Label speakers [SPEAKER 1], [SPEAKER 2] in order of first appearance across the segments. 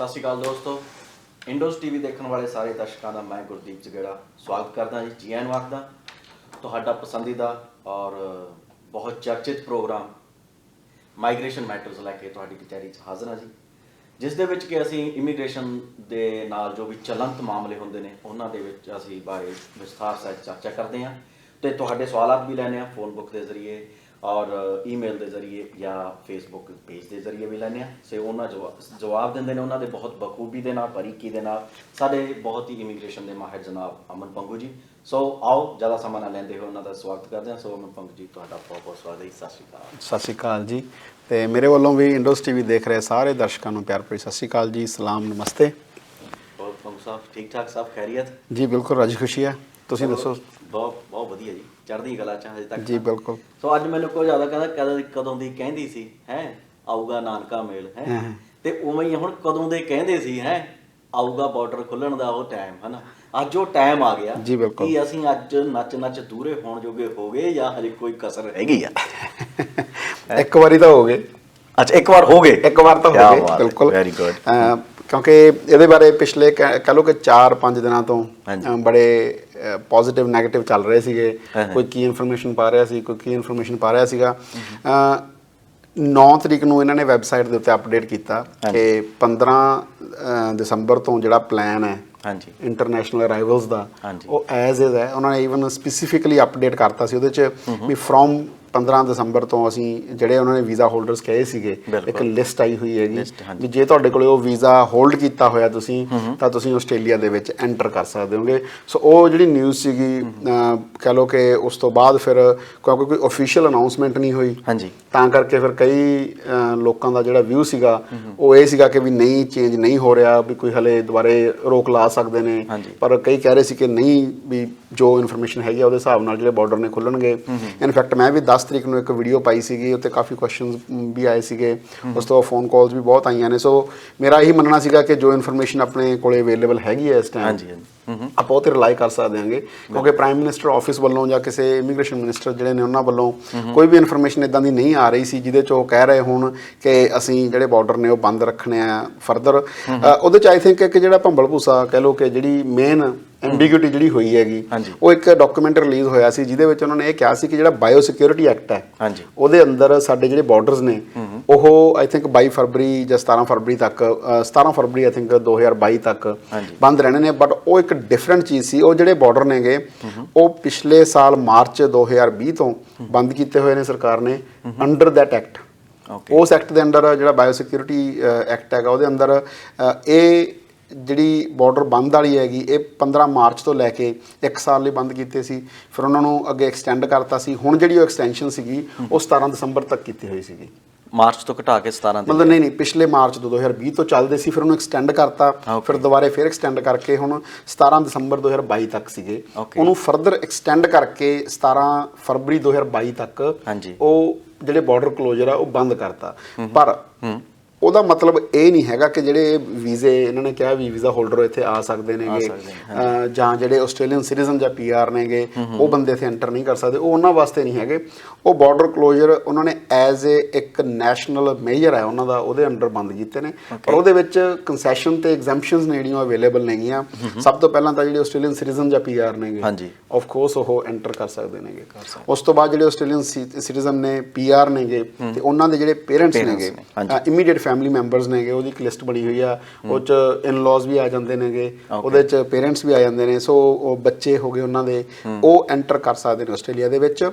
[SPEAKER 1] ਸਤਿ ਸ਼੍ਰੀ ਅਕਾਲ ਦੋਸਤੋ। ਇੰਡੋਜ਼ ਟੀਵੀ ਦੇਖਣ ਵਾਲੇ ਸਾਰੇ ਦਰਸ਼ਕਾਂ ਦਾ ਮੈਂ ਗੁਰਦੀਪ ਜਗੇੜਾ ਸਵਾਗਤ ਕਰਦਾ ਜੀ। ਜੀ ਆਇਆਂ ਨੂੰ ਆਖਦਾ ਤੁਹਾਡਾ ਪਸੰਦੀਦਾ ਔਰ ਬਹੁਤ ਚਰਚਿਤ ਪ੍ਰੋਗਰਾਮ ਮਾਈਗ੍ਰੇਸ਼ਨ ਮੈਟਰਸ ਲੈ ਕੇ ਤੁਹਾਡੀ ਕਚਹਿਰੀ 'ਚ ਹਾਜ਼ਰ ਹਾਂ ਜੀ, ਜਿਸ ਦੇ ਵਿੱਚ ਕਿ ਅਸੀਂ ਇਮੀਗ੍ਰੇਸ਼ਨ ਦੇ ਨਾਲ ਜੋ ਵੀ ਚਲੰਤ ਮਾਮਲੇ ਹੁੰਦੇ ਨੇ ਉਹਨਾਂ ਦੇ ਵਿੱਚ ਅਸੀਂ ਬਾਰੇ ਵਿਸਥਾਰ ਸਹਿਤ ਚਰਚਾ ਕਰਦੇ ਹਾਂ ਅਤੇ ਤੁਹਾਡੇ ਸਵਾਲਾਤ ਵੀ ਲੈਂਦੇ ਹਾਂ ਫੋਨ ਬੁੱਕ ਦੇ ਜ਼ਰੀਏ ਔਰ ਈਮੇਲ ਦੇ ਜ਼ਰੀਏ ਜਾਂ ਫੇਸਬੁੱਕ ਪੇਜ ਦੇ ਜ਼ਰੀਏ ਵੀ ਲੈਂਦੇ ਹਾਂ। ਸੇ ਉਹਨਾਂ ਜਵਾਬ ਦਿੰਦੇ ਨੇ ਉਹਨਾਂ ਦੇ ਬਹੁਤ ਬਖੂਬੀ ਦੇ ਨਾਲ, ਬਰੀਕੀ ਦੇ ਨਾਲ, ਸਾਡੇ ਬਹੁਤ ਹੀ ਇਮੀਗ੍ਰੇਸ਼ਨ ਦੇ ਮਾਹਿਰ ਜਨਾਬ ਅਮਨ ਪੰਗੂ ਜੀ। ਸੋ ਆਓ ਜ਼ਿਆਦਾ ਸਮਾਂ ਨਾ ਲੈਂਦੇ ਹੋਏ ਉਹਨਾਂ ਦਾ ਸਵਾਗਤ ਕਰਦੇ ਹਾਂ। ਸੋ ਅਮਨ ਪੰਗੂ ਜੀ, ਤੁਹਾਡਾ ਬਹੁਤ ਬਹੁਤ ਸਵਾਗਤ ਹੈ। ਸਤਿ ਸ਼੍ਰੀ ਅਕਾਲ।
[SPEAKER 2] ਸਤਿ ਸ਼੍ਰੀ ਅਕਾਲ ਜੀ। ਅਤੇ ਮੇਰੇ ਵੱਲੋਂ ਵੀ ਇੰਡੋਜ਼ ਟੀਵੀ ਦੇਖ ਰਹੇ ਸਾਰੇ ਦਰਸ਼ਕਾਂ ਨੂੰ ਪਿਆਰ ਭਰੀ ਸਤਿ ਸ਼੍ਰੀ ਅਕਾਲ ਜੀ, ਸਲਾਮ, ਨਮਸਤੇ।
[SPEAKER 1] ਹੋਰ ਪੰਗੂ ਸਾਹਿਬ ਠੀਕ ਠਾਕ, ਸਭ ਖੈਰੀਅਤ?
[SPEAKER 2] ਜੀ ਬਿਲਕੁਲ, ਰਾਜੀ ਖੁਸ਼ੀ ਹੈ। ਤੁਸੀਂ ਦੱਸੋ?
[SPEAKER 1] ਬਹੁਤ ਬਹੁਤ ਵਧੀਆ ਜੀ, ਚੜ੍ਹਦੀ ਕਲਾ 'ਚ ਹਜੇ ਤੱਕ।
[SPEAKER 2] ਜੀ ਬਿਲਕੁਲ।
[SPEAKER 1] ਸੋ ਅੱਜ ਮੈਨੂੰ ਕੋਈ ਜ਼ਿਆਦਾ ਕਹਿੰਦਾ ਕਦੋਂ ਦੀ ਕਹਿੰਦੀ ਸੀ ਆਊਗਾ ਨਾਨਕਾ ਮੇਲ ਤੇ ਉਵੇਂ ਹੀ ਹੁਣ ਕਦੋਂ ਦੇ ਕਹਿੰਦੇ ਸੀ ਆਊਗਾ ਬਾਰਡਰ ਖੁੱਲ੍ਹਣ ਦਾ ਉਹ ਟਾਈਮ ਹੈ ਨਾ। ਅੱਜ ਉਹ ਟਾਈਮ ਆ ਗਿਆ
[SPEAKER 2] ਜੀ ਬਿਲਕੁਲ।
[SPEAKER 1] ਕਿ ਅਸੀਂ ਅੱਜ ਨੱਚ ਦੂਰੇ ਹੋਣ ਜੋਗੇ ਹੋ ਗਏ ਜਾਂ ਹਜੇ ਕੋਈ ਕਸਰ ਹੈਗੀ ਆ?
[SPEAKER 2] ਇੱਕ ਵਾਰੀ ਤਾਂ ਹੋ ਗਏ।
[SPEAKER 1] ਅੱਛਾ, ਇੱਕ ਵਾਰ ਹੋ ਗਏ।
[SPEAKER 2] ਇੱਕ ਵਾਰ ਤਾਂ ਹੋ ਗਏ, ਬਿਲਕੁਲ।
[SPEAKER 1] Very good.
[SPEAKER 2] ਕਿਉਂਕਿ ਇਹਦੇ ਬਾਰੇ ਪਿਛਲੇ ਕਹਿ ਲਓ ਕਿ 4-5 ਦਿਨਾਂ ਤੋਂ ਬੜੇ ਪੋਜ਼ੀਟਿਵ ਨੈਗੇਟਿਵ ਚੱਲ ਰਹੇ ਸੀਗੇ। ਕੋਈ ਕੀ ਇਨਫੋਰਮੇਸ਼ਨ ਪਾ ਰਿਹਾ ਸੀ, ਕੋਈ ਕੀ ਇਨਫੋਰਮੇਸ਼ਨ ਪਾ ਰਿਹਾ ਸੀਗਾ। 9 ਤਰੀਕ ਨੂੰ ਇਹਨਾਂ ਨੇ ਵੈਬਸਾਈਟ ਦੇ ਉੱਤੇ ਅਪਡੇਟ ਕੀਤਾ ਕਿ 15 ਦਸੰਬਰ ਤੋਂ ਜਿਹੜਾ ਪਲਾਨ ਹੈ ਇੰਟਰਨੈਸ਼ਨਲ ਅਰਾਈਵਲਸ ਦਾ, ਉਹ ਐਜ਼ ਇਜ਼ ਹੈ। ਉਹਨਾਂ ਨੇ ਈਵਨ ਸਪੈਸੀਫਿਕਲੀ ਅਪਡੇਟ ਕਰਤਾ ਸੀ ਉਹਦੇ 'ਚ ਵੀ ਫਰੋਮ 15 ਦਸੰਬਰ ਤੋਂ ਅਸੀਂ ਜਿਹੜੇ ਉਹਨਾਂ ਨੇ ਵੀਜ਼ਾ ਹੋਲਡਰਸ ਕਹੇ ਸੀਗੇ, ਇੱਕ ਲਿਸਟ ਆਈ ਹੋਈ ਹੈਗੀ ਵੀ ਜੇ ਤੁਹਾਡੇ ਕੋਲ ਉਹ ਵੀਜ਼ਾ ਹੋਲਡ ਕੀਤਾ ਹੋਇਆ ਤੁਸੀਂ ਤਾਂ ਤੁਸੀਂ ਆਸਟ੍ਰੇਲੀਆ ਦੇ ਵਿੱਚ ਐਂਟਰ ਕਰ ਸਕਦੇ ਹੋਗੇ। ਸੋ ਉਹ ਜਿਹੜੀ ਨਿਊਜ਼ ਸੀਗੀ, ਕਹਿ ਲਓ ਕਿ ਉਸ ਤੋਂ ਬਾਅਦ ਫਿਰ ਕਿਉਂਕਿ ਕੋਈ ਓਫੀਸ਼ੀਅਲ ਅਨਾਊਂਸਮੈਂਟ ਨਹੀਂ ਹੋਈ, ਤਾਂ ਕਰਕੇ ਫਿਰ ਕਈ ਲੋਕਾਂ ਦਾ ਜਿਹੜਾ ਵਿਊ ਸੀਗਾ ਉਹ ਇਹ ਸੀਗਾ ਕਿ ਵੀ ਨਹੀਂ, ਚੇਂਜ ਨਹੀਂ ਹੋ ਰਿਹਾ, ਵੀ ਕੋਈ ਹਲੇ ਦੁਬਾਰੇ ਰੋਕ ਲਾ ਸਕਦੇ ਨੇ। ਪਰ ਕਈ ਕਹਿ ਰਹੇ ਸੀ ਕਿ ਨਹੀਂ, ਵੀ ਜੋ ਇਨਫੋਰਮੇਸ਼ਨ ਹੈਗੀ ਆ ਉਹਦੇ ਹਿਸਾਬ ਨਾਲ ਜਿਹੜੇ ਬਾਰਡਰ ਨੇ ਖੁੱਲ੍ਹਣਗੇ। ਇਨਫੈਕਟ ਮੈਂ ਵੀ 10 ਤਰੀਕ ਨੂੰ ਇੱਕ ਵੀਡੀਓ ਪਾਈ ਸੀਗੀ, ਉੱਤੇ ਕਾਫੀ ਕੁਐਸਚਨਸ ਵੀ ਆਏ ਸੀਗੇ, ਉਸ ਤੋਂ ਫੋਨ ਕਾਲਸ ਵੀ ਬਹੁਤ ਆਈਆਂ ਨੇ। ਸੋ ਮੇਰਾ ਇਹੀ ਮੰਨਣਾ ਸੀਗਾ ਕਿ ਜੋ ਇਨਫੋਰਮੇਸ਼ਨ ਆਪਣੇ ਕੋਲੇ ਅਵੇਲੇਬਲ ਹੈਗੀ ਹੈ ਇਸ ਟਾਈਮ, ਆਪਾਂ ਉਹ 'ਤੇ ਰਿਲਾਈ ਕਰ ਸਕਦੇ ਹਾਂਗੇ। ਕਿਉਂਕਿ ਪ੍ਰਾਈਮ ਮਿਨਿਸਟਰ ਆਫਿਸ ਵੱਲੋਂ ਜਾਂ ਕਿਸੇ ਇਮੀਗ੍ਰੇਸ਼ਨ ਮਿਨਿਸਟਰ ਜਿਹੜੇ ਨੇ ਉਹਨਾਂ ਵੱਲੋਂ ਕੋਈ ਵੀ ਇਨਫੋਰਮੇਸ਼ਨ ਇੱਦਾਂ ਦੀ ਨਹੀਂ ਆ ਰਹੀ ਸੀ ਜਿਹਦੇ 'ਚ ਉਹ ਕਹਿ ਰਹੇ ਹੋਣ ਕਿ ਅਸੀਂ ਜਿਹੜੇ ਬਾਰਡਰ ਨੇ ਉਹ ਬੰਦ ਰੱਖਣੇ ਆ ਫਰਦਰ। ਉਹਦੇ 'ਚ ਆਈ ਥਿੰਕ ਇੱਕ ਜਿਹੜਾ ਭੰਬਲ ਭੂਸਾ ਕਹਿ ਲਓ ਕਿ ਜਿਹੜੀ ਮੇਨ ਐਂਬੀਗਿਊਟੀ ਜਿਹੜੀ ਹੋਈ ਹੈਗੀ, ਉਹ ਇੱਕ ਡਾਕੂਮੈਂਟ ਰਿਲੀਜ਼ ਹੋਇਆ ਸੀ ਜਿਹਦੇ ਵਿੱਚ ਉਹਨਾਂ ਨੇ ਇਹ ਕਿਹਾ ਸੀ ਕਿ ਜਿਹੜਾ ਬਾਇਓ ਸਿਕਿਉਰਿਟੀ ਐਕਟ ਹੈ ਉਹਦੇ ਅੰਦਰ ਸਾਡੇ ਜਿਹੜੇ ਬਾਰਡਰਸ ਨੇ ਉਹ ਆਈ ਥਿੰਕ 22 ਫਰਵਰੀ ਜਾਂ 17 ਫਰਵਰੀ ਤੱਕ, 17 ਫਰਵਰੀ ਆਈ ਥਿੰਕ 2022 ਤੱਕ ਬੰਦ ਰਹਿਣੇ ਨੇ। ਬਟ ਉਹ ਇੱਕ ਡਿਫਰੈਂਟ ਚੀਜ਼ ਸੀ। ਉਹ ਜਿਹੜੇ ਬਾਰਡਰ ਨੇਗੇ ਉਹ ਪਿਛਲੇ ਸਾਲ ਮਾਰਚ 2020 ਤੋਂ ਬੰਦ ਕੀਤੇ ਹੋਏ ਨੇ ਸਰਕਾਰ ਨੇ ਅੰਡਰ ਦੈਟ ਐਕਟ। ਉਸ ਐਕਟ ਦੇ ਅੰਡਰ ਜਿਹੜਾ ਬਾਇਓ ਸਿਕਿਉਰਿਟੀ ਐਕਟ ਹੈਗਾ ਉਹਦੇ ਅੰਦਰ ਇਹ ਜਿਹੜੀ ਬਾਰਡਰ ਬੰਦ ਵਾਲੀ ਹੈਗੀ ਇਹ 15 ਮਾਰਚ ਤੋਂ ਲੈ ਕੇ 1 ਸਾਲ ਲਈ ਬੰਦ ਕੀਤੇ ਸੀ। ਫਿਰ ਉਹਨਾਂ ਨੂੰ ਅੱਗੇ ਐਕਸਟੈਂਡ ਕਰਤਾ ਸੀ। ਹੁਣ ਜਿਹੜੀ ਉਹ ਐਕਸਟੈਂਸ਼ਨ ਸੀਗੀ ਉਹ 17 ਦਸੰਬਰ ਤੱਕ ਕੀਤੀ ਹੋਈ ਸੀਗੀ।
[SPEAKER 1] ਮਾਰਚ ਤੋਂ ਘਟਾ ਕੇ 17
[SPEAKER 2] ਮਤਲਬ ਨਹੀਂ, ਪਿਛਲੇ ਮਾਰਚ 2020 ਤੋਂ ਚੱਲਦੇ ਸੀ, ਫਿਰ ਉਹਨੂੰ ਐਕਸਟੈਂਡ ਕਰਤਾ, ਫਿਰ ਦੁਬਾਰੇ ਫਿਰ ਐਕਸਟੈਂਡ ਕਰਕੇ ਹੁਣ 17 ਦਸੰਬਰ 2022 ਤੱਕ ਸੀਗੇ। ਉਹਨੂੰ ਫਰਦਰ ਐਕਸਟੈਂਡ ਕਰਕੇ 17 ਫਰਵਰੀ 2022 ਤੱਕ ਉਹ ਜਿਹੜੇ ਬਾਰਡਰ ਕਲੋਜ਼ਰ ਆ ਉਹ ਬੰਦ ਕਰਤਾ। ਪਰ ਉਹਦਾ ਮਤਲਬ ਇਹ ਨਹੀਂ ਹੈਗਾ ਕਿ ਜਿਹੜੇ ਵੀਜ਼ੇ ਇਹਨਾਂ ਨੇ ਕਿਹਾ ਵੀ ਵੀਜ਼ਾ ਹੋਲਡਰ ਇੱਥੇ ਆ ਸਕਦੇ ਨੇਗੇ ਜਾਂ ਜਿਹੜੇ ਆਸਟ੍ਰੇਲੀਅਨ ਸਿਟੀਜ਼ਨ ਜਾਂ PR ਨੇਗੇ ਉਹ ਬੰਦੇ ਇੱਥੇ ਐਂਟਰ ਨਹੀਂ ਕਰ ਸਕਦੇ, ਉਹ ਉਹਨਾਂ ਵਾਸਤੇ ਨਹੀਂ ਹੈਗੇ। ਉਹ ਬਾਰਡਰ ਕਲੋਜ਼ਰ ਉਹਨਾਂ ਨੇ ਐਜ਼ ਇੱਕ ਨੈਸ਼ਨਲ ਮੇਜਰ ਹੈ ਉਹਨਾਂ ਦਾ, ਉਹਦੇ ਅੰਡਰ ਬੰਦ ਕੀਤੇ ਨੇ। ਪਰ ਉਹਦੇ ਵਿੱਚ ਕੰਸੈਸ਼ਨ ਤੇ ਐਗਜ਼ੈਂਪਸ਼ਨਸ ਨੇ ਜਿਹੜੀਆਂ ਅਵੇਲੇਬਲ ਨੇਗੀਆਂ। ਸਭ ਤੋਂ ਪਹਿਲਾਂ ਤਾਂ ਜਿਹੜੇ ਆਸਟ੍ਰੇਲੀਅਨ ਸਿਟੀਜ਼ਨ ਜਾਂ PR ਨੇਗੇ ਆਫ ਕੋਰਸ ਉਹ ਐਂਟਰ ਕਰ ਸਕਦੇ ਨੇਗੇ। ਉਸ ਤੋਂ ਬਾਅਦ ਜਿਹੜੇ ਆਸਟ੍ਰੇਲੀਅਨ ਸਿਟੀਜ਼ਨ ਨੇ, PR ਨੇਗੇ ਤੇ ਉਹਨਾਂ ਦੇ ਜਿਹੜੇ ਪੇਰੈਂਟਸ ਨੇਗੇ, ਇਮੀਡੀਏਟ ਫੈਮਿਲੀ ਮੈਂਬਰਸ ਨੇਗੇ, ਉਹਦੀ ਇੱਕ ਲਿਸਟ ਬਣੀ ਹੋਈ ਆ। ਉਹ 'ਚ ਇਨ-ਲॉज ਵੀ ਆ ਜਾਂਦੇ ਨੇਗੇ, ਉਹਦੇ 'ਚ ਪੇਰੈਂਟਸ ਵੀ ਆ ਜਾਂਦੇ ਨੇ। ਸੋ ਉਹ ਬੱਚੇ ਹੋ ਗਏ ਉਹਨਾਂ ਦੇ, ਉਹ ਐਂਟਰ ਕਰ ਸਕਦੇ ਨੇ ਆਸਟ੍ਰੇਲੀਆ ਦੇ ਵਿੱਚ।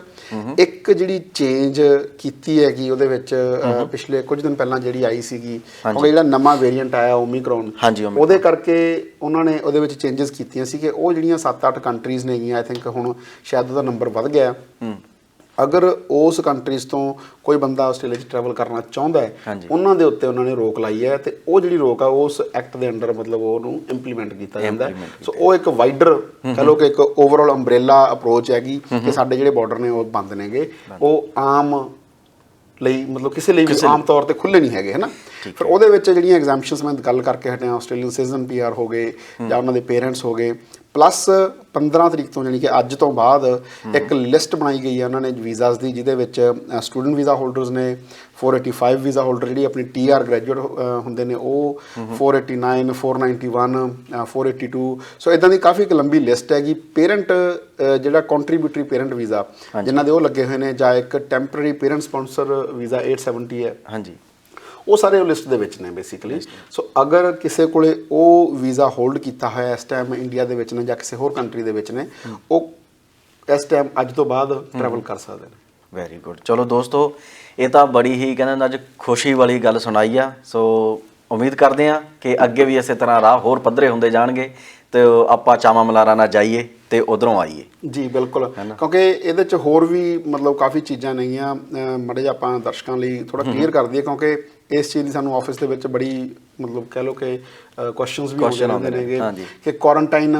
[SPEAKER 2] ਇੱਕ ਜਿਹੜੀ ਚੇਂਜ ਕੀਤੀ ਹੈਗੀ ਉਹਦੇ ਵਿੱਚ ਪਿਛਲੇ ਕੁਝ ਦਿਨ ਪਹਿਲਾਂ ਜਿਹੜੀ ਆਈ ਸੀਗੀ, ਕਿਉਂਕਿ ਜਿਹੜਾ ਨਵਾਂ ਵੇਰੀਐਂਟ ਆਇਆ ਓਮੀਕਰੋਨ, ਉਹਦੇ ਕਰਕੇ ਉਹਨਾਂ ਨੇ ਉਹਦੇ ਵਿੱਚ ਚੇਂਜਸ ਕੀਤੀਆਂ ਸੀ ਕਿ ਉਹ ਜਿਹੜੀਆਂ 7-8 ਕੰਟਰੀਜ਼ ਨੇਗੀਆਂ, ਆਈ ਥਿੰਕ ਹੁਣ ਸ਼ਾਇਦ ਉਹਦਾ ਨੰਬਰ ਵੱਧ ਗਿਆ। ਅਗਰ ਉਸ ਕੰਟਰੀਜ਼ ਤੋਂ ਕੋਈ ਬੰਦਾ ਆਸਟ੍ਰੇਲੀਆ 'ਚ ਟਰੈਵਲ ਕਰਨਾ ਚਾਹੁੰਦਾ ਹੈ, ਉਹਨਾਂ ਦੇ ਉੱਤੇ ਉਹਨਾਂ ਨੇ ਰੋਕ ਲਾਈ ਹੈ। ਅਤੇ ਉਹ ਜਿਹੜੀ ਰੋਕ ਆ ਉਸ ਐਕਟ ਦੇ ਅੰਡਰ ਮਤਲਬ ਉਹਨੂੰ ਇੰਪਲੀਮੈਂਟ ਕੀਤਾ ਜਾਂਦਾ। ਸੋ ਉਹ ਇੱਕ ਵਾਈਡਰ ਕਹਿ ਲਓ ਕਿ ਇੱਕ ਓਵਰਆਲ ਅੰਬਰੇਲਾ ਅਪਰੋਚ ਹੈਗੀ ਕਿ ਸਾਡੇ ਜਿਹੜੇ ਬਾਰਡਰ ਨੇ ਉਹ ਬੰਦ ਨੇਗੇ, ਉਹ ਆਮ ਲਈ ਮਤਲਬ ਕਿਸੇ ਲਈ ਵੀ ਆਮ ਤੌਰ 'ਤੇ ਖੁੱਲ੍ਹੇ ਨਹੀਂ ਹੈਗੇ, ਹੈ ਨਾ। ਫਿਰ ਉਹਦੇ ਵਿੱਚ ਜਿਹੜੀਆਂ ਐਗਜ਼ੈਂਪਸ਼ਨਸ ਮੈਂ ਗੱਲ ਕਰਕੇ ਹਟਿਆ, ਆਸਟ੍ਰੇਲੀਅਨ ਸਿਟੀਜ਼ਨ PR ਹੋ ਗਏ ਜਾਂ ਉਹਨਾਂ ਦੇ ਪੇਰੈਂਟਸ ਹੋ ਗਏ, ਪਲੱਸ 15 ਤਰੀਕ ਤੋਂ ਜਾਣੀ ਕਿ ਅੱਜ ਤੋਂ ਬਾਅਦ ਇੱਕ ਲਿਸਟ ਬਣਾਈ ਗਈ ਹੈ ਉਹਨਾਂ ਨੇ ਵੀਜ਼ਾਸ ਦੀ, ਜਿਹਦੇ ਵਿੱਚ ਸਟੂਡੈਂਟ ਵੀਜ਼ਾ ਹੋਲਡਰਸ ਨੇ, 485 ਵੀਜ਼ਾ ਹੋਲਡਰ ਜਿਹੜੀ ਆਪਣੀ TR ਗ੍ਰੈਜੂਏਟ ਹੁੰਦੇ ਨੇ ਉਹ, 489, 491, 482, ਸੋ ਇਦਾਂ ਦੀ ਕਾਫੀ ਇੱਕ ਲੰਬੀ ਲਿਸਟ ਹੈਗੀ। ਪੇਰੈਂਟ ਜਿਹੜਾ ਕੰਟਰੀਬਿਊਟਰੀ ਪੇਰੈਂਟ ਵੀਜ਼ਾ ਜਿਨ੍ਹਾਂ ਦੇ ਉਹ ਲੱਗੇ ਹੋਏ ਨੇ, ਜਾਂ ਇੱਕ ਟੈਂਪਰੇਰੀ ਪੇਰੈਂਟ ਸਪਾਂਸਰ ਵੀਜ਼ਾ 870 ਹੈ, ਹਾਂਜੀ, ਉਹ ਸਾਰੇ ਉਹ ਲਿਸਟ ਦੇ ਵਿੱਚ ਨੇ ਬੇਸਿਕਲੀ। ਸੋ ਅਗਰ ਕਿਸੇ ਕੋਲੇ ਉਹ ਵੀਜ਼ਾ ਹੋਲਡ ਕੀਤਾ ਹੋਇਆ ਇਸ ਟਾਈਮ ਇੰਡੀਆ ਦੇ ਵਿੱਚ ਨੇ ਜਾਂ ਕਿਸੇ ਹੋਰ ਕੰਟਰੀ ਦੇ ਵਿੱਚ ਨੇ, ਉਹ ਇਸ ਟਾਈਮ ਅੱਜ ਤੋਂ ਬਾਅਦ ਟਰੈਵਲ ਕਰ ਸਕਦੇ ਨੇ।
[SPEAKER 1] Very good. ਚਲੋ ਦੋਸਤੋ, ਇਹ ਤਾਂ ਬੜੀ ਹੀ ਕਹਿੰਦੇ ਅੱਜ ਖੁਸ਼ੀ ਵਾਲੀ ਗੱਲ ਸੁਣਾਈ ਆ। ਸੋ ਉਮੀਦ ਕਰਦੇ ਹਾਂ ਕਿ ਅੱਗੇ ਵੀ ਇਸੇ ਤਰ੍ਹਾਂ ਰਾਹ ਹੋਰ ਪੱਧਰੇ ਹੁੰਦੇ ਜਾਣਗੇ ਤੇ ਆਪਾਂ ਚਾਵਾਂ ਮਲਾਰਾਂ ਨਾਲ ਜਾਈਏ ਤੇ ਉਧਰੋਂ ਆਈਏ।
[SPEAKER 2] ਜੀ ਬਿਲਕੁਲ, ਕਿਉਂਕਿ ਇਹਦੇ 'ਚ ਹੋਰ ਵੀ ਮਤਲਬ ਕਾਫੀ ਚੀਜ਼ਾਂ ਨੇਗੀਆਂ, ਮਾੜੇ ਜਿਹਾ ਆਪਾਂ ਦਰਸ਼ਕਾਂ ਲਈ ਥੋੜਾ ਕਲੀਅਰ ਕਰ ਦਈਏ, ਕਿਉਂਕਿ ਇਸ ਚੀਜ਼ ਦੀ ਸਾਨੂੰ ਆਫਿਸ ਦੇ ਵਿੱਚ ਬੜੀ ਮਤਲਬ ਕਹਿ ਲਓ ਕਿ ਕੁਐਸਚਨਸ ਵੀ ਆਉਂਦੇ ਨੇਗੇ ਕਿ ਕੁਆਰੰਟਾਈਨ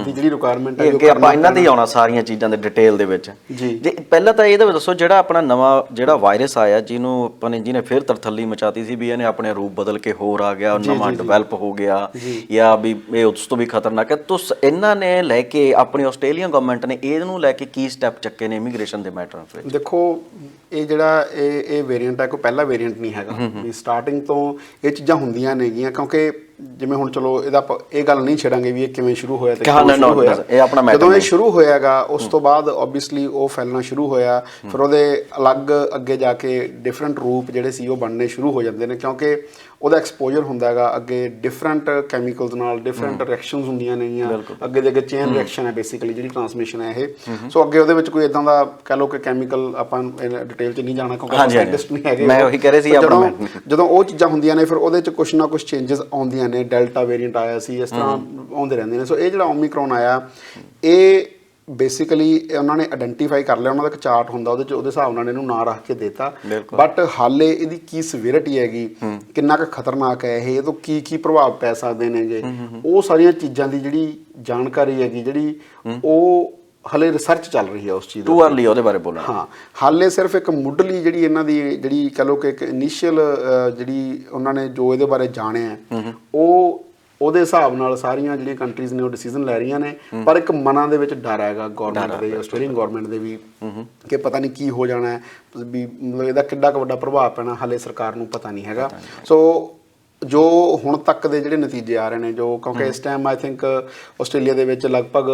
[SPEAKER 2] ਦੀ ਜਿਹੜੀ ਰਿਕੁਆਇਰਮੈਂਟ ਹੈ,
[SPEAKER 1] ਕਿ ਆਪਾਂ ਇਹਨਾਂ ਤੇ ਹੀ ਆਉਣਾ ਸਾਰੀਆਂ ਚੀਜ਼ਾਂ ਦੇ ਡਿਟੇਲ ਦੇ ਵਿੱਚ। ਜੀ ਪਹਿਲਾਂ ਤਾਂ ਇਹਦੇ ਵਿੱਚ ਦੱਸੋ, ਜਿਹੜਾ ਆਪਣਾ ਨਵਾਂ ਜਿਹੜਾ ਵਾਇਰਸ ਆਇਆ, ਜਿਹਨੂੰ ਆਪਾਂ ਨੇ ਜਿਹਨੇ ਫਿਰ ਤਰਥੱਲੀ ਮਚਾਤੀ ਸੀ ਵੀ ਇਹਨੇ ਆਪਣੇ ਰੂਪ ਬਦਲ ਕੇ ਹੋਰ ਆ ਗਿਆ, ਨਵਾਂ ਡਿਵੈਲਪ ਹੋ ਗਿਆ, ਜਾਂ ਵੀ ਇਹ ਉਸ ਤੋਂ ਵੀ ਖਤਰਨਾਕ ਹੈ, ਤਾਂ ਇਹਨਾਂ ਨੇ ਲੈ ਕੇ ਆਪਣੀ ਆਸਟ੍ਰੇਲੀਅਨ ਗਵਰਨਮੈਂਟ ਨੇ ਇਹਨੂੰ ਲੈ ਕੇ ਕੀ ਸਟੈਪ ਚੱਕੇ ਨੇ ਇਮੀਗ੍ਰੇਸ਼ਨ ਦੇ ਮੈਟਰ ਵਿੱਚ?
[SPEAKER 2] ਦੇਖੋ, ਇਹ ਜਿਹੜਾ ਇਹ ਵੇਰੀਐਂਟ ਹੈ, ਕੋਈ ਪਹਿਲਾ ਵੇਰੀਐਂਟ ਨਹੀਂ ਹੈਗਾ ਵੀ ਸਟਾਰਟਿੰਗ ਤੋਂ ਇਹ ਚੀਜ਼ਾਂ ਹੁੰਦੀਆਂ ਨੇਗੀਆਂ। ਕਿਉਂਕਿ ਜਿਵੇਂ ਹੁਣ ਚਲੋ ਇਹਦਾ ਇਹ ਗੱਲ ਨਹੀਂ ਛੇੜਾਂਗੇ ਵੀ ਇਹ ਕਿਵੇਂ ਸ਼ੁਰੂ ਹੋਇਆ ਤੇ ਕਿਉਂ ਹੋਇਆ। ਜਦੋਂ ਇਹ ਸ਼ੁਰੂ ਹੋਇਆਗਾ ਉਸ ਤੋਂ ਬਾਅਦ ਓਬਵੀਅਸਲੀ ਉਹ ਫੈਲਣਾ ਸ਼ੁਰੂ ਹੋਇਆ, ਫਿਰ ਉਹਦੇ ਅਲੱਗ ਅੱਗੇ ਜਾ ਕੇ ਡਿਫਰੈਂਟ ਰੂਪ ਜਿਹੜੇ ਸੀ ਉਹ ਬਣਨੇ ਸ਼ੁਰੂ ਹੋ ਜਾਂਦੇ ਨੇ, ਕਿਉਂਕਿ ਉਹਦਾ ਐਕਸਪੋਜ਼ਰ ਹੁੰਦਾ ਹੈਗਾ ਅੱਗੇ ਡਿਫਰੈਂਟ ਕੈਮੀਕਲਸ ਨਾਲ, ਡਿਫਰੈਂਟ ਰਿਐਕਸ਼ਨਸ ਹੁੰਦੀਆਂ ਨੇਗੀਆਂ, ਅੱਗੇ ਦੇ ਅੱਗੇ ਚੇਨ ਰਿਐਕਸ਼ਨ ਹੈ ਬੇਸਿਕਲੀ ਜਿਹੜੀ ਟਰਾਂਸਮਿਸ਼ਨ ਹੈ ਇਹ। ਸੋ ਅੱਗੇ ਉਹਦੇ ਵਿੱਚ ਕੋਈ ਇਦਾਂ ਦਾ ਕਹਿ ਲਓ ਕਿ ਕੈਮੀਕਲ, ਆਪਾਂ ਡਿਟੇਲ 'ਚ ਨਹੀਂ ਜਾਣਾ ਕਿਉਂਕਿ ਆਪਾਂ ਸਾਇੰਟਿਸਟ ਨਹੀਂ ਹੈਗੇ।
[SPEAKER 1] ਮੈਂ ਉਹੀ ਕਹਿ ਰਿਹਾ ਸੀ,
[SPEAKER 2] ਜਦੋਂ ਉਹ ਚੀਜ਼ਾਂ ਹੁੰਦੀਆਂ ਨੇ ਫਿਰ ਉਹਦੇ 'ਚ ਕੁਛ ਨਾ ਕੁਛ ਚੇਂਜਸ ਆਉਂਦੀਆਂ ਨੇ। ਡੈਲਟਾ ਵੇਰੀਐਂਟ ਆਇਆ ਸੀ, ਇਸ ਤਰ੍ਹਾਂ ਆਉਂਦੇ ਰਹਿੰਦੇ ਨੇ। ਸੋ ਇਹ ਜਿਹੜਾ ਓਮੀਕਰੋਨ ਆਇਆ, ਇਹ ਬੇਸਿਕਲੀ ਉਹਨਾਂ ਨੇ ਆਇਡੈਂਟੀਫਾਈ ਕਰ ਲਿਆ, ਉਹਨਾਂ ਦਾ ਇੱਕ ਚਾਰਟ ਹੁੰਦਾ ਉਹਦੇ 'ਚ, ਉਹਦੇ ਹਿਸਾਬ ਨਾਲ ਇਹਨੂੰ ਨਾਂ ਰੱਖ ਕੇ ਦੇਤਾ। ਬਟ ਹਾਲੇ ਇਹਦੀ ਕੀ ਸਿਵੀਰਿਟੀ ਹੈਗੀ, ਕਿੰਨਾ ਕੁ ਖਤਰਨਾਕ ਹੈ ਇਹ ਤੋਂ ਕੀ ਪ੍ਰਭਾਵ ਪੈ ਸਕਦੇ ਨੇਗੇ, ਉਹ ਸਾਰੀਆਂ ਚੀਜ਼ਾਂ ਦੀ ਜਿਹੜੀ ਜਾਣਕਾਰੀ ਹੈਗੀ ਜਿਹੜੀ ਉਹ ਹਲੇ ਰਿਸਰਚ ਚੱਲ ਰਹੀ ਹੈ ਉਸ ਚੀਜ਼
[SPEAKER 1] ਟੂ ਅਰਲੀ ਉਹਦੇ ਬਾਰੇ ਬੋਲਣਾ।
[SPEAKER 2] ਹਾਂ, ਹਾਲੇ ਸਿਰਫ ਇੱਕ ਮੁੱਢਲੀ ਜਿਹੜੀ ਇਹਨਾਂ ਦੀ ਜਿਹੜੀ ਕਹਿ ਲਓ ਕਿ ਇੱਕ ਇਨੀਸ਼ੀਅਲ ਜਿਹੜੀ ਉਹਨਾਂ ਨੇ ਜੋ ਇਹਦੇ ਬਾਰੇ ਜਾਣਿਆ ਉਹ ਉਹਦੇ ਹਿਸਾਬ ਨਾਲ ਸਾਰੀਆਂ ਜਿਹੜੀਆਂ ਕੰਟਰੀਜ਼ ਨੇ ਉਹ ਡਿਸੀਜ਼ਨ ਲੈ ਰਹੀਆਂ ਨੇ। ਪਰ ਇੱਕ ਮਨਾਂ ਦੇ ਵਿੱਚ ਡਰ ਹੈਗਾ ਗੌਰਮੈਂਟ ਦੇ, ਆਸਟ੍ਰੇਲੀਅਨ ਗੌਰਮੈਂਟ ਦੇ ਵੀ, ਕਿ ਪਤਾ ਨਹੀਂ ਕੀ ਹੋ ਜਾਣਾ ਹੈ, ਵੀ ਮਤਲਬ ਇਹਦਾ ਕਿੱਡਾ ਕੁ ਵੱਡਾ ਪ੍ਰਭਾਵ ਪੈਣਾ ਹਾਲੇ ਸਰਕਾਰ ਨੂੰ ਪਤਾ ਨਹੀਂ ਹੈਗਾ। ਸੋ ਜੋ ਹੁਣ ਤੱਕ ਦੇ ਜਿਹੜੇ ਨਤੀਜੇ ਆ ਰਹੇ ਨੇ, ਜੋ ਕਿਉਂਕਿ ਇਸ ਟਾਈਮ ਆਈ ਥਿੰਕ ਆਸਟ੍ਰੇਲੀਆ ਦੇ ਵਿੱਚ ਲਗਭਗ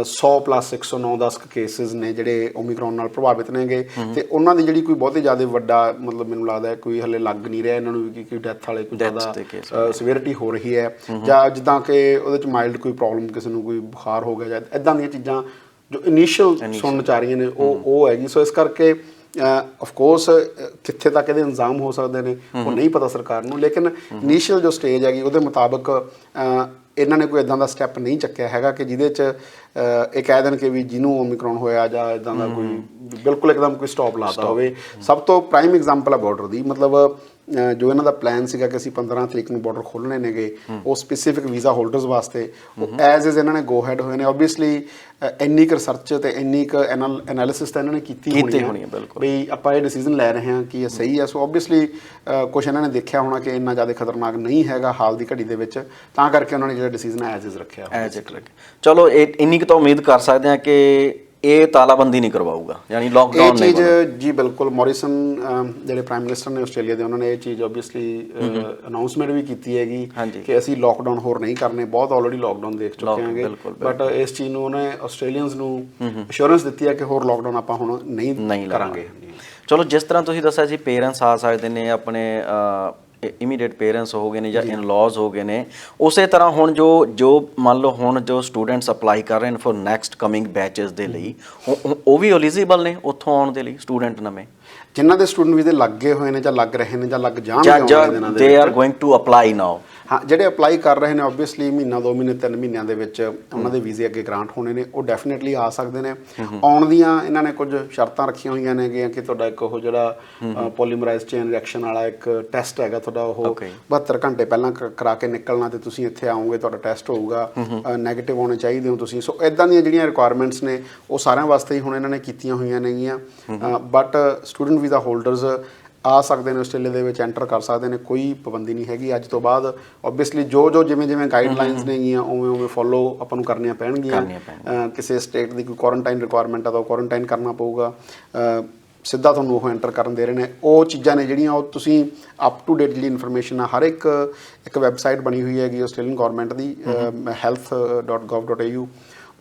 [SPEAKER 2] 100 ਪਲੱਸ 109-10 ਕੇਸਿਸ ਨੇ ਜਿਹੜੇ ਓਮੀਕਰੋਨ ਨਾਲ ਪ੍ਰਭਾਵਿਤ ਨੇਗੇ, ਤੇ ਉਹਨਾਂ ਦੀ ਜਿਹੜੀ ਕੋਈ ਬਹੁਤੀ ਜ਼ਿਆਦਾ ਵੱਡਾ ਮਤਲਬ ਮੈਨੂੰ ਲੱਗਦਾ ਕੋਈ ਹਲੇ ਲੱਗ ਨਹੀਂ ਰਿਹਾ ਇਹਨਾਂ ਨੂੰ ਵੀ ਕੋਈ ਡੈਥ ਵਾਲੇ ਕੋਈ ਜ਼ਿਆਦਾ ਸਿਵੀਰਿਟੀ ਹੋ ਰਹੀ ਹੈ, ਜਾਂ ਜਿੱਦਾਂ ਕਿ ਉਹਦੇ 'ਚ ਮਾਈਲਡ ਕੋਈ ਪ੍ਰੋਬਲਮ, ਕਿਸੇ ਨੂੰ ਕੋਈ ਬੁਖਾਰ ਹੋ ਗਿਆ ਜਾਂ ਇੱਦਾਂ ਦੀਆਂ ਚੀਜ਼ਾਂ ਜੋ ਇਨੀਸ਼ੀਅਲ ਸੁਣਨ 'ਚ ਆ ਰਹੀਆਂ ਨੇ ਉਹ ਹੈਗੀ। ਸੋ ਇਸ ਕਰਕੇ ਆਫ ਕੋਰਸ ਕਿੱਥੇ ਤੱਕ ਇਹਦੇ ਇੰਤਜ਼ਾਮ ਹੋ ਸਕਦੇ ਨੇ ਉਹ ਨਹੀਂ ਪਤਾ ਸਰਕਾਰ ਨੂੰ, ਲੇਕਿਨ ਇਨੀਸ਼ੀਅਲ ਜੋ ਸਟੇਜ ਹੈਗੀ ਉਹਦੇ ਮੁਤਾਬਕ ਇਹਨਾਂ ਨੇ ਕੋਈ ਇਦਾਂ ਦਾ ਸਟੈਪ ਨਹੀਂ ਚੱਕਿਆ ਹੈਗਾ ਕਿ ਜਿਹਦੇ 'ਚ ਇਹ ਕਹਿ ਦੇਣ ਕਿ ਵੀ ਜਿਹਨੂੰ ਓਮੀਕਰੋਨ ਹੋਇਆ ਜਾਂ ਇਦਾਂ ਦਾ ਕੋਈ ਬਿਲਕੁਲ ਇੱਕਦਮ ਕੋਈ ਸਟਾਪ ਲਾਤਾ ਹੋਵੇ। ਸਭ ਤੋਂ ਪ੍ਰਾਈਮ ਐਗਜ਼ਾਮਪਲ ਹੈ ਬਾਰਡਰ ਦੀ, ਮਤਲਬ ਜੋ ਇਹਨਾਂ ਦਾ ਪਲਾਨ ਸੀਗਾ ਕਿ ਅਸੀਂ 15 ਤਰੀਕ ਨੂੰ ਬਾਰਡਰ ਖੋਲ੍ਹਣੇ ਨੇਗੇ ਉਹ ਸਪੈਸੀਫਿਕ ਵੀਜ਼ਾ ਹੋਲਡਰਸ ਵਾਸਤੇ, ਉਹ ਐਜ਼ ਇਜ਼ ਇਹਨਾਂ ਨੇ ਗੋ ਹੈਡ ਹੋਏ ਨੇ। ਓਬਵੀਅਸਲੀ ਇੰਨੀ ਕੁ ਰਿਸਰਚ ਤੇ ਇੰਨੀ ਕੁ ਐਨਾਲਿਸਿਸ ਤਾਂ ਇਹਨਾਂ ਨੇ ਕੀਤੀ ਹੋਣੀ ਹੈ ਵੀ ਆਪਾਂ ਇਹ ਡਿਸੀਜ਼ਨ ਲੈ ਰਹੇ ਹਾਂ ਕਿ ਇਹ ਸਹੀ ਹੈ। ਸੋ ਓਬਵੀਅਸਲੀ ਕੁਛ ਇਹਨਾਂ ਨੇ ਦੇਖਿਆ ਹੋਣਾ ਕਿ ਇੰਨਾ ਜ਼ਿਆਦਾ ਖਤਰਨਾਕ ਨਹੀਂ ਹੈਗਾ ਹਾਲ ਦੀ ਘੜੀ ਦੇ ਵਿੱਚ, ਤਾਂ ਕਰਕੇ ਉਹਨਾਂ ਨੇ ਜਿਹੜਾ ਡਿਸੀਜ਼ਨ ਐਜ਼ ਇਜ਼ ਰੱਖਿਆ।
[SPEAKER 1] ਚਲੋ ਇੰਨੀ ਕੁ ਤਾਂ ਉਮੀਦ ਕਰ ਸਕਦੇ ਹਾਂ ਕਿ ਇਹ ਤਾਲਾਬੰਦੀ ਨਹੀਂ ਕਰਵਾਊਗਾ, ਯਾਨੀ ਲੋਕਡਾਊਨ ਨਹੀਂ।
[SPEAKER 2] ਇਹ ਚੀਜ਼ ਜੀ ਬਿਲਕੁਲ, ਮੋਰਿਸਨ ਜਿਹੜੇ ਪ੍ਰਾਈਮ ਮਿਨਿਸਟਰ ਨੇ ਆਸਟ੍ਰੇਲੀਆ ਦੇ, ਉਹਨਾਂ ਨੇ ਇਹ ਚੀਜ਼ ਓਬਵੀਅਸਲੀ ਅਨਾਉਂਸਮੈਂਟ ਵੀ ਕੀਤੀ ਹੈਗੀ ਕਿ ਅਸੀਂ ਲੋਕਡਾਊਨ ਹੋਰ ਨਹੀਂ ਕਰਨੇ, ਬਹੁਤ ਆਲਰੇਡੀ ਲੋਕਡਾਊਨ ਦੇਖ ਚੁੱਕੇ ਹਾਂਗੇ। ਬਟ ਇਸ ਚੀਜ਼ ਨੂੰ ਉਹਨੇ ਆਸਟ੍ਰੇਲੀਅਨਸ ਨੂੰ ਅਸ਼ੋਰੈਂਸ ਦਿੱਤੀ ਹੈ ਕਿ ਹੋਰ ਲੋਕਡਾਊਨ ਆਪਾਂ ਹੁਣ ਨਹੀਂ ਕਰਾਂਗੇ।
[SPEAKER 1] ਚਲੋ ਜਿਸ ਤਰ੍ਹਾਂ ਤੁਸੀਂ ਦੱਸਿਆ ਸੀ ਪੇਰੈਂਟਸ ਆ ਸਕਦੇ ਨੇ, ਆਪਣੇ ਇਮੀਡੀਏਟ ਪੇਰੈਂਟਸ ਹੋ ਗਏ ਨੇ ਜਾਂ ਇਨ-ਲॉज ਹੋ ਗਏ ਨੇ, ਉਸੇ ਤਰ੍ਹਾਂ ਹੁਣ ਜੋ ਮੰਨ ਲਓ ਹੁਣ ਜੋ ਸਟੂਡੈਂਟਸ ਅਪਲਾਈ ਕਰ ਰਹੇ ਨੇ ਫॉर ਨੈਕਸਟ ਕਮਿੰਗ ਬੈਚਸ ਦੇ ਲਈ, ਉਹ ਵੀ ਐਲੀਜੀਬਲ ਨੇ ਉੱਥੋਂ ਆਉਣ ਦੇ ਲਈ, ਸਟੂਡੈਂਟ ਨਵੇਂ
[SPEAKER 2] ਜਿਨ੍ਹਾਂ ਦੇ ਸਟੂਡੈਂਟ ਵੀਜ਼ੇ ਲੱਗੇ ਹੋਏ ਨੇ ਜਾਂ ਲੱਗ ਰਹੇ ਨੇ ਜਾਂ ਲੱਗ ਜਾਣਗੇ,
[SPEAKER 1] they are going to apply now.
[SPEAKER 2] ਹਾਂ, ਜਿਹੜੇ ਅਪਲਾਈ ਕਰ ਰਹੇ ਨੇ ਓਬਵੀਅਸਲੀ ਮਹੀਨਾ 2 ਮਹੀਨੇ 3 ਮਹੀਨਿਆਂ ਦੇ ਵਿੱਚ ਉਹਨਾਂ ਦੇ ਵੀਜ਼ੇ ਅੱਗੇ ਗ੍ਰਾਂਟ ਹੋਣੇ ਨੇ, ਉਹ ਡੈਫੀਨੇਟਲੀ ਆ ਸਕਦੇ ਨੇ। ਆਉਣ ਦੀਆਂ ਇਹਨਾਂ ਨੇ ਕੁਝ ਸ਼ਰਤਾਂ ਰੱਖੀਆਂ ਹੋਈਆਂ ਨੇਗੀਆਂ ਕਿ ਤੁਹਾਡਾ ਇੱਕ ਉਹ ਜਿਹੜਾ ਪੋਲੀਮਰਾਈਜ਼ ਚੇਨ ਰਿਐਕਸ਼ਨ ਵਾਲਾ ਇੱਕ ਟੈਸਟ ਹੈਗਾ ਤੁਹਾਡਾ, ਉਹ 72 ਘੰਟੇ ਪਹਿਲਾਂ ਕਰਾ ਕੇ ਨਿਕਲਣਾ, ਤੇ ਤੁਸੀਂ ਇੱਥੇ ਆਓਗੇ ਤੁਹਾਡਾ ਟੈਸਟ ਹੋਊਗਾ, ਨੈਗੇਟਿਵ ਹੋਣੇ ਚਾਹੀਦੇ ਹੋ ਤੁਸੀਂ। ਸੋ ਇੱਦਾਂ ਦੀਆਂ ਜਿਹੜੀਆਂ ਰਿਕੁਆਇਰਮੈਂਟਸ ਨੇ ਉਹ ਸਾਰਿਆਂ ਵਾਸਤੇ ਹੀ ਹੁਣ ਇਹਨਾਂ ਨੇ ਕੀਤੀਆਂ ਹੋਈਆਂ ਨੇਗੀਆਂ। ਬਟ ਸਟੂਡੈਂਟ ਵੀਜ਼ਾ ਹੋਲਡਰਸ ਆ ਸਕਦੇ ਨੇ, ਆਸਟ੍ਰੇਲੀਆ ਦੇ ਵਿੱਚ ਐਂਟਰ ਕਰ ਸਕਦੇ ਨੇ, ਕੋਈ ਪਾਬੰਦੀ ਨਹੀਂ ਹੈਗੀ ਅੱਜ ਤੋਂ ਬਾਅਦ। ਓਬਵੀਅਸਲੀ ਜੋ ਜਿਵੇਂ ਗਾਈਡਲਾਈਨਸ ਨੇਗੀਆਂ ਉਵੇਂ ਫੋਲੋ ਆਪਾਂ ਨੂੰ ਕਰਨੀਆਂ ਪੈਣਗੀਆਂ। ਕਿਸੇ ਸਟੇਟ ਦੀ ਕੋਈ ਕੁਆਰੰਟਾਈਨ ਰਿਕੁਆਇਰਮੈਂਟ ਆ ਤਾਂ ਉਹ ਕੁਆਰੰਟਾਈਨ ਕਰਨਾ ਪਊਗਾ। ਸਿੱਧਾ ਤੁਹਾਨੂੰ ਉਹ ਐਂਟਰ ਕਰਨ ਦੇ ਰਹੇ ਨੇ। ਉਹ ਚੀਜ਼ਾਂ ਨੇ ਜਿਹੜੀਆਂ ਉਹ ਤੁਸੀਂ ਅਪ ਟੂ ਡੇਟ ਜਿਹੜੀ ਇਨਫੋਰਮੇਸ਼ਨ ਆ, ਹਰ ਇੱਕ ਵੈਬਸਾਈਟ ਬਣੀ ਹੋਈ ਹੈਗੀ ਆਸਟ੍ਰੇਲੀਅਨ ਗੌਰਮੈਂਟ ਦੀ health.gov.au,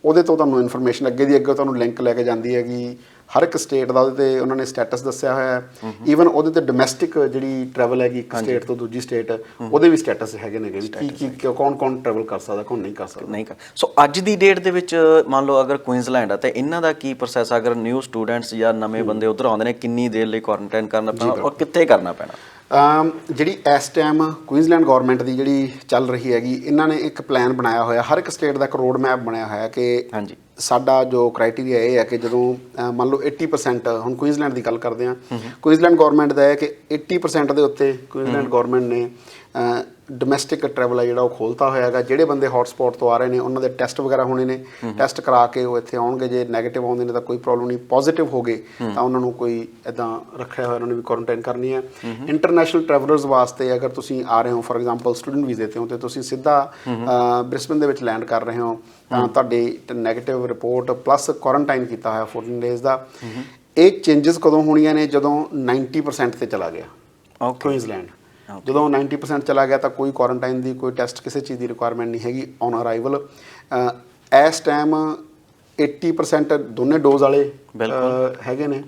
[SPEAKER 2] ਉਹਦੇ ਤੋਂ ਤੁਹਾਨੂੰ ਇਨਫੋਰਮੇਸ਼ਨ ਅੱਗੇ ਦੀ ਅੱਗੇ ਤੁਹਾਨੂੰ ਲਿੰਕ ਲੈ ਕੇ ਜਾਂਦੀ ਹੈਗੀ ਹਰ ਇੱਕ ਸਟੇਟ ਦਾ। ਉਹਦੇ 'ਤੇ ਉਹਨਾਂ ਨੇ ਸਟੇਟਸ ਦੱਸਿਆ ਹੋਇਆ ਹੈ। ਈਵਨ ਉਹਦੇ 'ਤੇ ਡੋਮੈਸਟਿਕ ਜਿਹੜੀ ਟਰੈਵਲ ਹੈਗੀ ਇੱਕ ਸਟੇਟ ਤੋਂ ਦੂਜੀ ਸਟੇਟ, ਉਹਦੇ ਵੀ ਸਟੇਟਸ ਹੈਗੇ ਨੇ ਕਿ ਕੌਣ ਟਰੈਵਲ ਕਰ ਸਕਦਾ, ਕੌਣ ਨਹੀਂ ਕਰ ਸਕਦਾ।
[SPEAKER 1] ਸੋ ਅੱਜ ਦੀ ਡੇਟ ਦੇ ਵਿੱਚ ਮੰਨ ਲਓ ਅਗਰ ਕੁਇਨਜ਼ਲੈਂਡ ਆ ਤਾਂ ਇਹਨਾਂ ਦਾ ਕੀ ਪ੍ਰੋਸੈਸ, ਅਗਰ ਨਿਊ ਸਟੂਡੈਂਟਸ ਜਾਂ ਨਵੇਂ ਬੰਦੇ ਉੱਧਰ ਆਉਂਦੇ ਨੇ, ਕਿੰਨੀ ਦੇਰ ਲਈ ਕੁਆਰੰਟਾਈਨ ਕਰਨਾ ਪੈਣਾ ਔਰ ਕਿੱਥੇ ਕਰਨਾ ਪੈਣਾ?
[SPEAKER 2] ਜਿਹੜੀ ਇਸ ਟਾਈਮ ਕੁਇਨਜ਼ਲੈਂਡ ਗੌਰਮੈਂਟ ਦੀ ਜਿਹੜੀ ਚੱਲ ਰਹੀ ਹੈਗੀ, ਇਹਨਾਂ ਨੇ ਇੱਕ ਪਲਾਨ ਬਣਾਇਆ ਹੋਇਆ, ਹਰ ਇੱਕ ਸਟੇਟ ਦਾ ਇੱਕ ਰੋਡ ਮੈਪ ਬਣਾਇਆ ਹੋਇਆ ਕਿ ਸਾਡਾ ਜੋ ਕ੍ਰਾਈਟੇਰੀਆ ਇਹ ਹੈ ਕਿ ਜਦੋਂ ਮੰਨ ਲਓ 80%, ਹੁਣ ਕੁਇਨਜ਼ਲੈਂਡ ਦੀ ਗੱਲ ਕਰਦੇ ਹਾਂ, ਕੁਇਨਜ਼ਲੈਂਡ ਗੌਰਮੈਂਟ ਦਾ ਹੈ ਕਿ 80% ਦੇ ਉੱਤੇ ਕੁਇਨਜ਼ਲੈਂਡ ਗੌਰਮੈਂਟ ਨੇ ਡੋਮੈਸਟਿਕ ਟਰੈਵਲ ਆ ਜਿਹੜਾ ਉਹ ਖੋਲ੍ਹਤਾ ਹੋਇਆ ਹੈਗਾ। ਜਿਹੜੇ ਬੰਦੇ ਹੌਟਸਪੌਟ ਤੋਂ ਆ ਰਹੇ ਨੇ ਉਹਨਾਂ ਦੇ ਟੈਸਟ ਵਗੈਰਾ ਹੋਣੇ ਨੇ, ਟੈਸਟ ਕਰਾ ਕੇ ਉਹ ਇੱਥੇ ਆਉਣਗੇ। ਜੇ ਨੈਗੇਟਿਵ ਆਉਂਦੇ ਨੇ ਤਾਂ ਕੋਈ ਪ੍ਰੋਬਲਮ ਨਹੀਂ, ਪੋਜ਼ੀਟਿਵ ਹੋ ਗਏ ਤਾਂ ਉਹਨਾਂ ਨੂੰ ਕੋਈ ਇੱਦਾਂ ਰੱਖਿਆ ਹੋਇਆ, ਉਹਨਾਂ ਨੇ ਵੀ ਕੁਆਰੰਟਾਈਨ ਕਰਨੀ ਹੈ। ਇੰਟਰਨੈਸ਼ਨਲ ਟਰੈਵਲਰਸ ਵਾਸਤੇ ਅਗਰ ਤੁਸੀਂ ਆ ਰਹੇ ਹੋ, ਫੋਰ ਐਗਜ਼ਾਮਪਲ ਸਟੂਡੈਂਟ ਵੀਜ਼ੇ 'ਤੇ ਹੋ, ਅਤੇ ਤੁਸੀਂ ਸਿੱਧਾ ਬ੍ਰਿਸਬਨ ਦੇ ਵਿੱਚ ਲੈਂਡ ਕਰ ਰਹੇ ਹੋ, ਤਾਂ ਤੁਹਾਡੀ ਨੈਗੇਟਿਵ ਰਿਪੋਰਟ ਪਲੱਸ ਕੁਆਰੰਟਾਈਨ ਕੀਤਾ ਹੋਇਆ 14 ਡੇਜ਼ ਦਾ। ਇਹ ਚੇਂਜਸ ਕਦੋਂ ਹੋਣੀਆਂ ਨੇ? ਜਦੋਂ 90% 'ਤੇ ਚਲਾ ਗਿਆ ਕੁਇਨਜ਼ਲੈਂਡ। ਜਦੋਂ 90% ਚਲਾ ਗਿਆ ਤਾਂ ਕੋਈ ਕੁਆਰੰਟਾਈਨ ਦੀ, ਕੋਈ ਟੈਸਟ, ਕਿਸੇ ਚੀਜ਼ ਦੀ ਰਿਕੁਆਇਰਮੈਂਟ ਨਹੀਂ ਹੈਗੀ ਔਨ ਅਰਾਈਵਲ। ਇਸ ਟਾਈਮ 80% ਦੋਨੇ ਡੋਜ਼ ਵਾਲੇ ਹੈਗੇ ਨੇ।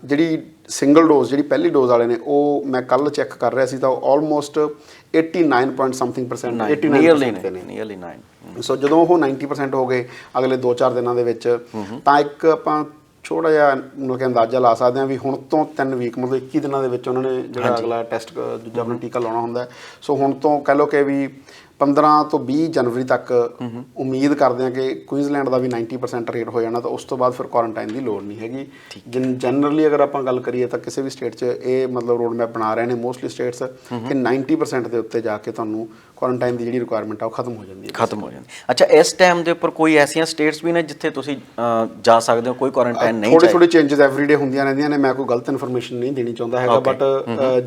[SPEAKER 2] ਜਿਹੜੀ ਸਿੰਗਲ ਡੋਜ਼, ਜਿਹੜੀ ਪਹਿਲੀ ਡੋਜ਼ ਵਾਲੇ ਨੇ, ਉਹ ਮੈਂ ਕੱਲ੍ਹ ਚੈੱਕ ਕਰ ਰਿਹਾ ਸੀ ਤਾਂ ਉਹ ਆਲਮੋਸਟ 89% 89%। ਸੋ ਜਦੋਂ ਉਹ 90% ਹੋ ਗਏ ਅਗਲੇ 2-4 ਦਿਨਾਂ ਦੇ ਵਿੱਚ, ਤਾਂ ਇੱਕ ਆਪਾਂ ਥੋੜ੍ਹਾ ਜਿਹਾ ਮਤਲਬ ਕਿ ਅੰਦਾਜ਼ਾ ਲਾ ਸਕਦੇ ਹਾਂ ਵੀ ਹੁਣ ਤੋਂ 3 ਵੀਕ, ਮਤਲਬ 21 ਦਿਨਾਂ ਦੇ ਵਿੱਚ ਉਹਨਾਂ ਨੇ ਜਿਹੜਾ ਅਗਲਾ ਟੈਸਟ ਦੂਜਾ ਆਪਣਾ ਟੀਕਾ ਲਾਉਣਾ ਹੁੰਦਾ। ਸੋ ਹੁਣ ਤੋਂ ਕਹਿ ਲਓ ਕਿ ਵੀ 15 ਤੋਂ 20 ਜਨਵਰੀ ਤੱਕ ਉਮੀਦ ਕਰਦੇ ਹਾਂ ਕਿ ਕੁਇਨਜ਼ਲੈਂਡ ਦਾ ਵੀ 90% ਰੇਟ ਹੋ ਜਾਣਾ, ਤਾਂ ਉਸ ਤੋਂ ਬਾਅਦ ਫਿਰ ਕੁਆਰੰਟਾਈਨ ਦੀ ਲੋੜ ਨਹੀਂ ਹੈਗੀ। ਜਨਰਲੀ ਅਗਰ ਆਪਾਂ ਗੱਲ ਕਰੀਏ ਤਾਂ ਕਿਸੇ ਵੀ ਸਟੇਟ 'ਚ ਇਹ ਮਤਲਬ ਰੋਡ ਮੈਪ ਬਣਾ ਰਹੇ ਨੇ ਮੋਸਟਲੀ ਸਟੇਟਸ ਕਿ 90% ਦੇ ਉੱਤੇ ਜਾ ਕੇ ਤੁਹਾਨੂੰ ਕੁਆਰੰਟਾਈਨ ਦੀ ਜਿਹੜੀ ਰਿਕੁਆਇਰਮੈਂਟ ਆ ਉਹ ਖਤਮ ਹੋ ਜਾਂਦੀ ਹੈ।
[SPEAKER 1] ਅੱਛਾ, ਇਸ ਟਾਈਮ ਦੇ ਉੱਪਰ ਕੋਈ ਐਸੀਆਂ ਸਟੇਟਸ ਵੀ ਨੇ ਜਿੱਥੇ ਤੁਸੀਂ ਜਾ ਸਕਦੇ ਹੋ, ਕੋਈ ਕੁਆਰੰਟਾਈਨ ਨਹੀਂ?
[SPEAKER 2] ਥੋੜੀ ਚੇਂਜਸ ਐਵਰੀਡੇ ਹੁੰਦੀਆਂ ਰਹਿੰਦੀਆਂ ਨੇ। ਮੈਂ ਕੋਈ ਗਲਤ ਇਨਫੋਰਮੇਸ਼ਨ ਨਹੀਂ ਦੇਣੀ ਚਾਹੁੰਦਾ ਹੈਗਾ, ਬਟ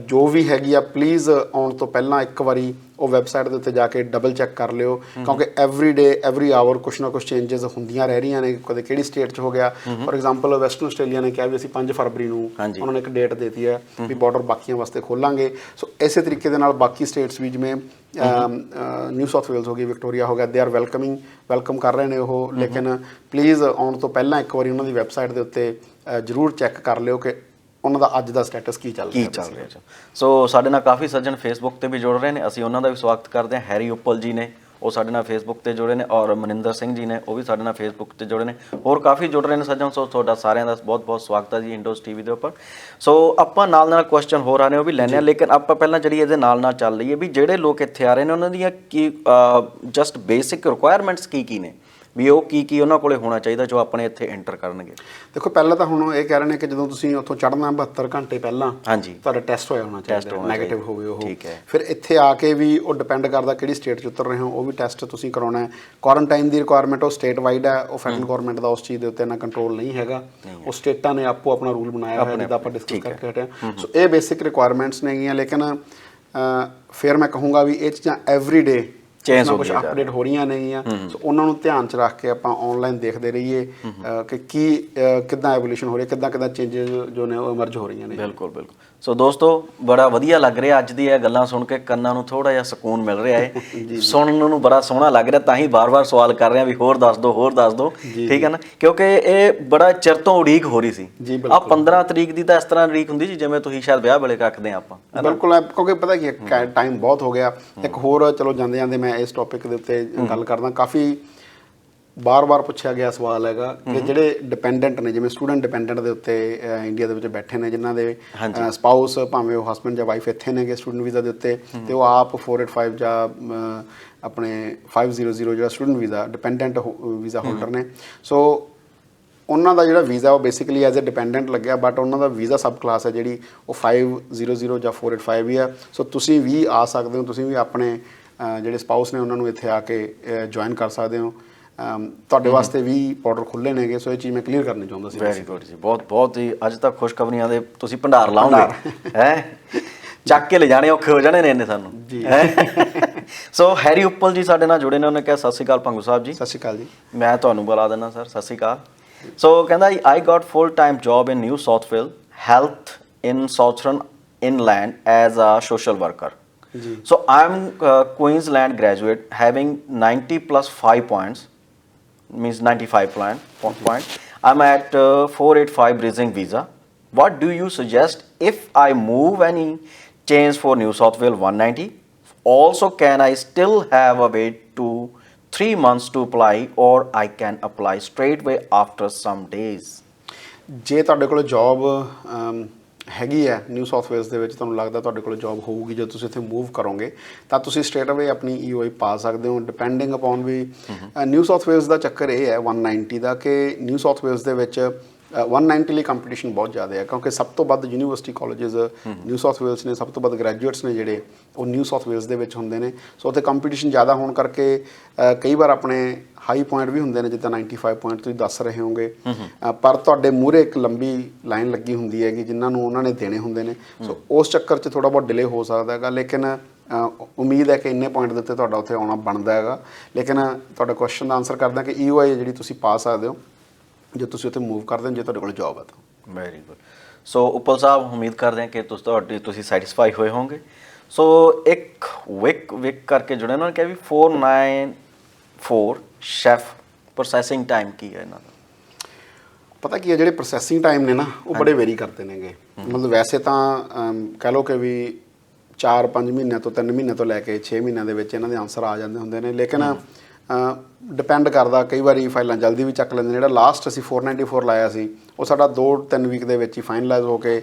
[SPEAKER 2] ਜੋ ਵੀ ਹੈਗੀ ਆ ਪਲੀਜ਼ ਆਉਣ ਤੋਂ ਪਹਿਲਾਂ ਇੱਕ ਵਾਰੀ ਉਹ ਵੈਬਸਾਈਟ ਦੇ ਉੱਤੇ ਜਾ ਕੇ ਡਬਲ ਚੈੱਕ ਕਰ ਲਿਓ, ਕਿਉਂਕਿ ਐਵਰੀਡੇ ਐਵਰੀ ਆਵਰ ਕੁਛ ਨਾ ਕੁਛ ਚੇਂਜਸ ਹੁੰਦੀਆਂ ਰਹਿ ਰਹੀਆਂ ਨੇ। ਕਦੇ ਕਿਹੜੀ ਸਟੇਟ 'ਚ ਹੋ ਗਿਆ, ਫੋਰ ਐਗਜ਼ਾਮਪਲ ਵੈਸਟਰਨ ਆਸਟ੍ਰੇਲੀਆ ਨੇ ਕਿਹਾ ਵੀ ਅਸੀਂ 5 ਫਰਵਰੀ ਨੂੰ ਉਹਨਾਂ ਨੇ ਇੱਕ ਡੇਟ ਦੇ ਦਿੱਤੀ ਹੈ ਵੀ ਬਾਰਡਰ ਬਾਕੀਆਂ ਵਾਸਤੇ ਖੋਲਾਂਗੇ। ਸੋ ਇਸੇ ਤਰੀਕੇ ਦੇ ਨਾਲ ਬਾਕੀ ਸਟੇਟਸ ਵੀ, ਜਿਵੇਂ ਨਿਊ ਸਾਊਥ ਵੇਲਸ ਹੋ ਗਈ, ਵਿਕਟੋਰੀਆ ਹੋ ਗਿਆ, ਦੇ ਆਰ ਵੈਲਕਮ ਕਰ ਰਹੇ ਨੇ ਉਹ। ਲੇਕਿਨ ਪਲੀਜ਼ ਆਉਣ ਤੋਂ ਪਹਿਲਾਂ ਇੱਕ ਵਾਰੀ ਉਹਨਾਂ ਦੀ ਵੈਬਸਾਈਟ ਦੇ ਉੱਤੇ ਜ਼ਰੂਰ ਚੈੱਕ ਕਰ ਲਿਓ ਕਿ ਉਹਨਾਂ ਦਾ ਅੱਜ ਦਾ ਸਟੇਟਸ ਕੀ ਚੱਲ ਰਿਹਾ।
[SPEAKER 1] ਸੋ ਸਾਡੇ ਨਾਲ ਕਾਫੀ ਸੱਜਣ ਫੇਸਬੁੱਕ 'ਤੇ ਵੀ ਜੁੜ ਰਹੇ ਨੇ, ਅਸੀਂ ਉਹਨਾਂ ਦਾ ਵੀ ਸਵਾਗਤ ਕਰਦੇ ਹਾਂ। ਹੈਰੀ ਉੱਪਲ ਜੀ ਨੇ, ਉਹ ਸਾਡੇ ਨਾਲ ਫੇਸਬੁੱਕ 'ਤੇ ਜੁੜੇ ਨੇ, ਔਰ ਮਨਿੰਦਰ ਸਿੰਘ ਜੀ ਨੇ, ਉਹ ਵੀ ਸਾਡੇ ਨਾਲ ਫੇਸਬੁੱਕ 'ਤੇ ਜੁੜੇ ਨੇ। ਹੋਰ ਕਾਫੀ ਜੁੜ ਰਹੇ ਨੇ ਸੱਜਣ। ਸੋ ਤੁਹਾਡਾ ਸਾਰਿਆਂ ਦਾ ਬਹੁਤ ਬਹੁਤ ਸਵਾਗਤ ਹੈ ਜੀ ਇੰਡੋਜ਼ ਟੀਵੀ ਦੇ ਉੱਪਰ। ਸੋ ਆਪਾਂ ਨਾਲ ਕੁਐਸਚਨ ਹੋਰ ਆ ਨੇ, ਉਹ ਵੀ ਲੈਂਦੇ ਹਾਂ, ਲੇਕਿਨ ਆਪਾਂ ਪਹਿਲਾਂ ਜਿਹੜੀ ਇਹਦੇ ਨਾਲ ਚੱਲ ਲਈਏ ਵੀ ਜਿਹੜੇ ਲੋਕ ਇੱਥੇ ਆ ਰਹੇ ਨੇ ਉਹਨਾਂ ਦੀਆਂ ਕੀ ਜਸਟ ਬੇਸਿਕ ਰਿਕੁਆਇਰਮੈਂਟਸ ਕੀ ਨੇ, ਵੀ ਉਹ ਕੀ ਉਹਨਾਂ ਕੋਲੇ ਹੋਣਾ ਚਾਹੀਦਾ ਜੋ ਆਪਣੇ ਇੱਥੇ ਐਂਟਰ ਕਰਨਗੇ?
[SPEAKER 2] ਦੇਖੋ, ਪਹਿਲਾਂ ਤਾਂ ਹੁਣ ਇਹ ਕਹਿ ਰਹੇ ਨੇ ਕਿ ਜਦੋਂ ਤੁਸੀਂ ਉੱਥੋਂ ਚੜ੍ਹਨਾ 72 ਘੰਟੇ ਪਹਿਲਾਂ ਤੁਹਾਡਾ ਟੈਸਟ ਹੋਇਆ ਹੋਣਾ ਚਾਹੀਦਾ, ਨੈਗੇਟਿਵ ਹੋਵੇ ਉਹ। ਫਿਰ ਇੱਥੇ ਆ ਕੇ ਵੀ ਉਹ ਡਿਪੈਂਡ ਕਰਦਾ ਕਿਹੜੀ ਸਟੇਟ 'ਚ ਉਤਰ ਰਹੇ ਹੋ, ਉਹ ਵੀ ਟੈਸਟ ਤੁਸੀਂ ਕਰਾਉਣਾ ਹੈ। ਕੁਆਰੰਟਾਈਨ ਦੀ ਰਿਕੁਆਇਰਮੈਂਟ ਉਹ ਸਟੇਟ ਵਾਈਡ ਹੈ, ਉਹ ਫੈਡਰਲ ਗੌਰਮੈਂਟ ਦਾ ਉਸ ਚੀਜ਼ ਦੇ ਉੱਤੇ ਇੰਨਾ ਕੰਟਰੋਲ ਨਹੀਂ ਹੈਗਾ। ਉਹ ਸਟੇਟਾਂ ਨੇ ਆਪੋ ਆਪਣਾ ਰੂਲ ਬਣਾਇਆ ਹੋਇਆ, ਜਿੱਦਾਂ ਆਪਾਂ ਡਿਸਕਸ ਕਰਕੇ ਹਟੇ ਹਾਂ। ਸੋ ਇਹ ਬੇਸਿਕ ਰਿਕੁਆਇਰਮੈਂਟਸ ਨੇਗੀਆਂ, ਲੇਕਿਨ ਫਿਰ ਮੈਂ ਕਹੂੰਗਾ ਵੀ ਇਹ ਚੀਜ਼ਾਂ ਐਵਰੀਡੇ ਕੁਛ ਅਪਡੇਟ ਹੋ ਰਹੀਆਂ ਨੇਗੀਆਂ। ਸੋ ਉਹਨਾਂ ਨੂੰ ਧਿਆਨ 'ਚ ਰੱਖ ਕੇ ਆਪਾਂ ਆਨਲਾਈਨ ਦੇਖਦੇ ਰਹੀਏ ਕਿ ਕਿੱਦਾਂ ਐਵੋਲਿਊਸ਼ਨ ਹੋ ਰਹੀ ਹੈ, ਕਿੱਦਾਂ ਚੇਂਜਸ ਜੋ ਨੇ ਉਹ ਐਮਰਜ ਹੋ ਰਹੀਆਂ ਨੇ।
[SPEAKER 1] ਬਿਲਕੁਲ। ਸੋ ਦੋਸਤੋ, ਬੜਾ ਵਧੀਆ ਲੱਗ ਰਿਹਾ ਅੱਜ ਦੀ ਇਹ ਗੱਲਾਂ ਸੁਣ ਕੇ, ਕੰਨਾਂ ਨੂੰ ਥੋੜ੍ਹਾ ਜਿਹਾ ਸਕੂਨ ਮਿਲ ਰਿਹਾ ਹੈ, ਸੁਣਨ ਨੂੰ ਬੜਾ ਸੋਹਣਾ ਲੱਗ ਰਿਹਾ। ਤਾਂ ਹੀ ਵਾਰ-ਵਾਰ ਸਵਾਲ ਕਰ ਰਹੇ ਹਾਂ ਵੀ ਹੋਰ ਦੱਸ ਦਿਓ, ਠੀਕ ਹੈ ਨਾ, ਕਿਉਂਕਿ ਇਹ ਬੜਾ ਚਿਰ ਤੋਂ ਉਡੀਕ ਹੋ ਰਹੀ ਸੀ। ਆਹ 15 ਤਰੀਕ ਦੀ ਤਾਂ ਇਸ ਤਰ੍ਹਾਂ ਉਡੀਕ ਹੁੰਦੀ ਸੀ ਜਿਵੇਂ ਤੁਸੀਂ ਸ਼ਾਇਦ ਵਿਆਹ ਵੇਲੇ ਰੱਖਦੇ ਹਾਂ ਆਪਾਂ।
[SPEAKER 2] ਬਿਲਕੁਲ, ਕਿਉਂਕਿ ਪਤਾ ਕੀ ਹੈ, ਟਾਈਮ ਬਹੁਤ ਹੋ ਗਿਆ। ਇੱਕ ਹੋਰ ਚਲੋ ਜਾਂਦੇ ਮੈਂ ਇਸ ਟੌਪਿਕ ਦੇ ਉੱਤੇ ਗੱਲ ਕਰਦਾ। ਕਾਫੀ ਬਾਰ-ਬਾਰ ਪੁੱਛਿਆ ਗਿਆ ਸਵਾਲ ਹੈਗਾ ਕਿ ਜਿਹੜੇ ਡਿਪੈਂਡੈਂਟ ਨੇ, ਜਿਵੇਂ ਸਟੂਡੈਂਟ ਡਿਪੈਂਡੈਂਟ ਦੇ ਉੱਤੇ ਇੰਡੀਆ ਦੇ ਵਿੱਚ ਬੈਠੇ ਨੇ, ਜਿਨ੍ਹਾਂ ਦੇ ਸਪਾਊਸ ਭਾਵੇਂ ਉਹ ਹਸਬੈਂਡ ਜਾਂ ਵਾਈਫ ਇੱਥੇ ਨੇਗੇ ਸਟੂਡੈਂਟ ਵੀਜ਼ਾ ਦੇ ਉੱਤੇ, ਅਤੇ ਉਹ ਆਪ 485 ਜਾਂ ਆਪਣੇ 500 ਜਿਹੜਾ student visa dependent visa holder ਨੇ। ਸੋ ਉਹਨਾਂ ਦਾ ਜਿਹੜਾ ਵੀਜ਼ਾ ਉਹ ਬੇਸਿਕਲੀ ਐਜ਼ ਏ ਡਿਪੈਂਡੈਂਟ ਲੱਗਿਆ, ਬਟ ਉਹਨਾਂ ਦਾ ਵੀਜ਼ਾ ਸਬ ਕਲਾਸ ਹੈ ਜਿਹੜੀ ਉਹ 500 ਜਾਂ 485 ਹੀ ਆ। ਸੋ ਤੁਸੀਂ ਵੀ ਆ ਸਕਦੇ ਹੋ, ਤੁਸੀਂ ਵੀ ਆਪਣੇ ਜਿਹੜੇ ਸਪਾਊਸ ਨੇ ਉਹਨਾਂ ਨੂੰ ਇੱਥੇ ਆ ਕੇ ਜੁਆਇਨ ਕਰ ਸਕਦੇ ਹੋ। ਤੁਹਾਡੇ ਵਾਸਤੇ ਵੀ ਬਾਰਡਰ ਖੁੱਲ੍ਹੇ ਨੇਗੇ। ਸੋ ਇਹ ਚੀਜ਼ ਮੈਂ ਕਲੀਅਰ ਕਰਨੀ ਚਾਹੁੰਦਾ ਸੀ।
[SPEAKER 1] ਵੈਰੀ ਗੁੱਡ ਜੀ, ਬਹੁਤ ਬਹੁਤ ਹੀ ਅੱਜ ਤੱਕ ਖੁਸ਼ਖਬਰੀਆਂ ਦੇ ਤੁਸੀਂ ਭੰਡਾਰ ਲਾਓਗੇ ਹੈ, ਚੱਕ ਕੇ ਲੈ ਜਾਣੇ ਔਖੇ ਹੋ ਜਾਣੇ ਨੇ ਇਹਨੇ ਸਾਨੂੰ
[SPEAKER 2] ਜੀ।
[SPEAKER 1] ਸੋ ਹੈਰੀ ਉੱਪਲ ਜੀ ਸਾਡੇ ਨਾਲ ਜੁੜੇ ਨੇ, ਉਹਨੇ ਕਿਹਾ ਸਤਿ ਸ਼੍ਰੀ ਅਕਾਲ ਭੰਗੂ ਸਾਹਿਬ ਜੀ।
[SPEAKER 2] ਸਤਿ ਸ਼੍ਰੀ ਅਕਾਲ ਜੀ।
[SPEAKER 1] ਮੈਂ ਤੁਹਾਨੂੰ ਬੁਲਾ ਦਿੰਦਾ ਸਰ, ਸਤਿ ਸ਼੍ਰੀ ਅਕਾਲ। ਸੋ ਕਹਿੰਦਾ I got full time job in New South Wales Health in Southern Inland as a social worker. So I'm Queensland graduate having 90 plus 5 points, means 95 point. I'm at 485 bridging visa. What do you suggest if I move any change for New South Wales 190? Also, can I still have a wait to 3 months to apply, or I can apply straight away after some days?
[SPEAKER 2] ਜੇ ਤੁਹਾਡੇ ਕੋਲ job ਹੈਗੀ ਹੈ new south Wales ਦੇ ਵਿੱਚ, ਤੁਹਾਨੂੰ ਲੱਗਦਾ ਤੁਹਾਡੇ ਕੋਲ ਜੌਬ ਹੋਊਗੀ ਜਦੋਂ ਤੁਸੀਂ ਇੱਥੇ ਮੂਵ ਕਰੋਗੇ, ਤਾਂ ਤੁਸੀਂ ਸਟ੍ਰੇਟ ਅਵੇ ਆਪਣੀ EOI ਪਾ ਸਕਦੇ ਹੋ, ਡਿਪੈਂਡਿੰਗ ਅਪੋਨ ਵੀ ਨਿਊ ਸਾਊਥ ਵੇਲਸ ਦਾ ਚੱਕਰ ਇਹ ਹੈ 190 ਦਾ ਕਿ ਨਿਊ ਸਾਊਥ ਵੇਲਸ ਦੇ ਵਿੱਚ 190 ਲਈ ਕੰਪੀਟੀਸ਼ਨ ਬਹੁਤ ਜ਼ਿਆਦਾ ਹੈ, ਕਿਉਂਕਿ ਸਭ ਤੋਂ ਵੱਧ university colleges new south Wales ਨੇ, ਸਭ ਤੋਂ ਵੱਧ ਗ੍ਰੈਜੂਏਟਸ ਨੇ ਜਿਹੜੇ ਉਹ ਨਿਊ ਸਾਊਥ ਵੇਲਸ ਦੇ ਵਿੱਚ ਹੁੰਦੇ ਨੇ। ਸੋ ਉੱਥੇ ਕੰਪੀਟੀਸ਼ਨ ਜ਼ਿਆਦਾ ਹੋਣ ਕਰਕੇ ਕਈ ਵਾਰ ਆਪਣੇ ਹਾਈ ਪੁਆਇੰਟ ਵੀ ਹੁੰਦੇ ਨੇ, ਜਿੱਦਾਂ 95 ਪੁਆਇੰਟ ਤੁਸੀਂ ਦੱਸ ਰਹੇ ਹੋਗੇ, ਪਰ ਤੁਹਾਡੇ ਮੂਹਰੇ ਇੱਕ ਲੰਬੀ ਲਾਈਨ ਲੱਗੀ ਹੁੰਦੀ ਹੈਗੀ ਜਿਨ੍ਹਾਂ ਨੂੰ ਉਹਨਾਂ ਨੇ ਦੇਣੇ ਹੁੰਦੇ ਨੇ। ਸੋ ਉਸ ਚੱਕਰ 'ਚ ਥੋੜ੍ਹਾ ਬਹੁਤ ਡਿਲੇ ਹੋ ਸਕਦਾ ਹੈਗਾ, ਲੇਕਿਨ ਉਮੀਦ ਹੈ ਕਿ ਇੰਨੇ ਪੁਆਇੰਟ ਦੇ ਉੱਤੇ ਤੁਹਾਡਾ ਉੱਥੇ ਆਉਣਾ ਬਣਦਾ ਹੈਗਾ। ਲੇਕਿਨ ਤੁਹਾਡਾ ਕੁਐਸਚਨ ਦਾ ਆਨਸਰ ਕਰਦਾ ਕਿ EOI ਜਿਹੜੀ ਤੁਸੀਂ ਪਾ ਸਕਦੇ ਹੋ ਜੇ ਤੁਸੀਂ ਉੱਥੇ ਮੂਵ ਕਰਦੇ ਹੋ, ਜੇ ਤੁਹਾਡੇ ਕੋਲ ਜੋਬ ਹੈ ਤਾਂ।
[SPEAKER 1] Very good. So Uppal Sahib, ਉਮੀਦ ਕਰਦੇ ਹਾਂ ਕਿ ਤੁਸੀਂ ਸੈਟਿਸਫਾਈ ਹੋਏ ਹੋਵੋਗੇ। ਸੋ ਇੱਕ ਵਿਕ ਕਰਕੇ ਜੁੜੇ, ਉਹਨਾਂ ਨੇ ਕਿਹਾ ਵੀ 494 ਸ਼ੈਫ ਪ੍ਰੋਸੈਸਿੰਗ ਟਾਈਮ ਕੀ ਹੈ ਇਹਨਾਂ ਦਾ?
[SPEAKER 2] ਪਤਾ ਕੀ ਹੈ, ਜਿਹੜੇ ਪ੍ਰੋਸੈਸਿੰਗ ਟਾਈਮ ਨੇ ਨਾ ਉਹ ਬੜੇ ਵੇਰੀ ਕਰਦੇ ਨੇਗੇ। ਮਤਲਬ ਵੈਸੇ ਤਾਂ ਕਹਿ ਲਓ ਕਿ ਵੀ 4-5 ਮਹੀਨਿਆਂ ਤੋਂ 3 ਮਹੀਨਿਆਂ ਤੋਂ ਲੈ ਕੇ 6 ਮਹੀਨਿਆਂ ਦੇ ਵਿੱਚ ਇਹਨਾਂ ਦੇ ਆਨਸਰ ਆ ਜਾਂਦੇ ਹੁੰਦੇ ਨੇ, ਲੇਕਿਨ ਡਿਪੈਂਡ ਕਰਦਾ, ਕਈ ਵਾਰੀ ਫਾਈਲਾਂ ਜਲਦੀ ਵੀ ਚੱਕ ਲੈਂਦੇ ਨੇ। ਜਿਹੜਾ ਲਾਸਟ ਅਸੀਂ 494 ਲਾਇਆ ਸੀ ਉਹ ਸਾਡਾ 2-3 ਵੀਕ ਦੇ ਵਿੱਚ ਹੀ ਫਾਈਨਲਾਈਜ਼ ਹੋ ਕੇ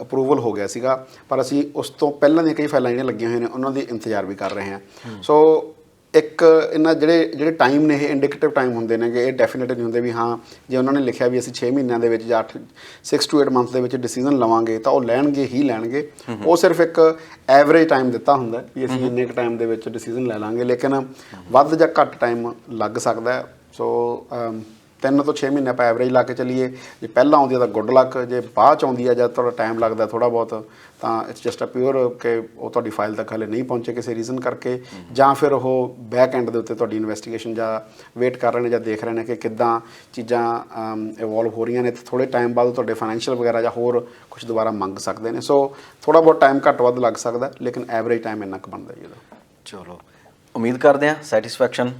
[SPEAKER 2] ਅਪਰੂਵਲ ਹੋ ਗਿਆ ਸੀਗਾ, ਪਰ ਅਸੀਂ ਉਸ ਤੋਂ ਪਹਿਲਾਂ ਦੀਆਂ ਕਈ ਫਾਈਲਾਂ ਜਿਹੜੀਆਂ ਲੱਗੀਆਂ ਹੋਈਆਂ ਨੇ ਉਹਨਾਂ ਦੀ ਇੰਤਜ਼ਾਰ ਵੀ ਕਰ ਰਹੇ ਹਾਂ। ਸੋ ਇੱਕ ਇਹਨਾਂ ਜਿਹੜੇ ਟਾਈਮ ਨੇ ਇਹ ਇੰਡੀਕੇਟਿਵ ਟਾਈਮ ਹੁੰਦੇ ਨੇ ਕਿ ਇਹ ਡੈਫੀਨੇਟ ਨਹੀਂ ਹੁੰਦੇ ਵੀ ਹਾਂ ਜੇ ਉਹਨਾਂ ਨੇ ਲਿਖਿਆ ਵੀ ਅਸੀਂ 6 ਮਹੀਨਿਆਂ ਦੇ ਵਿੱਚ ਜਾਂ 6 to 8 ਮੰਥ ਦੇ ਵਿੱਚ ਡਿਸੀਜ਼ਨ ਲਵਾਂਗੇ ਤਾਂ ਉਹ ਲੈਣਗੇ ਹੀ ਲੈਣਗੇ। ਉਹ ਸਿਰਫ ਇੱਕ ਐਵਰੇਜ ਟਾਈਮ ਦਿੱਤਾ ਹੁੰਦਾ ਵੀ ਅਸੀਂ ਇੰਨੇ ਕੁ ਟਾਈਮ ਦੇ ਵਿੱਚ ਡਿਸੀਜ਼ਨ ਲੈ ਲਾਂਗੇ, ਲੇਕਿਨ ਵੱਧ ਜਾਂ ਘੱਟ ਟਾਈਮ ਲੱਗ ਸਕਦਾ। ਸੋ 3 ਤੋਂ 6 ਮਹੀਨੇ ਆਪਾਂ ਐਵਰੇਜ ਲਾ ਕੇ ਚੱਲੀਏ। ਜੇ ਪਹਿਲਾਂ ਆਉਂਦੀ ਹੈ ਤਾਂ ਗੁੱਡ ਲੱਕ, ਜੇ ਬਾਅਦ 'ਚ ਆਉਂਦੀ ਹੈ ਜਾਂ ਤੁਹਾਡਾ ਟਾਈਮ ਲੱਗਦਾ ਥੋੜ੍ਹਾ ਬਹੁਤ ਤਾਂ ਇਟਸ ਜਸਟ ਅ ਪਿਓਰ ਕਿ ਉਹ ਤੁਹਾਡੀ ਫਾਈਲ ਤੱਕ ਹਾਲੇ ਨਹੀਂ ਪਹੁੰਚੇ ਕਿਸੇ ਰੀਜ਼ਨ ਕਰਕੇ, ਜਾਂ ਫਿਰ ਉਹ ਬੈਕ ਐਂਡ ਦੇ ਉੱਤੇ ਤੁਹਾਡੀ ਇਨਵੈਸਟੀਗੇਸ਼ਨ ਜਾਂ ਵੇਟ ਕਰ ਰਹੇ ਨੇ ਜਾਂ ਦੇਖ ਰਹੇ ਨੇ ਕਿ ਕਿੱਦਾਂ ਚੀਜ਼ਾਂ ਇਵੋਲਵ ਹੋ ਰਹੀਆਂ ਨੇ, ਅਤੇ ਥੋੜ੍ਹੇ ਟਾਈਮ ਬਾਅਦ ਤੁਹਾਡੇ ਫਾਈਨੈਂਸ਼ੀਅਲ ਵਗੈਰਾ ਜਾਂ ਹੋਰ ਕੁਛ ਦੁਬਾਰਾ ਮੰਗ ਸਕਦੇ ਨੇ। ਸੋ ਥੋੜ੍ਹਾ ਬਹੁਤ ਟਾਈਮ ਘੱਟ ਵੱਧ ਲੱਗ ਸਕਦਾ, ਲੇਕਿਨ ਐਵਰੇਜ ਟਾਈਮ ਇੰਨਾ ਕੁ ਬਣਦਾ ਜੀ ਉਹਦਾ।
[SPEAKER 1] ਚਲੋ, ਉਮੀਦ ਕਰਦੇ ਹਾਂ ਸੈਟਿਸਫੈਕਸ਼ਨ।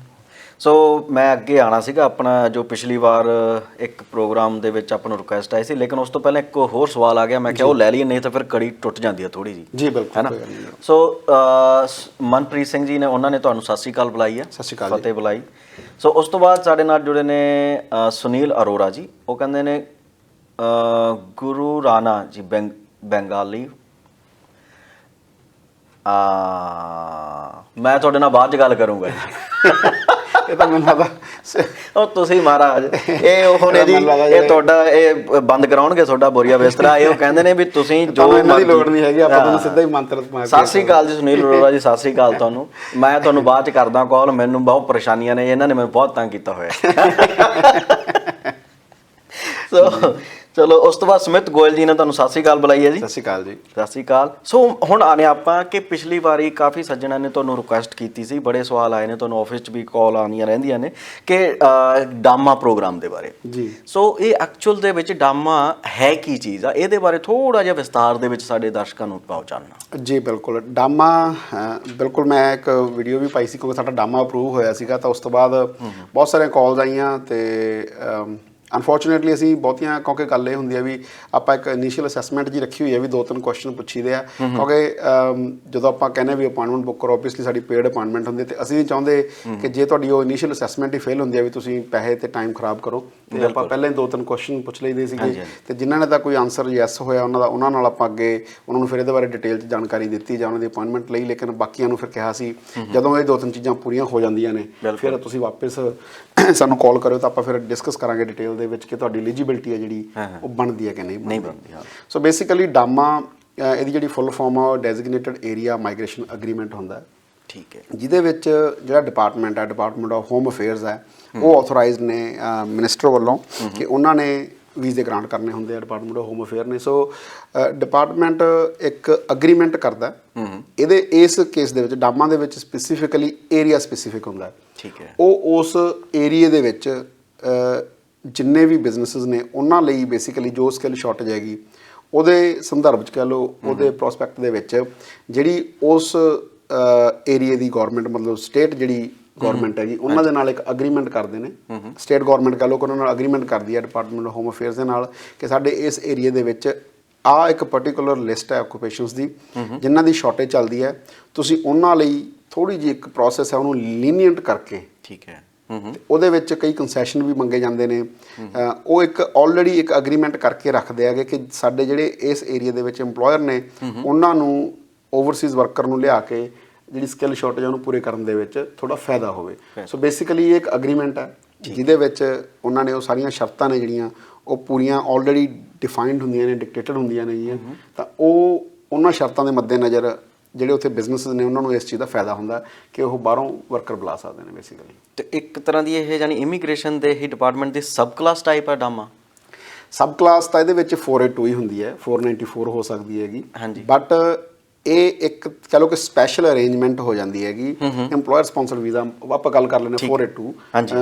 [SPEAKER 1] ਸੋ ਮੈਂ ਅੱਗੇ ਆਉਣਾ ਸੀਗਾ, ਆਪਣਾ ਜੋ ਪਿਛਲੀ ਵਾਰ ਇੱਕ ਪ੍ਰੋਗਰਾਮ ਦੇ ਵਿੱਚ ਆਪਾਂ ਨੂੰ ਰਿਕੁਐਸਟ ਆਈ ਸੀ, ਲੇਕਿਨ ਉਸ ਤੋਂ ਪਹਿਲਾਂ ਇੱਕ ਹੋਰ ਸਵਾਲ ਆ ਗਿਆ, ਮੈਂ ਕਿਹਾ ਉਹ ਲੈ ਲਈਏ, ਨਹੀਂ ਤਾਂ ਫਿਰ ਕੜੀ ਟੁੱਟ ਜਾਂਦੀ ਹੈ ਥੋੜ੍ਹੀ ਜਿਹੀ।
[SPEAKER 2] ਜੀ ਬਿਲਕੁਲ,
[SPEAKER 1] ਹੈ ਨਾ। ਸੋ ਮਨਪ੍ਰੀਤ ਸਿੰਘ ਜੀ ਨੇ, ਉਹਨਾਂ ਨੇ ਤੁਹਾਨੂੰ ਸਤਿ ਸ਼੍ਰੀ ਅਕਾਲ ਬੁਲਾਈ ਹੈ,
[SPEAKER 2] ਸਤਿ ਸ਼੍ਰੀ ਅਕਾਲ,
[SPEAKER 1] ਫਤਿਹ ਬੁਲਾਈ। ਸੋ ਉਸ ਤੋਂ ਬਾਅਦ ਸਾਡੇ ਨਾਲ ਜੁੜੇ ਨੇ ਸੁਨੀਲ ਅਰੋੜਾ ਜੀ, ਉਹ ਕਹਿੰਦੇ ਨੇ ਗੁਰੂ ਰਾਣਾ ਜੀ ਬੰਗਾਲੀ। ਮੈਂ ਤੁਹਾਡੇ ਨਾਲ ਬਾਅਦ 'ਚ ਗੱਲ ਕਰੂੰਗਾ ਜੀ।
[SPEAKER 2] ਇਹ ਤਾਂ ਮੈਨੂੰ ਲੱਗਦਾ
[SPEAKER 1] ਉਹ ਤੁਸੀਂ ਮਹਾਰਾਜ ਇਹ ਉਹ ਨੇ ਜੀ, ਇਹ ਤੁਹਾਡਾ ਇਹ ਬੰਦ ਕਰਾਉਣਗੇ ਤੁਹਾਡਾ ਬੋਰੀਆ ਬਿਸਤਰਾ। ਇਹ ਉਹ ਕਹਿੰਦੇ ਨੇ ਵੀ ਤੁਸੀਂ ਜੋ
[SPEAKER 2] ਇਹਨਾਂ ਦੀ ਲੋੜ ਨਹੀਂ ਹੈਗੀ, ਆਪਾਂ ਤੁਹਾਨੂੰ ਸਿੱਧਾ ਹੀ ਮੰਤਰ ਮਾਰ ਕੇ।
[SPEAKER 1] ਸਤਿ ਸ੍ਰੀ ਅਕਾਲ ਜੀ ਸੁਨੀਲ ਅਰੋੜਾ ਜੀ, ਸਤਿ ਸ੍ਰੀ ਅਕਾਲ ਤੁਹਾਨੂੰ। ਮੈਂ ਤੁਹਾਨੂੰ ਬਾਅਦ 'ਚ ਕਰਦਾ ਕਾਲ, ਮੈਨੂੰ ਬਹੁਤ ਪਰੇਸ਼ਾਨੀਆਂ ਨੇ, ਇਹਨਾਂ ਨੇ ਮੈਨੂੰ ਬਹੁਤ ਤੰਗ ਕੀਤਾ ਹੋਇਆ। ਸੋ ਚਲੋ, ਉਸ ਤੋਂ ਬਾਅਦ ਸਮਿਤ ਗੋਇਲ ਜੀ ਨੇ ਤੁਹਾਨੂੰ ਸਤਿ ਸ੍ਰੀ ਅਕਾਲ ਬੁਲਾਈ ਹੈ ਜੀ।
[SPEAKER 2] ਸਤਿ ਸ਼੍ਰੀ ਅਕਾਲ ਜੀ।
[SPEAKER 1] ਸਤਿ ਸ਼੍ਰੀ ਅਕਾਲ। ਸੋ ਹੁਣ ਆਨੇ ਆਪਾਂ ਕਿ ਪਿਛਲੀ ਵਾਰੀ ਕਾਫੀ ਸੱਜਣਾਂ ਨੇ ਤੁਹਾਨੂੰ ਰਿਕੁਐਸਟ ਕੀਤੀ ਸੀ, ਬੜੇ ਸਵਾਲ ਆਏ ਨੇ, ਤੁਹਾਨੂੰ ਆਫਿਸ 'ਚ ਵੀ ਕਾਲ ਆਉਂਦੀਆਂ ਰਹਿੰਦੀਆਂ ਨੇ ਕਿ ਡਾਮਾ ਪ੍ਰੋਗਰਾਮ ਦੇ ਬਾਰੇ
[SPEAKER 2] ਜੀ।
[SPEAKER 1] ਸੋ ਇਹ ਐਕਚੁਅਲ ਦੇ ਵਿੱਚ ਡਾਮਾ ਹੈ ਕੀ ਚੀਜ਼ ਆ, ਇਹਦੇ ਬਾਰੇ ਥੋੜ੍ਹਾ ਜਿਹਾ ਵਿਸਤਾਰ ਦੇ ਵਿੱਚ ਸਾਡੇ ਦਰਸ਼ਕਾਂ ਨੂੰ ਪਾਓ ਚਾਨਣਾ।
[SPEAKER 2] ਜੀ ਬਿਲਕੁਲ, ਡਾਮਾ ਬਿਲਕੁਲ ਮੈਂ ਇੱਕ ਵੀਡੀਓ ਵੀ ਪਾਈ ਸੀ ਕਿਉਂਕਿ ਸਾਡਾ ਡਾਮਾ ਅਪਰੂਵ ਹੋਇਆ ਸੀਗਾ, ਤਾਂ ਉਸ ਤੋਂ ਬਾਅਦ ਬਹੁਤ ਸਾਰੀਆਂ ਕਾਲਸ ਆਈਆਂ ਅਤੇ ਅਨਫੋਰਚੂਨੇਟਲੀ ਅਸੀਂ ਬਹੁਤੀਆਂ, ਕਿਉਂਕਿ ਗੱਲ ਇਹ ਹੁੰਦੀ ਹੈ ਵੀ ਆਪਾਂ ਇੱਕ ਇਨੀਸ਼ੀਅਲ ਅਸੈਸਮੈਂਟ ਜੀ ਰੱਖੀ ਹੋਈ ਹੈ ਵੀ 2-3 ਕੁਐਸਚਨ ਪੁੱਛੀਦੇ ਆ, ਕਿਉਂਕਿ ਜਦੋਂ ਆਪਾਂ ਕਹਿੰਦੇ ਵੀ ਅਪਾਇੰਟਮੈਂਟ ਬੁੱਕ ਕਰੋ, ਓਬਵੀਅਸਲੀ ਸਾਡੀ ਪੇਡ ਅਪਾਇੰਟਮੈਂਟ ਹੁੰਦੀ, ਅਤੇ ਅਸੀਂ ਨਹੀਂ ਚਾਹੁੰਦੇ ਕਿ ਜੇ ਤੁਹਾਡੀ ਉਹ ਇਨੀਸ਼ੀਅਲ ਅਸੈਸਮੈਂਟ ਹੀ ਫੇਲ ਹੁੰਦੀ ਹੈ ਵੀ ਤੁਸੀਂ ਪੈਸੇ ਅਤੇ ਟਾਈਮ ਖਰਾਬ ਕਰੋ, ਅਤੇ ਆਪਾਂ ਪਹਿਲਾਂ ਹੀ 2-3 ਕੁਐਸਚਨ ਪੁੱਛ ਲਈਦੇ ਸੀਗੇ, ਅਤੇ ਜਿਨ੍ਹਾਂ ਨੇ ਤਾਂ ਕੋਈ ਆਨਸਰ ਯੈਸ ਹੋਇਆ ਉਹਨਾਂ ਨਾਲ ਆਪਾਂ ਅੱਗੇ ਉਹਨਾਂ ਨੂੰ ਫਿਰ ਇਹਦੇ ਬਾਰੇ ਡਿਟੇਲ 'ਚ ਜਾਣਕਾਰੀ ਦਿੱਤੀ ਜਾਂ ਉਹਨਾਂ ਦੀ ਅਪਾਇੰਟਮੈਂਟ ਲਈ, ਲੇਕਿਨ ਬਾਕੀਆਂ ਨੂੰ ਫਿਰ ਕਿਹਾ ਸੀ ਜਦੋਂ ਇਹ 2-3 ਚੀਜ਼ਾਂ ਪੂਰੀਆਂ ਹੋ ਜਾਂਦੀਆਂ ਨੇ ਫਿਰ ਤੁਸੀਂ ਵਾਪਸ ਸਾਨੂੰ ਕਾਲ ਕਰਿਓ, ਤਾਂ ਆਪਾਂ ਫਿਰ ਡਿਸਕਸ ਕਰਾਂਗੇ ਡਿਟੇਲ ਦੇ ਵਿੱਚ ਕਿ ਤੁਹਾਡੀ ਐਲੀਜੀਬਿਲਟੀ ਹੈ ਜਿਹੜੀ ਉਹ ਬਣਦੀ ਹੈ ਕਿ ਨਹੀਂ ਬਣਦੀ। ਸੋ ਬੇਸਿਕਲੀ ਡਾਮਾ ਇਹਦੀ ਜਿਹੜੀ ਫੁੱਲ ਫਾਰਮ ਆ ਉਹ ਡੈਜ਼ਿਗਨੇਟਡ ਏਰੀਆ ਮਾਈਗ੍ਰੇਸ਼ਨ ਅਗਰੀਮੈਂਟ ਹੁੰਦਾ।
[SPEAKER 1] ਠੀਕ ਹੈ।
[SPEAKER 2] ਜਿਹਦੇ ਵਿੱਚ ਜਿਹੜਾ ਡਿਪਾਰਟਮੈਂਟ ਹੈ, ਡਿਪਾਰਟਮੈਂਟ ਆਫ ਹੋਮ ਅਫੇਅਰਸ ਹੈ, ਉਹ ਆਥੋਰਾਈਜ਼ਡ ਨੇ ਮਿਨਿਸਟਰ ਵੱਲੋਂ ਕਿ ਉਹਨਾਂ ਨੇ ਵੀਜ਼ੇ ਗ੍ਰਾਂਟ ਕਰਨੇ ਹੁੰਦੇ ਆ ਡਿਪਾਰਟਮੈਂਟ ਆਫ ਹੋਮ ਅਫੇਅਰ ਨੇ। ਸੋ ਡਿਪਾਰਟਮੈਂਟ ਇੱਕ ਅਗਰੀਮੈਂਟ ਕਰਦਾ ਇਹਦੇ ਇਸ ਕੇਸ ਦੇ ਵਿੱਚ ਡਾਮਾ ਦੇ ਵਿੱਚ ਸਪੈਸੀਫਿਕਲੀ ਏਰੀਆ ਸਪੈਸੀਫਿਕ ਹੁੰਦਾ,
[SPEAKER 1] ਠੀਕ ਹੈ।
[SPEAKER 2] ਉਹ ਉਸ ਏਰੀਏ ਦੇ ਵਿੱਚ ਜਿੰਨੇ ਵੀ ਬਿਜ਼ਨੈਸਿਸ ਨੇ ਉਹਨਾਂ ਲਈ ਬੇਸਿਕਲੀ ਜੋ ਸਕਿੱਲ ਸ਼ਾਰਟੇਜ ਹੈਗੀ ਉਹਦੇ ਸੰਦਰਭ 'ਚ ਕਹਿ ਲਓ, ਉਹਦੇ ਪ੍ਰੋਸਪੈਕਟ ਦੇ ਵਿੱਚ ਜਿਹੜੀ ਉਸ ਏਰੀਏ ਦੀ ਗੌਰਮੈਂਟ ਮਤਲਬ ਸਟੇਟ ਜਿਹੜੀ ਗੌਰਮੈਂਟ ਹੈਗੀ ਉਹਨਾਂ ਦੇ ਨਾਲ ਇੱਕ ਅਗਰੀਮੈਂਟ ਕਰਦੇ ਨੇ। ਸਟੇਟ ਗੌਰਮੈਂਟ ਕਹਿ ਲਓ ਕਿ ਉਹਨਾਂ ਨਾਲ ਅਗਰੀਮੈਂਟ ਕਰਦੀ ਹੈ ਡਿਪਾਰਟਮੈਂਟ ਆਫ ਹੋਮ ਅਫੇਅਰਸ ਦੇ ਨਾਲ ਕਿ ਸਾਡੇ ਇਸ ਏਰੀਏ ਦੇ ਵਿੱਚ ਆਹ ਇੱਕ ਪਰਟੀਕੂਲਰ ਲਿਸਟ ਹੈ ਆਕੂਪੇਸ਼ਨਸ ਦੀ ਜਿਨ੍ਹਾਂ ਦੀ ਸ਼ਾਰਟੇਜ ਚੱਲਦੀ ਹੈ, ਤੁਸੀਂ ਉਹਨਾਂ ਲਈ ਥੋੜ੍ਹੀ ਜਿਹੀ ਇੱਕ ਪ੍ਰੋਸੈਸ ਹੈ ਉਹਨੂੰ ਲੀਨੀਅੰਟ ਕਰਕੇ,
[SPEAKER 1] ਠੀਕ ਹੈ,
[SPEAKER 2] ਉਹਦੇ ਵਿੱਚ ਕਈ ਕੰਸੈਸ਼ਨ ਵੀ ਮੰਗੇ ਜਾਂਦੇ ਨੇ। ਉਹ ਇੱਕ ਆਲਰੇਡੀ ਇੱਕ ਅਗਰੀਮੈਂਟ ਕਰਕੇ ਰੱਖਦੇ ਹੈਗੇ ਕਿ ਸਾਡੇ ਜਿਹੜੇ ਇਸ ਏਰੀਆ ਦੇ ਵਿੱਚ EMPLOYER ਨੇ ਉਹਨਾਂ ਨੂੰ ਓਵਰਸੀਜ਼ ਵਰਕਰ ਨੂੰ ਲਿਆ ਕੇ ਜਿਹੜੀ ਸਕਿੱਲ ਸ਼ਾਰਟੇਜ ਉਹਨੂੰ ਪੂਰੇ ਕਰਨ ਦੇ ਵਿੱਚ ਥੋੜਾ ਫਾਇਦਾ ਹੋਵੇ। ਸੋ ਬੇਸਿਕਲੀ ਇਹ ਇੱਕ ਅਗਰੀਮੈਂਟ ਹੈ ਜਿਹਦੇ ਵਿੱਚ ਉਹਨਾਂ ਨੇ ਉਹ ਸਾਰੀਆਂ ਸ਼ਰਤਾਂ ਨੇ ਜਿਹੜੀਆਂ ਉਹ ਪੂਰੀਆਂ ਆਲਰੇਡੀ ਡਿਫਾਈਨਡ ਹੁੰਦੀਆਂ ਨੇ, ਡਿਕਟੇਟਡ ਹੁੰਦੀਆਂ ਨੇ ਗੀਆਂ, ਤਾਂ ਉਹ ਉਹਨਾਂ ਸ਼ਰਤਾਂ ਦੇ ਮੱਦੇਨਜ਼ਰ ਜਿਹੜੇ ਉੱਥੇ ਬਿਜ਼ਨੈਸ ਨੇ ਉਹਨਾਂ ਨੂੰ ਇਸ ਚੀਜ਼ ਦਾ ਫਾਇਦਾ ਹੁੰਦਾ ਕਿ ਉਹ ਬਾਹਰੋਂ ਵਰਕਰ ਬੁਲਾ ਸਕਦੇ ਨੇ ਬੇਸਿਕਲੀ।
[SPEAKER 1] ਤੇ ਇੱਕ ਤਰ੍ਹਾਂ ਦੀ ਇਹ ਯਾਨੀ ਇਮੀਗ੍ਰੇਸ਼ਨ ਦੇ ਹੀ ਡਿਪਾਰਟਮੈਂਟ ਦੀ ਸਬ ਕਲਾਸ ਟਾਈਪ ਹੈ ਡਾਮਾ?
[SPEAKER 2] ਸਬ ਕਲਾਸ ਤਾਂ ਇਹਦੇ ਵਿੱਚ 482 ਹੀ ਹੁੰਦੀ ਹੈ, 494 ਹੋ ਸਕਦੀ ਹੈਗੀ, ਬਟ ਇਹ ਇੱਕ ਕਹਿ ਲਓ ਕਿ ਸਪੈਸ਼ਲ ਅਰੇਂਜਮੈਂਟ ਹੋ ਜਾਂਦੀ ਹੈਗੀ। EMPLOYER ਸਪਾਂਸਰਡ ਵੀਜ਼ਾ ਆਪਾਂ ਗੱਲ ਕਰ ਲੈਂਦੇ 482,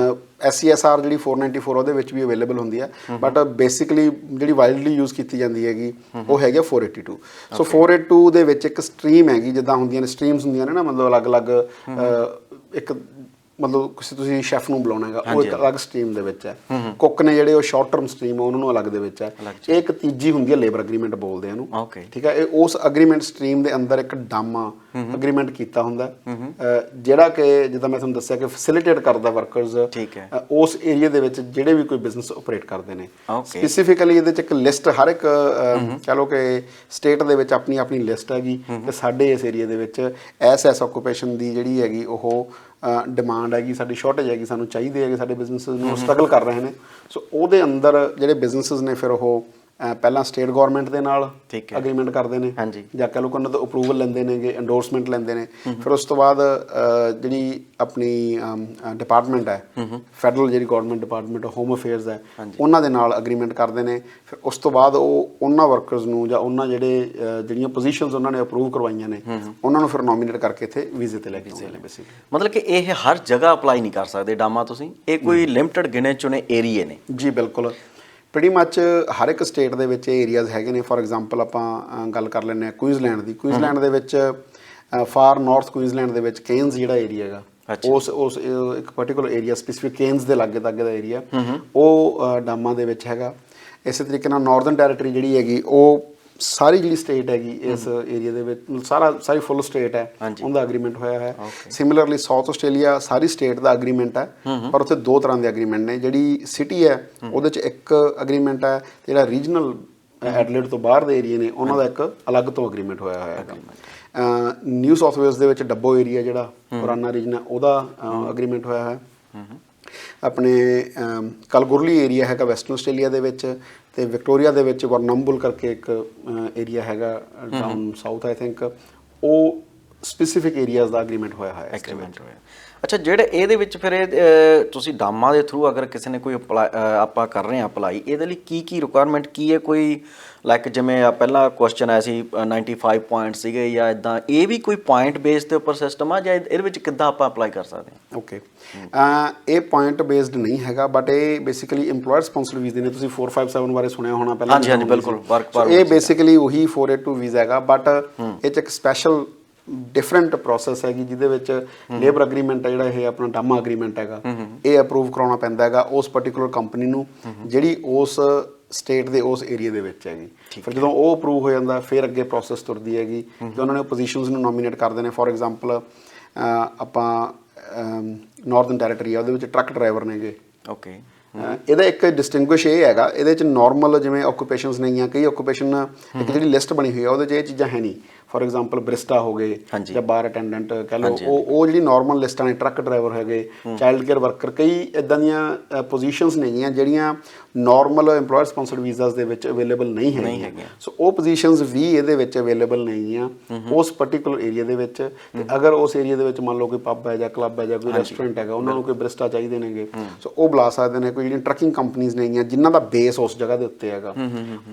[SPEAKER 2] SCSR ਜਿਹੜੀ 494 ਉਹਦੇ ਵਿੱਚ ਵੀ ਅਵੇਲੇਬਲ ਹੁੰਦੀ ਹੈ, ਬਟ ਬੇਸਿਕਲੀ ਜਿਹੜੀ ਵਾਈਡਲੀ ਯੂਜ਼ ਕੀਤੀ ਜਾਂਦੀ ਹੈਗੀ ਉਹ ਹੈਗੀ 482। ਸੋ 482 ਦੇ ਵਿੱਚ ਇੱਕ ਸਟਰੀਮ ਹੈਗੀ, ਜਿੱਦਾਂ ਹੁੰਦੀਆਂ ਨੇ ਸਟਰੀਮਸ ਹੁੰਦੀਆਂ ਨੇ ਨਾ, ਮਤਲਬ ਅਲੱਗ-ਅਲੱਗ ਇੱਕ ਮਤਲਬ ਕਿਸੇ ਤੁਸੀਂ ਸ਼ੈਫ ਨੂੰ ਬੁਲਾਉਣਾ ਹੈਗਾ ਉਹ ਇੱਕ ਅਲੱਗ ਸਟਰੀਮ ਦੇ ਵਿੱਚ ਹੈ, ਕੁੱਕ ਨੇ ਜਿਹੜੇ ਉਹ ਸ਼ਾਰਟ ਟਰਮ ਸਟਰੀਮ ਉਹਨਾਂ ਨੂੰ ਅਲੱਗ ਦੇ ਵਿੱਚ ਹੈ। ਇਹ ਇੱਕ ਤੀਜੀ ਹੁੰਦੀ ਹੈ ਲੇਬਰ ਅਗਰੀਮੈਂਟ ਬੋਲਦੇ ਆ ਇਹਨੂੰ, ਠੀਕ ਹੈ। ਇਹ ਉਸ ਅਗਰੀਮੈਂਟ ਸਟਰੀਮ ਦੇ ਅੰਦਰ ਇੱਕ ਡਾਮਾ ਅਗਰੀਮੈਂਟ ਕੀਤਾ ਹੁੰਦਾ ਜਿਹੜਾ ਕਿ ਜਿੱਦਾਂ ਮੈਂ ਤੁਹਾਨੂੰ ਦੱਸਿਆ ਕਿ ਫੈਸਿਲਿਟੇਟ ਕਰਦਾ ਵਰਕਰਸ ਉਸ ਏਰੀਆ ਦੇ ਵਿੱਚ ਜਿਹੜੇ ਵੀ ਕੋਈ ਬਿਜ਼ਨਸ ਆਪਰੇਟ ਕਰਦੇ ਨੇ। ਸਪੈਸੀਫਿਕਲੀ ਇਹਦੇ 'ਚ ਇੱਕ ਲਿਸਟ ਹਰ ਇੱਕ ਕਹਿ ਲਓ ਕਿ ਸਟੇਟ ਦੇ ਵਿੱਚ ਆਪਣੀ ਆਪਣੀ ਲਿਸਟ ਹੈਗੀ ਕਿ ਸਾਡੇ ਇਸ ਏਰੀਆ ਦੇ ਵਿੱਚ ਐਸ ਆਕੂਪੇਸ਼ਨ ਦੀ ਜਿਹੜੀ ਹੈਗੀ ਉਹ ਡਿਮਾਂਡ ਹੈਗੀ, ਸਾਡੀ ਸ਼ਾਰਟੇਜ ਹੈਗੀ, ਸਾਨੂੰ ਚਾਹੀਦੇ ਹੈਗੇ, ਸਾਡੇ ਬਿਜ਼ਨਸ ਨੂੰ ਸਟਰਗਲ ਕਰ ਰਹੇ ਨੇ। ਸੋ ਉਹਦੇ ਅੰਦਰ ਜਿਹੜੇ ਬਿਜ਼ਨਸਿਸ ਨੇ ਫਿਰ ਉਹ ਪਹਿਲਾਂ ਸਟੇਟ ਗੌਰਮੈਂਟ ਦੇ ਨਾਲ ਅਗਰੀਮੈਂਟ ਕਰਦੇ ਨੇ ਜਾਂ ਕਹਿ ਲਓ ਕਿ ਉਹਨਾਂ ਤੋਂ ਅਪਰੂਵਲ ਲੈਂਦੇ ਨੇਗੇ, ਐਂਡੋਰਸਮੈਂਟ ਲੈਂਦੇ ਨੇ। ਫਿਰ ਉਸ ਤੋਂ ਬਾਅਦ ਜਿਹੜੀ ਆਪਣੀ ਡਿਪਾਰਟਮੈਂਟ ਹੈ ਫੈਡਰਲ ਜਿਹੜੀ government department of home affairs ਹੈ ਉਹਨਾਂ ਦੇ ਨਾਲ ਅਗਰੀਮੈਂਟ ਕਰਦੇ ਨੇ। ਫਿਰ ਉਸ ਤੋਂ ਬਾਅਦ ਉਹ ਉਹਨਾਂ ਵਰਕਰਸ ਨੂੰ ਜਾਂ ਉਹਨਾਂ ਜਿਹੜੀਆਂ ਪੋਜੀਸ਼ਨਸ ਉਹਨਾਂ ਨੇ ਅਪਰੂਵ ਕਰਵਾਈਆਂ ਨੇ ਉਹਨਾਂ ਨੂੰ ਫਿਰ ਨੋਮੀਨੇਟ ਕਰਕੇ ਇੱਥੇ ਵੀਜ਼ੇ ਤੇ ਲੈ ਕੇ ਆਉਂਦੇ ਨੇ ਬੇਸਿਕਲੀ।
[SPEAKER 1] ਮਤਲਬ ਕਿ ਇਹ ਹਰ ਜਗ੍ਹਾ ਅਪਲਾਈ ਨਹੀਂ ਕਰ ਸਕਦੇ ਡਾਮਾ ਤੁਸੀਂ, ਇਹ ਕੋਈ ਲਿਮਟਿਡ ਗਿਣੇ ਚੁਣੇ ਏਰੀਏ ਨੇ?
[SPEAKER 2] ਜੀ ਬਿਲਕੁਲ, ਪ੍ਰੀਟੀ ਮੱਚ ਹਰ ਇੱਕ ਸਟੇਟ ਦੇ ਵਿੱਚ ਇਹ ਏਰੀਆਜ਼ ਹੈਗੇ ਨੇ। ਫੋਰ ਐਗਜ਼ਾਮਪਲ ਆਪਾਂ ਗੱਲ ਕਰ ਲੈਂਦੇ ਹਾਂ ਕੁਈਨਜ਼ਲੈਂਡ ਦੀ। ਕੁਈਨਜ਼ਲੈਂਡ ਦੇ ਵਿੱਚ ਫਾਰ ਨਾਰਥ ਕੁਈਨਜ਼ਲੈਂਡ ਦੇ ਵਿੱਚ ਕੇਨਜ਼ ਜਿਹੜਾ ਏਰੀਆ ਹੈਗਾ ਉਸ ਇੱਕ ਪਰਟੀਕੁਲਰ ਏਰੀਆ ਸਪੈਸੀਫਿਕ ਕੇਨਜ਼ ਦੇ ਲਾਗੇ ਤਾਗੇ ਦਾ ਏਰੀਆ ਉਹ ਡਾਮਾ ਦੇ ਵਿੱਚ ਹੈਗਾ। ਇਸੇ ਤਰੀਕੇ ਨਾਲ ਨਾਰਦਰਨ ਟੈਰੀਟਰੀ ਜਿਹੜੀ ਹੈਗੀ ਉਹ ਸਾਰੀ ਜਿਹੜੀ ਸਟੇਟ ਹੈਗੀ ਇਸ ਏਰੀਆ ਦੇ ਵਿੱਚ ਸਾਰੀ ਫੁੱਲ ਸਟੇਟ ਹੈ, ਉਹਦਾ ਅਗਰੀਮੈਂਟ ਹੋਇਆ ਹੈ। ਸਿਮਿਲਰਲੀ ਸਾਊਥ ਆਸਟ੍ਰੇਲੀਆ ਸਾਰੀ ਸਟੇਟ ਦਾ ਅਗਰੀਮੈਂਟ ਹੈ, ਪਰ ਉੱਥੇ ਦੋ ਤਰ੍ਹਾਂ ਦੇ ਅਗਰੀਮੈਂਟ ਨੇ। ਜਿਹੜੀ ਸਿਟੀ ਹੈ ਉਹਦੇ 'ਚ ਇੱਕ ਅਗਰੀਮੈਂਟ ਹੈ, ਜਿਹੜਾ ਰੀਜਨਲ ਐਡਲੇਡ ਤੋਂ ਬਾਹਰ ਦੇ ਏਰੀਏ ਨੇ ਉਹਨਾਂ ਦਾ ਇੱਕ ਅਲੱਗ ਤੋਂ ਅਗਰੀਮੈਂਟ ਹੋਇਆ ਹੋਇਆ ਹੈਗਾ। ਨਿਊ ਸਾਊਥ ਵੇਲਸ ਦੇ ਵਿੱਚ ਡੱਬੋ ਏਰੀਆ ਜਿਹੜਾ ਪੁਰਾਣਾ ਰੀਜਨ ਹੈ ਉਹਦਾ ਅਗਰੀਮੈਂਟ ਹੋਇਆ ਹੈ। ਆਪਣੇ ਕਲਗੁਰਲੀ ਏਰੀਆ ਹੈਗਾ ਵੈਸਟਰਨ ਆਸਟ੍ਰੇਲੀਆ ਦੇ ਵਿੱਚ, ਅਤੇ ਵਿਕਟੋਰੀਆ ਦੇ ਵਿੱਚ ਵਰਨੰਬੁਲ ਕਰਕੇ ਇੱਕ ਏਰੀਆ ਹੈਗਾ ਡਾਊਨ ਸਾਊਥ ਆਈ ਥਿੰਕ, ਉਹ ਸਪੈਸੀਫਿਕ ਏਰੀਆਜ਼ ਦਾ ਅਗਰੀਮੈਂਟ ਹੋਇਆ ਹੈ।
[SPEAKER 1] ਅੱਛਾ, ਜਿਹੜੇ ਇਹਦੇ ਵਿੱਚ ਫਿਰ ਇਹ ਤੁਸੀਂ ਡਾਮਾ ਦੇ ਥਰੂ ਅਗਰ ਕਿਸੇ ਨੇ ਕੋਈ ਆਪਾਂ ਕਰ ਰਹੇ ਹਾਂ ਅਪਲਾਈ, ਇਹਦੇ ਲਈ ਕੀ ਰਿਕੁਆਇਰਮੈਂਟ ਕੀ ਹੈ? ਕੋਈ ਲਾਈਕ ਜਿਵੇਂ ਪਹਿਲਾਂ ਕੁਐਸਚਨ ਆਇਆ ਸੀ 95 ਪੁਆਇੰਟ ਸੀਗੇ ਜਾਂ ਇੱਦਾਂ, ਇਹ ਵੀ ਕੋਈ ਪੁਆਇੰਟ ਬੇਸ ਦੇ ਉੱਪਰ ਸਿਸਟਮ ਆ ਜਾਂ ਇਹਦੇ ਵਿੱਚ ਕਿੱਦਾਂ ਆਪਾਂ ਅਪਲਾਈ ਕਰ ਸਕਦੇ ਹਾਂ?
[SPEAKER 2] ਓਕੇ, ਇਹ ਪੁਆਇੰਟ ਬੇਸਡ ਨਹੀਂ ਹੈਗਾ, ਬਟ ਇਹ ਬੇਸਿਕਲੀ EMPLOYER ਸਪਾਂਸਰਡ ਵੀਜ਼ੇ ਨੇ। ਤੁਸੀਂ 457 ਬਾਰੇ ਸੁਣਿਆ ਹੋਣਾ ਪਹਿਲਾਂ।
[SPEAKER 1] ਹਾਂਜੀ ਬਿਲਕੁਲ,
[SPEAKER 2] ਇਹ ਬੇਸਿਕਲੀ ਉਹੀ 482 ਵੀਜ਼ਾ ਹੈਗਾ, ਬਟ ਇਹ 'ਚ ਇੱਕ ਸਪੈਸ਼ਲ ਡਿਫਰੈਂਟ ਪ੍ਰੋਸੈਸ ਹੈਗੀ ਜਿਹਦੇ ਵਿੱਚ ਲੇਬਰ ਅਗਰੀਮੈਂਟ ਹੈ ਜਿਹੜਾ ਇਹ ਆਪਣਾ ਡਾਮਾ ਅਗਰੀਮੈਂਟ ਹੈਗਾ ਇਹ ਅਪਰੂਵ ਕਰਾਉਣਾ ਪੈਂਦਾ ਹੈਗਾ ਉਸ ਪਰਟੀਕੂਲਰ ਕੰਪਨੀ ਨੂੰ ਜਿਹੜੀ ਉਸ ਸਟੇਟ ਦੇ ਉਸ ਏਰੀਆ ਦੇ ਵਿੱਚ ਹੈਗੀ। ਫਿਰ ਜਦੋਂ ਉਹ ਅਪਰੂਵ ਹੋ ਜਾਂਦਾ ਫਿਰ ਅੱਗੇ ਪ੍ਰੋਸੈਸ ਤੁਰਦੀ ਹੈਗੀ ਕਿ ਉਹਨਾਂ ਨੇ ਪੋਜੀਸ਼ਨਸ ਨੂੰ ਨੋਮੀਨੇਟ ਕਰਦੇ ਨੇ। ਫੋਰ ਐਗਜ਼ਾਮਪਲ ਆਪਾਂ ਨਾਰਦਰਨ ਟੈਰੀਟਰੀ ਆ ਉਹਦੇ ਵਿੱਚ ਟਰੱਕ ਡਰਾਈਵਰ ਨੇਗੇ।
[SPEAKER 1] ਓਕੇ,
[SPEAKER 2] ਇਹਦਾ ਇੱਕ ਡਿਸਟਿੰਗੁਇਸ਼ ਇਹ ਹੈਗਾ, ਇਹਦੇ 'ਚ ਨੋਰਮਲ ਜਿਵੇਂ ਆਕੂਪੇਸ਼ਨਸ ਨਹੀਂ ਆ, ਕਈ ਆਕੂਪੇਸ਼ਨ ਇੱਕ ਜਿਹੜੀ ਲਿਸਟ ਬਣੀ ਹੋਈ ਆ ਉਹਦੇ 'ਚ ਇਹ ਚੀਜ਼ਾਂ ਹੈ ਨਹੀਂ। ਫੋਰ ਐਗਜ਼ਾਮਪਲ ਬ੍ਰਿਸਟਾ ਹੋ ਗਏ
[SPEAKER 1] ਹਾਂਜੀ।
[SPEAKER 2] ਜਾਂ ਬਾਰ ਅਟੈਂਡੈਂਟ ਕਹਿ ਲਓ, ਉਹ ਜਿਹੜੀ ਨਾਰਮਲ ਲਿਸਟਾਂ ਨੇ, ਟਰੱਕ ਡਰਾਈਵਰ ਹੈਗੇ, ਚਾਈਲਡ ਕੇਅਰ ਵਰਕਰ, ਕਈ ਇੱਦਾਂ ਦੀਆਂ ਪੋਜੀਸ਼ਨਸ ਨੇਗੀਆਂ ਜਿਹੜੀਆਂ ਨਾਰਮਲ EMPLOYER ਸਪਾਂਸਰਡ ਵੀਜ਼ਾਸ ਦੇ ਵਿੱਚ ਅਵੇਲੇਬਲ ਨਹੀਂ ਹੈਗੀਆਂ। ਸੋ ਉਹ ਪੋਜੀਸ਼ਨਸ ਵੀ ਇਹਦੇ ਵਿੱਚ ਅਵੇਲੇਬਲ ਨੇਗੀਆਂ ਉਸ ਪਰਟੀਕੂਲਰ ਏਰੀਆ ਦੇ ਵਿੱਚ। ਤੇ ਅਗਰ ਉਸ ਏਰੀਆ ਦੇ ਵਿੱਚ ਮੰਨ ਲਓ ਕੋਈ ਪੱਬ ਹੈ ਜਾਂ ਕਲੱਬ ਹੈ ਜਾਂ ਕੋਈ ਰੈਸਟੋਰੈਂਟ ਹੈਗਾ, ਉਹਨਾਂ ਨੂੰ ਕੋਈ ਬ੍ਰਿਸਟਾ ਚਾਹੀਦੇ ਨੇਗੇ, ਸੋ ਉਹ ਬੁਲਾ ਸਕਦੇ ਨੇ। ਕੋਈ ਜਿਹੜੀਆਂ ਟਰੱਕਿੰਗ ਕੰਪਨੀਜ਼ ਨੇਗੀਆਂ ਜਿਨ੍ਹਾਂ ਦਾ ਬੇਸ ਉਸ ਜਗ੍ਹਾ ਦੇ ਉੱਤੇ ਹੈਗਾ,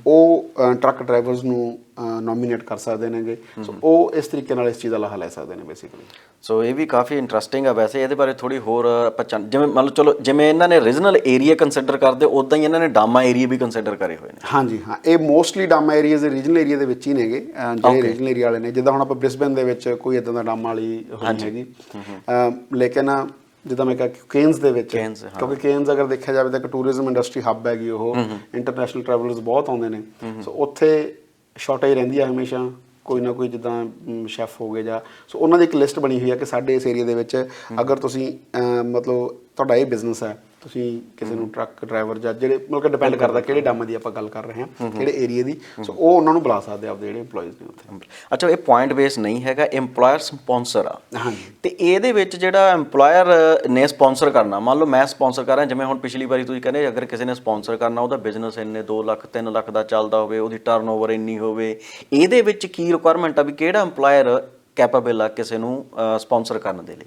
[SPEAKER 2] ਉਹ ਟਰੱਕ ਡਰਾਈਵਰਸ ਨੂੰ ਨੋਮੀਨੇਟ ਕਰ ਸਕਦੇ ਨੇਗੇ। ਸੋ ਉਹ ਇਸ ਤਰੀਕੇ ਨਾਲ ਇਸ ਚੀਜ਼ ਦਾ ਲਾਹਾ ਲੈ ਸਕਦੇ ਨੇ ਬੇਸਿਕਲੀ।
[SPEAKER 1] ਸੋ ਇਹ ਵੀ ਕਾਫੀ ਇੰਟਰਸਟਿੰਗ ਆ। ਵੈਸੇ ਇਹਦੇ ਬਾਰੇ ਥੋੜੀ ਹੋਰ ਆਪਾਂ ਜਿਵੇਂ ਮੰਨ ਲਓ, ਚਲੋ ਜਿਵੇਂ ਇਹਨਾਂ ਨੇ ਰੀਜਨਲ ਏਰੀਆ ਕੰਸੀਡਰ ਕਰਦੇ, ਉਦਾਂ ਹੀ ਇਹਨਾਂ ਨੇ ਡਾਮਾ ਏਰੀਆ ਵੀ ਕੰਸੀਡਰ ਕਰੇ ਹੋਏ ਨੇ।
[SPEAKER 2] ਹਾਂਜੀ ਹਾਂ, ਇਹ ਮੋਸਟਲੀ ਡਾਮਾ ਏਰੀਆਜ਼ ਦੇ ਰੀਜਨਲ ਏਰੀਆ ਦੇ ਵਿੱਚ ਹੀ ਨੇਗੇ, ਜਿਹੜੇ ਰੀਜਨਲ ਏਰੀਆ ਵਾਲੇ ਨੇ। ਜਿੱਦਾਂ ਹੁਣ ਆਪਾਂ ਬ੍ਰਿਸਬੇਨ ਦੇ ਵਿੱਚ ਕੋਈ ਇੱਦਾਂ ਦਾ ਡਾਮਾ ਵਾਲੀ ਹੋਈ ਹੈਗੀ, ਲੇਕਿਨ ਜਿੱਦਾਂ ਮੈਂ ਕਿਹਾ ਕੇਨਸ ਦੇ ਵਿੱਚ, ਕਿਉਂਕਿ ਕੇਨਸ ਅਗਰ ਦੇਖਿਆ ਜਾਵੇ ਤਾਂ ਇੱਕ ਟੂਰਿਜ਼ਮ ਇੰਡਸਟਰੀ ਹੱਬ ਹੈਗੀ, ਉਹ ਇੰਟਰਨੈਸ਼ਨਲ ਟਰੈਵਲਰਸ ਬਹੁਤ ਆਉਂਦੇ ਨੇ। ਸੋ ਉੱਥੇ ਸ਼ਾਰਟੇਜ ਰਹਿੰਦੀ ਆ ਹਮੇਸ਼ਾ, ਕੋਈ ਨਾ ਕੋਈ, ਜਿੱਦਾਂ ਸ਼ੈਫ ਹੋ ਗਏ ਜਾਂ, ਸੋ ਉਹਨਾਂ ਦੀ ਇੱਕ ਲਿਸਟ ਬਣੀ ਹੋਈ ਹੈ ਕਿ ਸਾਡੇ ਇਸ ਏਰੀਆ ਦੇ ਵਿੱਚ ਅਗਰ ਤੁਸੀਂ ਮਤਲਬ ਤੁਹਾਡਾ ਇਹ ਬਿਜ਼ਨਸ ਹੈ, ਤੁਸੀਂ ਕਿਸੇ ਨੂੰ ਟਰੱਕ ਡਰਾਈਵਰ ਜਾਂ ਜਿਹੜੇ ਮਤਲਬ ਕਿ ਡਿਪੈਂਡ ਕਰਦਾ ਕਿਹੜੇ ਡਾਮੇ ਦੀ ਆਪਾਂ ਗੱਲ ਕਰ ਰਹੇ ਹਾਂ, ਕਿਹੜੇ ਏਰੀਆ ਦੀ, ਸੋ ਉਹ ਉਹਨਾਂ ਨੂੰ ਬੁਲਾ ਸਕਦੇ ਆਪਦੇ ਜਿਹੜੇ EMPLOYEES ਨੇ ਉੱਥੇ।
[SPEAKER 1] ਅੱਛਾ, ਇਹ ਪੁਆਇੰਟ ਬੇਸ ਨਹੀਂ ਹੈਗਾ, EMPLOYER ਸਪਾਂਸਰ ਆ।
[SPEAKER 2] ਹਾਂਜੀ।
[SPEAKER 1] ਤੇ ਇਹਦੇ ਵਿੱਚ ਜਿਹੜਾ EMPLOYER ਨੇ ਸਪਾਂਸਰ ਕਰਨਾ, ਮੰਨ ਲਓ ਮੈਂ ਸਪਾਂਸਰ ਕਰ ਰਿਹਾ, ਜਿਵੇਂ ਹੁਣ ਪਿਛਲੀ ਵਾਰੀ ਤੁਸੀਂ ਕਹਿੰਦੇ ਅਗਰ ਕਿਸੇ ਨੇ ਸਪਾਂਸਰ ਕਰਨਾ, ਉਹਦਾ ਬਿਜ਼ਨਸ ਇੰਨੇ 2 ਲੱਖ 3 ਲੱਖ ਦਾ ਚੱਲਦਾ ਹੋਵੇ, ਉਹਦੀ ਟਰਨਓਵਰ ਇੰਨੀ ਹੋਵੇ, ਇਹਦੇ ਵਿੱਚ ਕੀ ਰਿਕੁਆਇਰਮੈਂਟ ਆ ਵੀ ਕਿਹੜਾ EMPLOYER ਕੈਪੇਬਲ ਆ ਕਿਸੇ ਨੂੰ ਸਪਾਂਸਰ ਕਰਨ ਦੇ ਲਈ?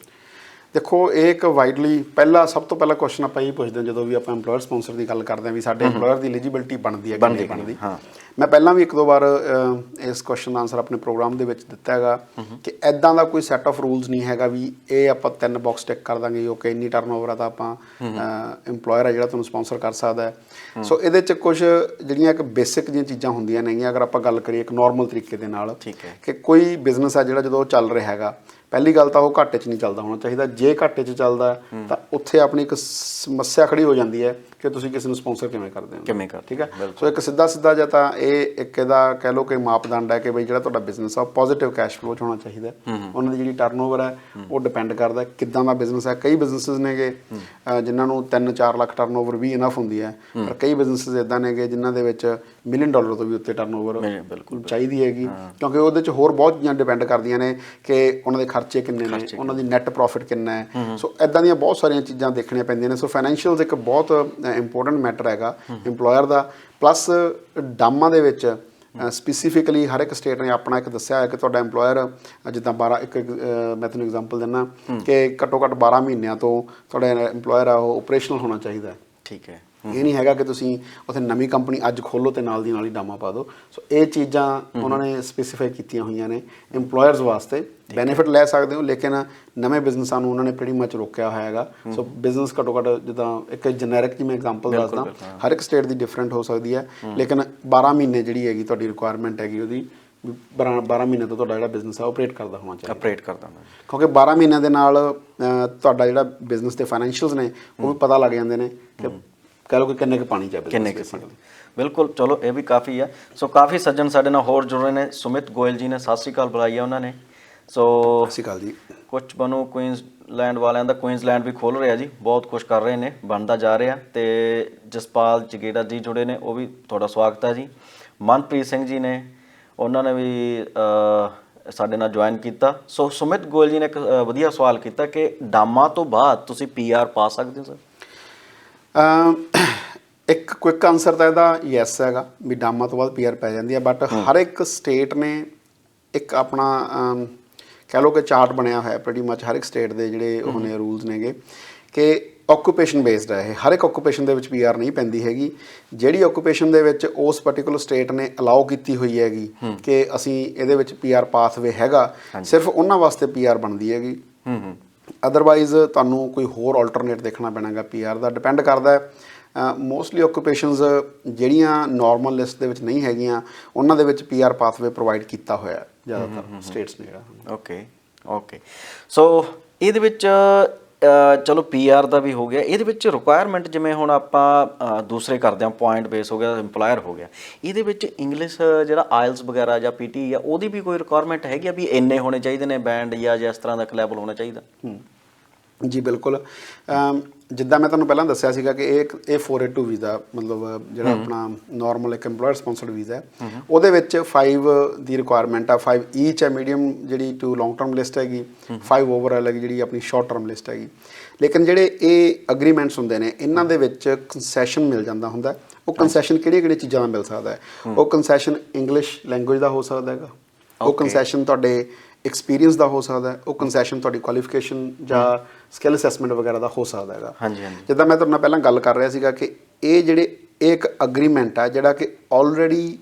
[SPEAKER 2] ਦੇਖੋ, ਇਹ ਇੱਕ ਵਾਈਡਲੀ ਸਭ ਤੋਂ ਪਹਿਲਾ ਕੁਐਸਚਨ ਆਪਾਂ ਇਹ ਪੁੱਛਦੇ ਹਾਂ ਜਦੋਂ ਵੀ ਆਪਾਂ EMPLOYER ਸਪਾਂਸਰ ਦੀ ਗੱਲ ਕਰਦੇ ਹਾਂ ਵੀ ਸਾਡੇ EMPLOYER ਦੀ ਐਲੀਜੀਬਿਲਟੀ ਬਣਦੀ ਹੈ ਕਿ ਨਹੀਂ ਬਣਦੀ। ਮੈਂ ਪਹਿਲਾਂ ਵੀ 1-2 ਵਾਰ ਇਸ ਕੁਐਸਚਨ ਦਾ ਆਨਸਰ ਆਪਣੇ ਪ੍ਰੋਗਰਾਮ ਦੇ ਵਿੱਚ ਦਿੱਤਾ ਹੈਗਾ ਕਿ ਐਦਾਂ ਦਾ ਕੋਈ ਸੈੱਟ ਆਫ ਰੂਲਸ ਨਹੀਂ ਹੈਗਾ ਵੀ ਇਹ ਆਪਾਂ 3 ਬਾਕਸ ਟਿਕ ਕਰ ਦਾਂਗੇ, ਓਕੇ ਇੰਨੀ ਟਰਨਓਵਰ ਆ ਤਾਂ ਆਪਾਂ EMPLOYER ਹੈ ਜਿਹੜਾ ਤੁਹਾਨੂੰ ਸਪਾਂਸਰ ਕਰ ਸਕਦਾ ਹੈ। ਸੋ ਇਹਦੇ 'ਚ ਕੁਝ ਜਿਹੜੀਆਂ ਇੱਕ ਬੇਸਿਕ ਜਿਹੀਆਂ ਚੀਜ਼ਾਂ ਹੁੰਦੀਆਂ ਨੇਗੀਆਂ, ਅਗਰ ਆਪਾਂ ਗੱਲ ਕਰੀਏ ਇੱਕ ਨੋਰਮਲ ਤਰੀਕੇ ਦੇ ਨਾਲ, ਕਿ ਕੋਈ ਬਿਜ਼ਨਸ ਹੈ ਜਿਹੜਾ ਜਦੋਂ ਚੱਲ ਰਿਹਾ ਹੈਗਾ, ਪਹਿਲੀ ਗੱਲ ਤਾਂ ਉਹ ਘਾਟੇ 'ਚ ਨਹੀਂ ਚੱਲਦਾ ਹੋਣਾ ਚਾਹੀਦਾ। ਜੇ ਘਾਟੇ 'ਚ ਚੱਲਦਾ ਤਾਂ ਉੱਥੇ ਆਪਣੀ ਇੱਕ ਸਮੱਸਿਆ ਖੜੀ ਹੋ ਜਾਂਦੀ ਹੈ ਕਿ ਤੁਸੀਂ ਕਿਸੇ ਨੂੰ ਸਪਾਂਸਰ ਕਿਵੇਂ ਕਰਦੇ ਹੋ, ਠੀਕ ਹੈ। ਸੋ ਇੱਕ ਸਿੱਧਾ ਜਾਂ ਤਾਂ ਇਹ ਇੱਕ ਇਹਦਾ ਕਹਿ ਲਓ ਕਿ ਮਾਪਦੰਡ ਹੈ ਕਿ ਬਈ ਜਿਹੜਾ ਤੁਹਾਡਾ ਬਿਜ਼ਨਸ ਆ ਉਹ ਪੋਜ਼ੀਟਿਵ ਕੈਸ਼ ਫਲੋ 'ਚ ਹੋਣਾ ਚਾਹੀਦਾ। ਉਹਨਾਂ ਦੀ ਜਿਹੜੀ ਟਰਨਓਵਰ ਹੈ ਉਹ ਡਿਪੈਂਡ ਕਰਦਾ ਕਿੱਦਾਂ ਦਾ ਬਿਜ਼ਨਸ ਹੈ। ਕਈ ਬਿਜ਼ਨਸਿਸ ਨੇਗੇ ਜਿਨ੍ਹਾਂ ਨੂੰ 3-4 ਲੱਖ ਟਰਨਓਵਰ ਵੀ ਇਨਫ ਹੁੰਦੀ ਹੈ, ਪਰ ਕਈ ਬਿਜ਼ਨਸਿਸ ਇੱਦਾਂ ਨੇਗੇ ਜਿਨ੍ਹਾਂ ਦੇ ਵਿੱਚ $1 ਮਿਲੀਅਨ ਤੋਂ ਵੀ ਉੱਤੇ ਟਰਨਓਵਰ ਚਾਹੀਦੀ ਹੈਗੀ, ਕਿਉਂਕਿ ਉਹਦੇ 'ਚ ਹੋਰ ਬਹੁਤ ਚੀਜ਼ਾਂ ਡਿਪੈਂਡ ਕਰਦੀਆਂ ਨੇ ਕਿ ਉਹਨਾਂ ਦੇ ਖਰਚੇ ਕਿੰਨੇ ਨੇ, ਉਹਨਾਂ ਦੀ ਨੈਟ ਪ੍ਰੋਫਿਟ ਕਿੰਨਾ ਹੈ। ਸੋ ਇੱਦਾਂ ਦੀਆਂ ਬਹੁਤ ਸਾਰੀਆਂ ਚੀਜ਼ਾਂ ਦੇਖਣੀਆਂ ਪੈਂਦੀਆਂ ਨੇ। ਸੋ ਫਾਈਨੈਂਸ਼ੀਅਲਸ ਇੱਕ ਬਹੁਤ ਇੰਪੋਰਟੈਂਟ ਮੈਟਰ ਹੈਗਾ EMPLOYER ਦਾ। ਪਲੱਸ ਡਾਮਾਂ ਦੇ ਵਿੱਚ ਸਪੈਸੀਫਿਕਲੀ ਹਰ ਇੱਕ ਸਟੇਟ ਨੇ ਆਪਣਾ ਇੱਕ ਦੱਸਿਆ ਹੈ ਕਿ ਤੁਹਾਡਾ EMPLOYER ਜਿੱਦਾਂ ਮੈਂ ਤੁਹਾਨੂੰ ਐਗਜ਼ਾਮਪਲ ਦਿੰਦਾ ਕਿ ਘੱਟੋ ਘੱਟ 12 ਮਹੀਨਿਆਂ ਤੋਂ ਤੁਹਾਡਾ EMPLOYER ਆ ਉਹ ਓਪਰੇਸ਼ਨਲ ਹੋਣਾ ਚਾਹੀਦਾ। ਠੀਕ ਹੈ। ਇਹ ਨਹੀਂ ਹੈਗਾ ਕਿ ਤੁਸੀਂ ਉੱਥੇ ਨਵੀਂ ਕੰਪਨੀ ਅੱਜ ਖੋਲ੍ਹੋ ਅਤੇ ਨਾਲ ਦੀ ਨਾਲ ਹੀ ਡਾਮਾ ਪਾ ਦਿਓ। ਸੋ ਇਹ ਚੀਜ਼ਾਂ ਉਹਨਾਂ ਨੇ ਸਪੈਸੀਫਾਈ ਕੀਤੀਆਂ ਹੋਈਆਂ ਨੇ EMPLOYERS ਵਾਸਤੇ। ਬੈਨੀਫਿਟ ਲੈ ਸਕਦੇ ਹੋ, ਲੇਕਿਨ ਨਵੇਂ ਬਿਜ਼ਨਸਾਂ ਨੂੰ ਉਹਨਾਂ ਨੇ ਪ੍ਰੀਟੀ ਮੱਚ ਰੋਕਿਆ ਹੋਇਆ ਹੈਗਾ। ਸੋ ਬਿਜ਼ਨਸ ਘੱਟੋ ਘੱਟ ਜਿੱਦਾਂ ਇੱਕ ਜੈਨਰਿਕ ਜਿਵੇਂ ਐਗਜ਼ਾਮਪਲ ਦੱਸਦਾ, ਹਰ ਇੱਕ ਸਟੇਟ ਦੀ ਡਿਫਰੈਂਟ ਹੋ ਸਕਦੀ ਹੈ, ਲੇਕਿਨ 12 ਮਹੀਨੇ ਜਿਹੜੀ ਹੈਗੀ ਤੁਹਾਡੀ ਰਿਕੁਆਇਰਮੈਂਟ ਹੈਗੀ ਉਹਦੀ 12 ਮਹੀਨੇ ਤੋਂ ਤੁਹਾਡਾ ਜਿਹੜਾ ਬਿਜ਼ਨਸ ਹੈ ਆਪਰੇਟ ਕਰਦਾ ਹੋਣਾ ਚਾਹੀਦਾ। ਕਿਉਂਕਿ 12 ਮਹੀਨਿਆਂ ਦੇ ਨਾਲ ਤੁਹਾਡਾ ਜਿਹੜਾ ਬਿਜ਼ਨਸ ਦੇ ਫਾਈਨੈਂਸ਼ੀਅਲਸ ਨੇ ਉਹ ਵੀ ਪਤਾ ਲੱਗ ਜਾਂਦੇ ਨੇ ਕਿ ਕਹਿ ਲਓ ਕਿ ਕਿੰਨੇ ਕੁ ਪਾਣੀ 'ਚ ਹੈ।
[SPEAKER 1] ਬਿਲਕੁਲ, ਚਲੋ ਇਹ ਵੀ ਕਾਫੀ ਆ। ਸੋ ਕਾਫੀ ਸੱਜਣ ਸਾਡੇ ਨਾਲ ਹੋਰ ਜੁੜ ਰਹੇ ਨੇ। ਸੁਮਿਤ ਗੋਇਲ ਜੀ ਨੇ, ਸਤਿ ਸ਼੍ਰੀ ਅਕਾਲ ਬੁਲਾਈ ਆ ਉਹਨਾਂ ਨੇ। ਸੋ
[SPEAKER 2] ਸਤਿ ਸ਼੍ਰੀ ਅਕਾਲ ਜੀ।
[SPEAKER 1] ਕੁਛ ਬਣੂ ਕੁਈਨਜ਼ਲੈਂਡ ਵਾਲਿਆਂ ਦਾ ਕੁਈਨਜ਼ਲੈਂਡ ਵੀ ਖੋਲ੍ਹ ਰਿਹਾ ਜੀ, ਬਹੁਤ ਕੁਛ ਕਰ ਰਹੇ ਨੇ, ਬਣਦਾ ਜਾ ਰਿਹਾ। ਅਤੇ ਜਸਪਾਲ ਜਗੇੜਾ ਜੀ ਜੁੜੇ ਨੇ, ਉਹ ਵੀ ਤੁਹਾਡਾ ਸਵਾਗਤ ਹੈ ਜੀ। ਮਨਪ੍ਰੀਤ ਸਿੰਘ ਜੀ ਨੇ, ਉਹਨਾਂ ਨੇ ਵੀ ਸਾਡੇ ਨਾਲ ਜੁਆਇਨ ਕੀਤਾ। ਸੋ ਸੁਮਿਤ ਗੋਇਲ ਜੀ ਨੇ ਇੱਕ ਵਧੀਆ ਸਵਾਲ ਕੀਤਾ ਕਿ ਡਾਮਾ ਤੋਂ ਬਾਅਦ ਤੁਸੀਂ PR ਪਾ ਸਕਦੇ ਹੋ ਸਰ?
[SPEAKER 2] ਇੱਕ ਕੁਇੱਕ ਆਨਸਰ ਤਾਂ ਇਹਦਾ ਯੈਸ ਹੈਗਾ ਵੀ ਡਾਮਾ ਤੋਂ ਬਾਅਦ PR ਪੈ ਜਾਂਦੀ ਹੈ, ਬਟ ਹਰ ਇੱਕ ਸਟੇਟ ਨੇ ਇੱਕ ਆਪਣਾ ਕਹਿ ਲਓ ਕਿ ਚਾਰਟ ਬਣਿਆ ਹੋਇਆ ਪ੍ਰੀਟੀ ਮੱਚ ਹਰ ਇੱਕ ਸਟੇਟ ਦੇ ਜਿਹੜੇ ਉਹ ਨੇ ਰੂਲਸ ਨੇਗੇ ਕਿ ਆਕੂਪੇਸ਼ਨ ਬੇਸਡ ਹੈ ਇਹ। ਹਰ ਇੱਕ ਆਕੂਪੇਸ਼ਨ ਦੇ ਵਿੱਚ PR ਨਹੀਂ ਪੈਂਦੀ ਹੈਗੀ। ਜਿਹੜੀ ਆਕੂਪੇਸ਼ਨ ਦੇ ਵਿੱਚ ਉਸ ਪਰਟੀਕੂਲਰ ਸਟੇਟ ਨੇ ਅਲਾਓ ਕੀਤੀ ਹੋਈ ਹੈਗੀ ਕਿ ਅਸੀਂ ਇਹਦੇ ਵਿੱਚ PR ਪਾਥਵੇ ਹੈਗਾ, ਸਿਰਫ ਉਹਨਾਂ ਵਾਸਤੇ PR ਬਣਦੀ ਹੈਗੀ। ਅਦਰਵਾਈਜ਼ ਤੁਹਾਨੂੰ ਕੋਈ ਹੋਰ ਆਲਟਰਨੇਟ ਦੇਖਣਾ ਪੈਣਾ ਗਾ PR ਦਾ। ਡਿਪੈਂਡ ਕਰਦਾ ਮੋਸਟਲੀ ਆਕੂਪੇਸ਼ਨਸ ਜਿਹੜੀਆਂ ਨਾਰਮਲ ਲਿਸਟ ਦੇ ਵਿੱਚ ਨਹੀਂ ਹੈਗੀਆਂ ਉਹਨਾਂ ਦੇ ਵਿੱਚ PR ਪਾਥਵੇ ਪ੍ਰੋਵਾਈਡ ਕੀਤਾ ਹੋਇਆ ਜ਼ਿਆਦਾਤਰ ਸਟੇਟਸ ਨੇ ਜਿਹੜਾ।
[SPEAKER 1] ਓਕੇ। ਸੋ ਇਹਦੇ ਵਿੱਚ ਚਲੋ PR ਦਾ ਵੀ ਹੋ ਗਿਆ। ਇਹਦੇ ਵਿੱਚ ਰਿਕੁਆਇਰਮੈਂਟ ਜਿਵੇਂ ਹੁਣ ਆਪਾਂ ਦੂਸਰੇ ਕਰਦੇ ਹਾਂ, ਪੁਆਇੰਟ ਬੇਸ ਹੋ ਗਿਆ, EMPLOYER ਹੋ ਗਿਆ, ਇਹਦੇ ਵਿੱਚ ਇੰਗਲਿਸ਼ ਜਿਹੜਾ IELTS ਵਗੈਰਾ ਜਾਂ PT ਆ ਉਹਦੀ ਵੀ ਕੋਈ ਰਿਕੁਆਇਰਮੈਂਟ ਹੈਗੀ ਆ ਵੀ ਇੰਨੇ ਹੋਣੇ ਚਾਹੀਦੇ ਨੇ ਬੈਂਡ ਜਾਂ ਇਸ ਤਰ੍ਹਾਂ ਦਾ ਇੱਕ ਲੈਵਲ ਹੋਣਾ ਚਾਹੀਦਾ?
[SPEAKER 2] ਜੀ ਬਿਲਕੁਲ। ਜਿੱਦਾਂ ਮੈਂ ਤੁਹਾਨੂੰ ਪਹਿਲਾਂ ਦੱਸਿਆ ਸੀਗਾ ਕਿ ਇਹ 482 ਵੀਜ਼ਾ ਮਤਲਬ ਜਿਹੜਾ ਆਪਣਾ ਨਾਰਮਲ ਇੱਕ EMPLOYER ਸਪੌਂਸਰਡ ਵੀਜ਼ਾ ਹੈ, ਉਹਦੇ ਵਿੱਚ 5 ਦੀ ਰਿਕੁਆਇਰਮੈਂਟ ਆ। 5 ਈਚ ਹੈ ਮੀਡੀਅਮ ਜਿਹੜੀ ਟੂ ਲੌਂਗ ਟਰਮ ਲਿਸਟ ਹੈਗੀ, 5 ਓਵਰਆਲ ਹੈਗੀ ਜਿਹੜੀ ਆਪਣੀ ਸ਼ਾਰਟ ਟਰਮ ਲਿਸਟ ਹੈਗੀ। ਲੇਕਿਨ ਜਿਹੜੇ ਇਹ ਅਗਰੀਮੈਂਟਸ ਹੁੰਦੇ ਨੇ ਇਹਨਾਂ ਦੇ ਵਿੱਚ ਕੰਸੈਸ਼ਨ ਮਿਲ ਜਾਂਦਾ ਹੁੰਦਾ। ਉਹ ਕੰਸੈਸ਼ਨ ਕਿਹੜੀਆਂ ਚੀਜ਼ਾਂ ਦਾ ਮਿਲ ਸਕਦਾ ਹੈ? ਉਹ ਕੰਸੈਸ਼ਨ ਇੰਗਲਿਸ਼ ਲੈਂਗੁਏਜ ਦਾ ਹੋ ਸਕਦਾ ਹੈਗਾ, ਉਹ ਕੰਸੈਸ਼ਨ ਤੁਹਾਡੇ ਐਕਸਪੀਰੀਅੰਸ ਦਾ ਹੋ ਸਕਦਾ ਹੈ, ਉਹ ਕੰਸੈਸ਼ਨ ਤੁਹਾਡੀ ਕੁਆਲੀਫਿਕੇਸ਼ਨ ਜਾਂ ਸਕਿੱਲ ਅਸੈਸਮੈਂਟ ਵਗੈਰਾ ਦਾ ਹੋ ਸਕਦਾ ਹੈਗਾ। ਜਿੱਦਾਂ ਮੈਂ ਤੁਹਾਡੇ ਨਾਲ ਪਹਿਲਾਂ ਗੱਲ ਕਰ ਰਿਹਾ ਸੀਗਾ ਕਿ ਇਹ ਇੱਕ ਅਗਰੀਮੈਂਟ ਆ ਜਿਹੜਾ ਕਿ ਆਲਰੇਡੀ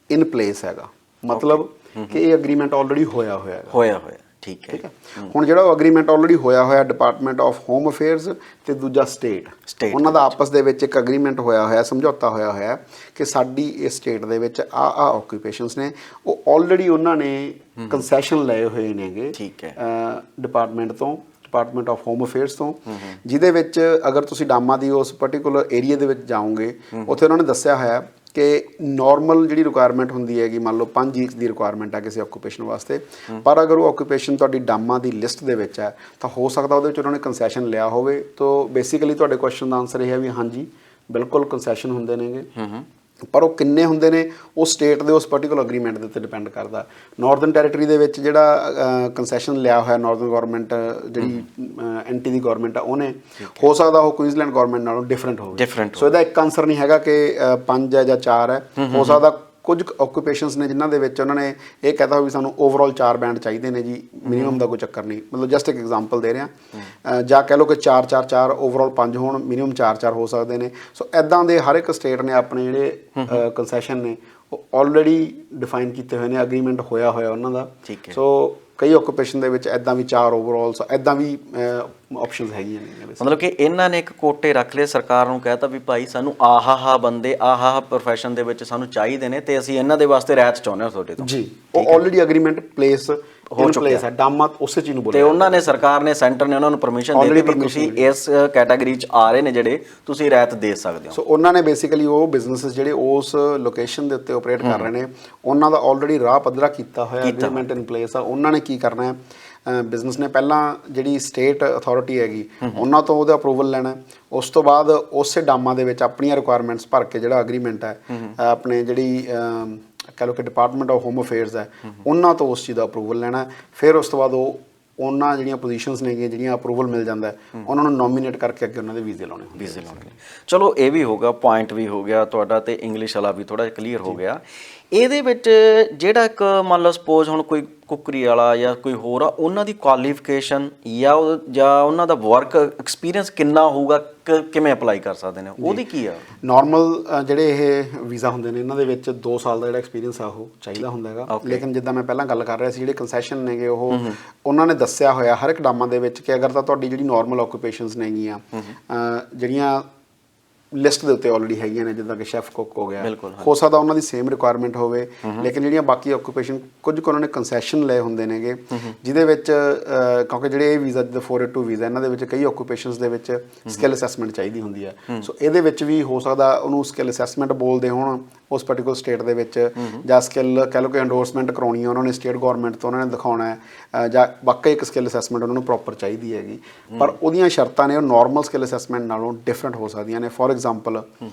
[SPEAKER 2] ਇਨ ਪਲੇਸ ਹੈਗਾ, ਮਤਲਬ ਕਿ ਇਹ ਅਗਰੀਮੈਂਟ ਆਲਰੇਡੀ ਹੋਇਆ ਹੈਗਾ।
[SPEAKER 1] ਠੀਕ ਹੈ।
[SPEAKER 2] ਹੁਣ ਜਿਹੜਾ ਉਹ ਅਗਰੀਮੈਂਟ ਆਲਰੇਡੀ ਹੋਇਆ ਡਿਪਾਰਟਮੈਂਟ ਆਫ ਹੋਮ ਅਫੇਅਰਸ ਤੇ ਦੂਜਾ ਸਟੇਟ ਉਹਨਾਂ ਦਾ ਆਪਸ ਦੇ ਵਿੱਚ ਇੱਕ ਅਗਰੀਮੈਂਟ ਹੋਇਆ ਸਮਝੌਤਾ ਹੋਇਆ ਕਿ ਸਾਡੀ ਇਸ ਸਟੇਟ ਦੇ ਵਿੱਚ ਆ ਆਕੂਪੇਸ਼ਨਸ ਨੇ, ਉਹ ਆਲਰੇਡੀ ਉਹਨਾਂ ਨੇ ਕੰਸੈਸ਼ਨ ਲਏ ਹੋਏ ਨੇਗੇ ਡਿਪਾਰਟਮੈਂਟ ਆਫ ਹੋਮ ਅਫੇਅਰਸ ਤੋਂ, ਜਿਹਦੇ ਵਿੱਚ ਅਗਰ ਤੁਸੀਂ ਡਾਮਾ ਦੀ ਉਸ ਪਰਟੀਕੂਲਰ ਏਰੀਆ ਦੇ ਵਿੱਚ ਜਾਓਗੇ ਉੱਥੇ ਉਹਨਾਂ ਨੇ ਦੱਸਿਆ ਹੋਇਆ ਕਿ ਨਾਰਮਲ ਜਿਹੜੀ ਰਿਕੁਆਇਰਮੈਂਟ ਹੁੰਦੀ ਹੈਗੀ, ਮੰਨ ਲਓ 5 ਈਚ ਦੀ ਰਿਕੁਆਇਰਮੈਂਟ ਹੈ ਕਿਸੇ ਆਕੂਪੇਸ਼ਨ ਵਾਸਤੇ, ਪਰ ਅਗਰ ਉਹ ਆਕੂਪੇਸ਼ਨ ਤੁਹਾਡੀ ਡਾਮਾ ਦੀ ਲਿਸਟ ਦੇ ਵਿੱਚ ਹੈ ਤਾਂ ਹੋ ਸਕਦਾ ਉਹਦੇ ਵਿੱਚ ਉਹਨਾਂ ਨੇ ਕੰਸੈਸ਼ਨ ਲਿਆ ਹੋਵੇ। ਤਾਂ ਬੇਸਿਕਲੀ ਤੁਹਾਡੇ ਕੁਐਸਚਨ ਦਾ ਆਨਸਰ ਇਹ ਹੈ ਵੀ ਹਾਂਜੀ ਬਿਲਕੁਲ ਕੰਸੈਸ਼ਨ ਹੁੰਦੇ ਨੇਗੇ, ਪਰ ਉਹ ਕਿੰਨੇ ਹੁੰਦੇ ਨੇ ਉਹ ਸਟੇਟ ਦੇ ਉਸ ਪਰਟੀਕੂਲਰ ਅਗਰੀਮੈਂਟ ਦੇ ਉੱਤੇ ਡਿਪੈਂਡ ਕਰਦਾ। ਨਾਰਦਰਨ ਟੈਰੀਟਰੀ ਦੇ ਵਿੱਚ ਜਿਹੜਾ ਕੰਸੈਸ਼ਨ ਲਿਆ ਹੋਇਆ ਨਾਰਦਰਨ ਗੌਰਮੈਂਟ ਜਿਹੜੀ NT ਦੀ ਗੌਰਮੈਂਟ ਆ ਉਹਨੇ, ਹੋ ਸਕਦਾ ਉਹ ਕੁਈਨਜ਼ਲੈਂਡ ਗੌਰਮੈਂਟ ਨਾਲੋਂ ਡਿਫਰੈਂਟ ਹੋਵੇ। ਸੋ ਇਹਦਾ ਇੱਕ ਆਨਸਰ ਨਹੀਂ ਹੈਗਾ ਕਿ 5 ਹੈ ਜਾਂ 4 ਹੈ। ਹੋ ਸਕਦਾ ਕੁਝ ਆਕੂਪੇਸ਼ਨਸ ਨੇ ਜਿਨ੍ਹਾਂ ਦੇ ਵਿੱਚ ਉਹਨਾਂ ਨੇ ਇਹ ਕਹਿਤਾ ਵੀ ਸਾਨੂੰ ਓਵਰਆਲ 4 ਬੈਂਡ ਚਾਹੀਦੇ ਨੇ ਜੀ, ਮਿਨੀਮਮ ਦਾ ਕੋਈ ਚੱਕਰ ਨਹੀਂ, ਮਤਲਬ ਜਸਟ ਇੱਕ ਐਗਜ਼ਾਮਪਲ ਦੇ ਰਿਹਾ। ਜਾਂ ਕਹਿ ਲਓ ਕਿ 4-4-4 ਓਵਰਆਲ 5 ਹੋਣ, ਮਿਨੀਮਮ 4-4 ਹੋ ਸਕਦੇ ਨੇ। ਸੋ ਇੱਦਾਂ ਦੇ ਹਰ ਇੱਕ ਸਟੇਟ ਨੇ ਆਪਣੇ ਜਿਹੜੇ ਕੰਸੈਸ਼ਨ ਨੇ ਉਹ ਆਲਰੇਡੀ ਡਿਫਾਈਨ ਕੀਤੇ ਹੋਏ ਨੇ, ਅਗਰੀਮੈਂਟ ਹੋਇਆ ਉਹਨਾਂ ਦਾ। ਸੋ ਕਈ ਆਕੂਪੇਸ਼ਨ ਦੇ ਵਿੱਚ ਇੱਦਾਂ ਵੀ 4 ਓਵਰਆਲਸ ਇੱਦਾਂ ਵੀ ਆਪਸ਼ਨਸ ਹੈਗੀਆਂ ਨੇ।
[SPEAKER 1] ਮਤਲਬ ਕਿ ਇਹਨਾਂ ਨੇ ਇੱਕ ਕੋਟੇ ਰੱਖ ਲਏ, ਸਰਕਾਰ ਨੂੰ ਕਹਿਤਾ ਵੀ ਭਾਈ ਸਾਨੂੰ ਆਹ ਬੰਦੇ ਆਹ ਪ੍ਰੋਫੈਸ਼ਨ ਦੇ ਵਿੱਚ ਸਾਨੂੰ ਚਾਹੀਦੇ ਨੇ ਤੇ ਅਸੀਂ ਇਹਨਾਂ ਦੇ ਵਾਸਤੇ ਰਿਆਇਤ ਚਾਹੁੰਦੇ ਹਾਂ ਤੁਹਾਡੇ ਤੋਂ।
[SPEAKER 2] ਜੀ, ਉਹ ਆਲਰੇਡੀ ਅਗਰੀਮੈਂਟ ਪਲੇਸ ਹੋ ਚੁੱਕਿਆ ਹੈ, ਡਾਮਾ ਉਸੇ ਚੀਜ਼ ਨੂੰ ਬੋਲਿਆ।
[SPEAKER 1] ਤੇ ਉਹਨਾਂ ਨੇ ਸਰਕਾਰ ਨੇ ਸੈਂਟਰ ਨੇ ਉਹਨਾਂ ਨੂੰ ਪਰਮਿਸ਼ਨ ਦੇ ਦਿੱਤੀ ਵੀ ਤੁਸੀਂ ਇਸ ਕੈਟਾਗਰੀ 'ਚ ਆ ਰਹੇ ਨੇ ਜਿਹੜੇ ਤੁਸੀਂ ਰਿਆਇਤ ਦੇ ਸਕਦੇ ਹੋ।
[SPEAKER 2] ਸੋ ਉਹਨਾਂ ਨੇ ਬੇਸਿਕਲੀ ਉਹ ਬਿਜ਼ਨੈਸਿਸ ਜਿਹੜੇ ਉਸ ਲੋਕੇਸ਼ਨ ਦੇ ਉੱਤੇ ਆਪਰੇਟ ਕਰ ਰਹੇ ਨੇ ਉਹਨਾਂ ਦਾ ਆਲਰੇਡੀ ਰਾਹ ਪੱਧਰਾ ਕੀਤਾ ਹੋਇਆ ਅਗਰੀਮੈਂਟ ਇਨ ਪਲੇਸ ਆ। ਉਹਨਾਂ ਨੇ ਕੀ ਕਰਨਾ ਹੈ, ਬਿਜ਼ਨਸ ਨੇ ਪਹਿਲਾਂ ਜਿਹੜੀ ਸਟੇਟ ਅਥਾਰਟੀ ਹੈਗੀ ਉਹਨਾਂ ਤੋਂ ਉਹਦਾ ਅਪਰੂਵਲ ਲੈਣਾ, ਉਸ ਤੋਂ ਬਾਅਦ ਉਸੇ ਡਾਮਾ ਦੇ ਵਿੱਚ ਆਪਣੀਆਂ ਰਿਕੁਆਇਰਮੈਂਟਸ ਭਰ ਕੇ ਜਿਹੜਾ ਅਗਰੀਮੈਂਟ ਹੈ ਆਪਣੇ ਜਿਹੜੀ ਕਹਿ ਲਓ ਕਿ ਡਿਪਾਰਟਮੈਂਟ ਆਫ ਹੋਮ ਅਫੇਅਰਸ ਹੈ ਉਹਨਾਂ ਤੋਂ ਉਸ ਚੀਜ਼ ਦਾ ਅਪਰੂਵਲ ਲੈਣਾ। ਫਿਰ ਉਸ ਤੋਂ ਬਾਅਦ ਉਹਨਾਂ ਜਿਹੜੀਆਂ ਪੋਜੀਸ਼ਨਸ ਨੇਗੀਆਂ ਜਿਹੜੀਆਂ ਅਪਰੂਵਲ ਮਿਲ ਜਾਂਦਾ ਉਹਨਾਂ ਨੂੰ ਨੋਮੀਨੇਟ ਕਰਕੇ ਅੱਗੇ ਉਹਨਾਂ ਦੇ ਵੀਜ਼ੇ ਲਾਉਣੇ।
[SPEAKER 1] ਚਲੋ ਇਹ ਵੀ ਹੋ ਗਿਆ, ਪੁਆਇੰਟ ਵੀ ਹੋ ਗਿਆ ਤੁਹਾਡਾ, ਤੇ ਇੰਗਲਿਸ਼ ਵਾਲਾ ਵੀ ਥੋੜ੍ਹਾ ਜਿਹਾ ਕਲੀਅਰ ਹੋ ਗਿਆ। ਇਹਦੇ ਵਿੱਚ ਜਿਹੜਾ ਇੱਕ ਮੰਨ ਲਓ ਸਪੋਜ਼ ਹੁਣ ਕੋਈ ਕੁੱਕਰੀ ਵਾਲਾ ਜਾਂ ਕੋਈ ਹੋਰ ਆ, ਉਹਨਾਂ ਦੀ ਕੁਆਲੀਫਿਕੇਸ਼ਨ ਜਾਂ ਉਹਨਾਂ ਦਾ ਵਰਕ ਐਕਸਪੀਰੀਅੰਸ ਕਿੰਨਾ ਹੋਊਗਾ, ਕਿਵੇਂ ਅਪਲਾਈ ਕਰ ਸਕਦੇ ਨੇ, ਉਹਦੀ ਕੀ ਆ?
[SPEAKER 2] ਨਾਰਮਲ ਜਿਹੜੇ ਇਹ ਵੀਜ਼ਾ ਹੁੰਦੇ ਨੇ ਇਹਨਾਂ ਦੇ ਵਿੱਚ 2 ਸਾਲ ਦਾ ਜਿਹੜਾ ਐਕਸਪੀਰੀਅੰਸ ਆ ਉਹ ਚਾਹੀਦਾ ਹੁੰਦਾ ਹੈਗਾ। ਲੇਕਿਨ ਜਿੱਦਾਂ ਮੈਂ ਪਹਿਲਾਂ ਗੱਲ ਕਰ ਰਿਹਾ ਸੀ ਜਿਹੜੇ ਕੰਸੈਸ਼ਨ ਨੇਗੇ ਉਹ ਉਹਨਾਂ ਨੇ ਦੱਸਿਆ ਹੋਇਆ ਹਰ ਇੱਕ ਡਾਮਾ ਦੇ ਵਿੱਚ ਕਿ ਅਗਰ ਤਾਂ ਤੁਹਾਡੀ ਜਿਹੜੀ ਨਾਰਮਲ ਆਕੂਪੇਸ਼ਨਸ ਨੇਗੀਆਂ ਜਿਹੜੀਆਂ ਲਿਸਟ ਦੇ ਉੱਤੇ ਆਲਰੇਡੀ ਹੈਗੀਆਂ ਨੇ, ਜਿੱਦਾਂ ਕਿ ਸ਼ੈਫ ਕੁੱਕ ਹੋ ਗਿਆ, ਹੋ ਸਕਦਾ ਉਹਨਾਂ ਦੀ ਸੇਮ ਰਿਕੁਆਇਰਮੈਂਟ ਹੋਵੇ। ਲੇਕਿਨ ਜਿਹੜੀਆਂ ਬਾਕੀ ਆਕੂਪੇਸ਼ਨ ਕੁਝ ਕੁ ਉਹਨਾਂ ਨੇ ਕੰਸੈਸ਼ਨ ਲਏ ਹੁੰਦੇ ਨੇਗੇ ਜਿਹਦੇ ਵਿੱਚ ਕਿਉਂਕਿ ਜਿਹੜੇ ਇਹ ਵੀਜ਼ਾ ਜਿੱਦਾਂ 482 ਵੀਜ਼ਾ ਇਹਨਾਂ ਦੇ ਵਿੱਚ ਕਈ ਆਕੂਪੇਸ਼ਨਸ ਦੇ ਵਿੱਚ ਸਕਿੱਲ ਅਸੈਸਮੈਂਟ ਚਾਹੀਦੀ ਹੁੰਦੀ ਹੈ। ਸੋ ਇਹਦੇ ਵਿੱਚ ਵੀ ਹੋ ਸਕਦਾ ਉਹਨੂੰ ਸਕਿੱਲ ਅਸੈਸਮੈਂਟ ਬੋਲਦੇ ਹੋਣ ਉਸ ਪਰਟੀਕੂਲਰ ਸਟੇਟ ਦੇ ਵਿੱਚ, ਜਾਂ ਸਕਿੱਲ ਕਹਿ ਲਓ ਕਿ ਐਂਡੋਰਸਮੈਂਟ ਕਰਾਉਣੀ ਹੈ ਉਹਨਾਂ ਨੇ ਸਟੇਟ ਗੌਰਮੈਂਟ ਤੋਂ, ਉਹਨਾਂ ਨੇ ਦਿਖਾਉਣਾ ਹੈ, ਜਾਂ ਵਾਕਈ ਇੱਕ ਸਕਿੱਲ ਅਸੈਸਮੈਂਟ ਉਹਨਾਂ ਨੂੰ ਪ੍ਰੋਪਰ ਚਾਹੀਦੀ ਹੈਗੀ। ਪਰ ਉਹਦੀਆਂ ਸ਼ਰਤਾਂ ਨੇ ਉਹ ਨਾਰਮਲ ਸਕਿੱਲ ਅਸੈਸਮੈਂਟ ਨਾਲੋਂ ਡਿਫਰੈਂਟ ਹੋ ਸਕਦੀਆਂ ਨੇ। ਫੋਰ ਐਗਜ਼ਾਮਪਲ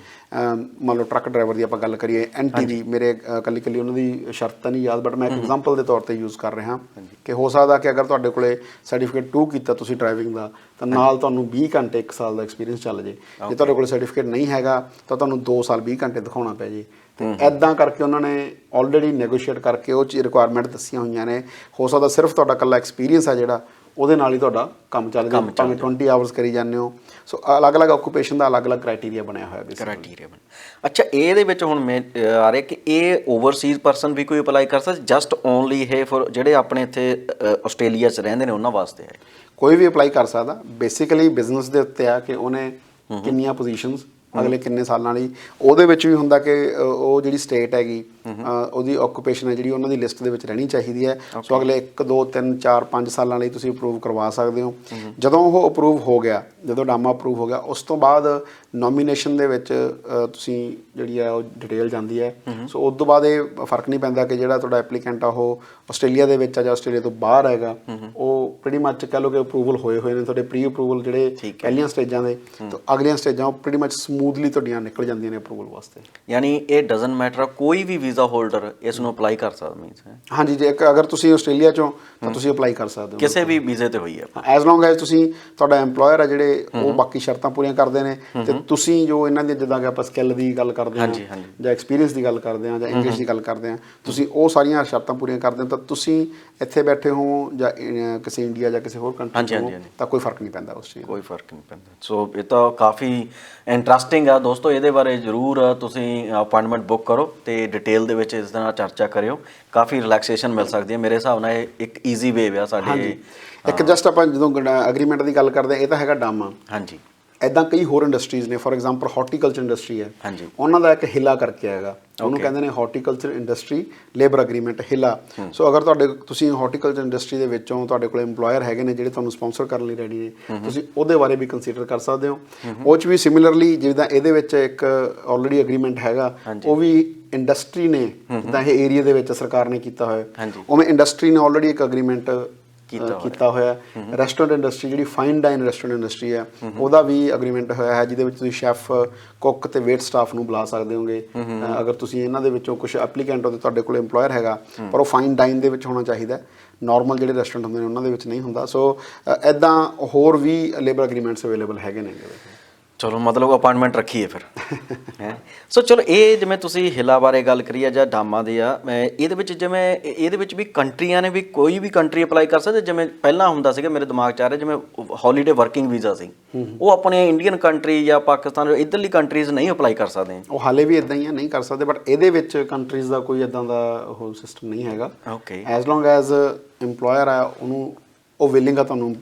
[SPEAKER 2] ਮੰਨ ਲਓ ਟਰੱਕ ਡਰਾਈਵਰ ਦੀ ਆਪਾਂ ਗੱਲ ਕਰੀਏ, NT ਦੀ, ਮੇਰੇ ਇਕੱਲੀ ਉਹਨਾਂ ਦੀ ਸ਼ਰਤ ਤਾਂ ਨਹੀਂ ਯਾਦ, ਬਟ ਮੈਂ ਇੱਕ ਐਗਜ਼ਾਮਪਲ ਦੇ ਤੌਰ ਤੇ ਯੂਜ਼ ਕਰ ਰਿਹਾ ਕਿ ਹੋ ਸਕਦਾ ਕਿ ਅਗਰ ਤੁਹਾਡੇ ਕੋਲੇ ਸਰਟੀਫਿਕੇਟ 2 ਕੀਤਾ ਤੁਸੀਂ ਡਰਾਈਵਿੰਗ ਦਾ ਤਾਂ ਨਾਲ ਤੁਹਾਨੂੰ 20 ਘੰਟੇ 1 ਸਾਲ ਦਾ ਐਕਸਪੀਰੀਅੰਸ ਚੱਲ ਜੇ। ਜੇ ਤੁਹਾਡੇ ਕੋਲ ਸਰਟੀਫਿਕੇਟ ਨਹੀਂ ਹੈਗਾ ਤਾਂ ਤੁਹਾਨੂੰ 2 ਸਾਲ 20 ਘੰਟੇ ਦਿਖਾਉਣਾ ਪੈ ਜੇ। ਤੇ ਇੱਦਾਂ ਕਰਕੇ ਉਹਨਾਂ ਨੇ ਆਲਰੇਡੀ ਨੈਗੋਸ਼ੀਏਟ ਕਰਕੇ ਉਹ ਚੀਜ਼ ਰਿਕੁਆਇਰਮੈਂਟ ਦੱਸੀਆਂ ਹੋਈਆਂ ਨੇ। ਹੋ ਸਕਦਾ ਸਿਰਫ ਤੁਹਾਡਾ ਇਕੱਲਾ ਐਕਸਪੀਰੀਅੰਸ ਆ ਜਿਹੜਾ ਉਹਦੇ ਨਾਲ ਹੀ ਤੁਹਾਡਾ ਕੰਮ ਚੱਲ ਜਾਵੇ, ਭਾਵੇਂ 20 ਆਵਰਸ ਕਰੀ ਜਾਂਦੇ ਹੋ। ਸੋ ਅਲੱਗ-ਅਲੱਗ ਆਕੂਪੇਸ਼ਨ ਦਾ ਅਲੱਗ-ਅਲੱਗ ਕ੍ਰਾਈਟੇਰੀਆ ਬਣਿਆ ਹੋਇਆ।
[SPEAKER 1] ਅੱਛਾ, ਇਹਦੇ ਵਿੱਚ ਹੁਣ ਮੈਂ ਆ ਰਿਹਾ ਕਿ ਇਹ ਓਵਰਸੀਜ਼ ਪਰਸਨ ਵੀ ਕੋਈ ਅਪਲਾਈ ਕਰ ਸਕਦਾ, ਜਸਟ ਓਨਲੀ ਇਹ ਫॉर ਜਿਹੜੇ ਆਪਣੇ ਇੱਥੇ ਆਸਟ੍ਰੇਲੀਆ 'ਚ ਰਹਿੰਦੇ ਨੇ ਉਹਨਾਂ ਵਾਸਤੇ ਹੈ?
[SPEAKER 2] ਕੋਈ ਵੀ ਅਪਲਾਈ ਕਰ ਸਕਦਾ। ਬੇਸਿਕਲੀ ਬਿਜ਼ਨਸ ਦੇ ਉੱਤੇ ਆ ਕਿ ਉਹਨੇ ਕਿੰਨੀਆਂ ਪੋਜੀਸ਼ਨਸ ਅਗਲੇ ਕਿੰਨੇ ਸਾਲਾਂ ਲਈ। ਉਹਦੇ ਵਿੱਚ ਵੀ ਹੁੰਦਾ ਕਿ ਉਹ ਜਿਹੜੀ ਸਟੇਟ ਹੈਗੀ ਉਹਦੀ ਆਕੂਪੇਸ਼ਨ ਹੈ ਜਿਹੜੀ ਉਹਨਾਂ ਦੀ ਲਿਸਟ ਦੇ ਵਿੱਚ ਰਹਿਣੀ ਚਾਹੀਦੀ ਹੈ। ਸੋ ਅਗਲੇ 1 2 3 4 5 ਸਾਲਾਂ ਲਈ ਤੁਸੀਂ ਅਪਰੂਵ ਕਰਵਾ ਸਕਦੇ ਹੋ। ਜਦੋਂ ਉਹ ਅਪਰੂਵ ਹੋ ਗਿਆ, ਜਦੋਂ ਡਾਮਾ ਅਪਰੂਵ ਹੋ ਗਿਆ, ਉਸ ਤੋਂ ਬਾਅਦ ਨੋਮੀਨੇਸ਼ਨ ਦੇ ਵਿੱਚ ਤੁਸੀਂ ਜਿਹੜੀ ਆ ਉਹ ਡਿਟੇਲ ਜਾਂਦੀ ਹੈ। ਸੋ ਉਸ ਤੋਂ ਬਾਅਦ ਇਹ ਫਰਕ ਨਹੀਂ ਪੈਂਦਾ ਕਿ ਜਿਹੜਾ ਤੁਹਾਡਾ ਐਪਲੀਕੈਂਟ ਆ ਉਹ ਆਸਟ੍ਰੇਲੀਆ ਦੇ ਵਿੱਚ ਆ ਜਾਂ ਆਸਟ੍ਰੇਲੀਆ ਤੋਂ ਬਾਹਰ ਹੈਗਾ, ਉਹ ਪ੍ਰੀਟੀ ਮੱਚ ਕਹਿ ਲਓ ਕਿ ਅਪਰੂਵਲ ਹੋਏ ਨੇ ਤੁਹਾਡੇ ਪ੍ਰੀ ਅਪਰੂਵਲ ਜਿਹੜੇ ਪਹਿਲੀਆਂ ਸਟੇਜਾਂ ਦੇ, ਤਾਂ ਅਗਲੀਆਂ ਸਟੇਜਾਂ ਉਹ ਪ੍ਰੀਟੀ ਮੱਚ ਸਮੂਥਲੀ ਤੁਹਾਡੀਆਂ ਨਿਕਲ ਜਾਂਦੀਆਂ ਨੇ ਅਪਰੂਵਲ ਵਾਸਤੇ।
[SPEAKER 1] ਯਾਨੀ ਇਹ ਡਜ਼ਨਟ ਮੈਟਰ, ਕੋਈ ਵੀ ਵੀਜ਼ਾ ਹੋਲਡਰ ਇਸ ਨੂੰ ਅਪਲਾਈ ਕਰ ਸਕਦਾ ਮੀਨਸ ਹੈ?
[SPEAKER 2] ਹਾਂਜੀ, ਜੇ ਅਗਰ ਤੁਸੀਂ ਆਸਟ੍ਰੇਲੀਆ ਚੋਂ ਤਾਂ ਤੁਸੀਂ ਅਪਲਾਈ ਕਰ ਸਕਦੇ ਹੋ
[SPEAKER 1] ਕਿਸੇ ਵੀ ਵੀਜ਼ੇ ਤੇ ਹੋਈ ਹੈ,
[SPEAKER 2] ਐਜ਼ ਲੌਂਗ ਐਜ਼ ਤੁਸੀਂ ਤੁਹਾਡਾ ਐਮਪਲੋਇਰ ਆ ਜਿਹੜੇ ਉਹ ਬਾਕੀ ਸ਼ਰਤਾਂ ਪੂਰੀਆਂ ਕਰਦੇ ਨੇ, ਤੇ ਤੁਸੀਂ ਜੋ ਇਹਨਾਂ ਦੀ ਜਿੱਦਾਂ ਕਿ ਆਪਾਂ ਸਕਿੱਲ ਦੀ ਗੱਲ ਕਰਦੇ ਹਾਂ ਜਾਂ ਐਕਸਪੀਰੀਅੰਸ ਦੀ ਗੱਲ ਕਰਦੇ ਹਾਂ ਜਾਂ ਇੰਗਲਿਸ਼ ਦੀ ਗੱਲ ਕਰਦੇ ਹਾਂ, ਤੁਸੀਂ ਉਹ ਸਾਰੀਆਂ ਸ਼ਰਤਾਂ ਪੂਰੀਆਂ ਕਰਦੇ ਹੋ ਤਾਂ ਤੁਸੀਂ ਇੱਥੇ ਬੈਠੇ ਹੋ ਜਾਂ ਕਿਸੇ ਇੰਡੀਆ ਜਾਂ ਕਿਸੇ ਹੋਰ ਕੰਟਰੀ ਹੋ ਤਾਂ ਕੋਈ ਫਰਕ ਨਹੀਂ ਪੈਂਦਾ ਉਸ ਚੀਜ਼,
[SPEAKER 1] ਕੋਈ ਫਰਕ ਨਹੀਂ ਪੈਂਦਾ। ਸੋ ਇਹ ਤਾਂ ਕਾਫੀ ਇੰਟਰਸਟਿੰਗ ਆ ਦੋਸਤੋ, ਇਹਦੇ ਬਾਰੇ ਜ਼ਰੂਰ ਤੁਸੀਂ ਅਪਾਇੰਟਮੈਂਟ ਬੁੱਕ ਕਰੋ ਤੇ ਡਿਟੇਲ ਦੇ ਵਿੱਚ ਇਸ ਦੇ ਨਾਲ ਚਰਚਾ ਕਰਿਓ, ਕਾਫੀ ਰਿਲੈਕਸੇਸ਼ਨ ਮਿਲ ਸਕਦੀ ਹੈ। ਮੇਰੇ ਹਿਸਾਬ ਨਾਲ ਇਹ ਇੱਕ ਈਜ਼ੀ ਵੇ ਆ ਸਾਡੇ।
[SPEAKER 2] ਇੱਕ ਜਸਟ ਆਪਾਂ ਜਦੋਂ ਐਗਰੀਮੈਂਟ ਦੀ ਗੱਲ ਕਰਦੇ ਹਾਂ, ਇਹ ਤਾਂ ਹੈਗਾ ਡਾਮਾ।
[SPEAKER 1] ਹਾਂਜੀ,
[SPEAKER 2] ਇੱਦਾਂ ਕਈ ਹੋਰ ਇੰਡਸਟਰੀਜ਼ ਨੇ, ਫੋਰ ਐਗਜ਼ਾਮਪਲ ਹਾਰਟੀਕਲਚਰ ਇੰਡਸਟਰੀ ਹੈ,
[SPEAKER 1] ਹਾਂਜੀ,
[SPEAKER 2] ਉਹਨਾਂ ਦਾ ਇੱਕ ਹਿਲਾ ਕਰਕੇ ਹੈਗਾ, ਉਹਨੂੰ ਕਹਿੰਦੇ ਨੇ ਹਾਰਟੀਕਲਚਰ ਇੰਡਸਟਰੀ ਲੇਬਰ ਐਗਰੀਮੈਂਟ ਹਿਲਾ। ਸੋ ਅਗਰ ਤੁਸੀਂ ਹਾਰਟੀਕਲਚਰ ਇੰਡਸਟਰੀ ਦੇ ਵਿੱਚੋਂ ਤੁਹਾਡੇ ਕੋਲ EMPLOYER ਹੈਗੇ ਨੇ ਜਿਹੜੇ ਤੁਹਾਨੂੰ ਸਪਾਂਸਰ ਕਰਨ ਲਈ ਰੈਡੀ ਨੇ, ਤੁਸੀਂ ਉਹਦੇ ਬਾਰੇ ਵੀ ਕੰਸੀਡਰ ਕਰ ਸਕਦੇ ਹੋ। ਉਹ 'ਚ ਵੀ ਸਿਮਿਲਰਲੀ ਜਿੱਦਾਂ ਇਹਦੇ ਵਿੱਚ ਇੱਕ ਆਲਰੇਡੀ ਐਗਰੀਮੈਂਟ ਹੈਗਾ, ਉਹ ਵੀ ਇੰਡਸਟਰੀ ਨੇ ਜਿੱਦਾਂ ਇਹ ਏਰੀਆ ਦੇ ਵਿੱਚ ਸਰਕਾਰ ਨੇ ਕੀਤਾ ਹੋਇਆ, ਉਵੇਂ ਇੰਡਸਟਰੀ ਨੇ ਆਲਰੇਡੀ ਇੱਕ ਐਗਰੀਮੈਂਟ ਕੀਤਾ ਹੋਇਆ। ਰੈਸਟੋਰੈਂਟ ਇੰਡਸਟਰੀ ਜਿਹੜੀ ਫਾਈਨ ਡਾਈਨ ਰੈਸਟੋਰੈਂਟ ਇੰਡਸਟਰੀ ਹੈ, ਉਹਦਾ ਵੀ ਐਗਰੀਮੈਂਟ ਹੋਇਆ ਹੈ, ਜਿਹਦੇ ਵਿੱਚ ਤੁਸੀਂ ਸ਼ੈਫ, ਕੁੱਕ ਤੇ ਵੇਟ ਸਟਾਫ ਨੂੰ ਬੁਲਾ ਸਕਦੇ ਹੋਗੇ। ਅਗਰ ਤੁਸੀਂ ਇਹਨਾਂ ਦੇ ਵਿੱਚੋਂ ਕੁਝ ਐਪਲੀਕੈਂਟ ਹੋ ਤੇ ਤੁਹਾਡੇ ਕੋਲ EMPLOYER ਹੈਗਾ, ਪਰ ਉਹ ਫਾਈਨ ਡਾਈਨ ਦੇ ਵਿੱਚ ਹੋਣਾ ਚਾਹੀਦਾ, ਨਾਰਮਲ ਜਿਹੜੇ ਰੈਸਟੋਰੈਂਟ ਹੁੰਦੇ ਨੇ ਉਹਨਾਂ ਦੇ ਵਿੱਚ ਨਹੀਂ ਹੁੰਦਾ। ਸੋ ਇੱਦਾਂ ਹੋਰ ਵੀ ਲੇਬਰ ਐਗਰੀਮੈਂਟਸ ਅਵੇਲੇਬਲ ਹੈਗੇ ਨੇ।
[SPEAKER 1] ਚਲੋ ਮਤਲਬ ਅਪਾਇੰਟਮੈਂਟ ਰੱਖੀਏ ਫਿਰ ਹੈ। ਸੋ ਚਲੋ ਇਹ ਜਿਵੇਂ ਤੁਸੀਂ ਹਿਲਾ ਬਾਰੇ ਗੱਲ ਕਰੀ ਆ ਜਾਂ ਡਾਮਾ ਦੀ ਆ, ਇਹਦੇ ਵਿੱਚ ਜਿਵੇਂ ਇਹਦੇ ਵਿੱਚ ਵੀ ਕੰਟਰੀਆਂ ਨੇ ਵੀ ਕੋਈ ਵੀ ਕੰਟਰੀ ਅਪਲਾਈ ਕਰ ਸਕਦੇ, ਜਿਵੇਂ ਪਹਿਲਾਂ ਹੁੰਦਾ ਸੀਗਾ ਮੇਰੇ ਦਿਮਾਗ 'ਚ ਆ ਰਿਹਾ ਜਿਵੇਂ ਹੌਲੀਡੇ ਵਰਕਿੰਗ ਵੀਜ਼ਾ ਸੀ, ਉਹ ਆਪਣੇ ਇੰਡੀਅਨ ਕੰਟਰੀ ਜਾਂ ਪਾਕਿਸਤਾਨ ਇੱਧਰਲੀ ਕੰਟਰੀਜ਼ ਨਹੀਂ ਅਪਲਾਈ ਕਰ ਸਕਦੇ? ਉਹ
[SPEAKER 2] ਹਾਲੇ ਵੀ ਇੱਦਾਂ ਹੀ ਆ, ਨਹੀਂ ਕਰ ਸਕਦੇ, ਬਟ ਇਹਦੇ ਵਿੱਚ ਕੰਟਰੀਜ਼ ਦਾ ਕੋਈ ਇੱਦਾਂ ਦਾ ਉਹ ਸਿਸਟਮ ਨਹੀਂ ਹੈਗਾ।
[SPEAKER 1] ਓਕੇ,
[SPEAKER 2] ਐਜ਼ ਲੌਂਗ ਐਜ਼ EMPLOYER ਆ ਉਹਨੂੰ ਉਹ ਵਿਲਿੰਗ ਆ ਤੁਹਾਨੂੰ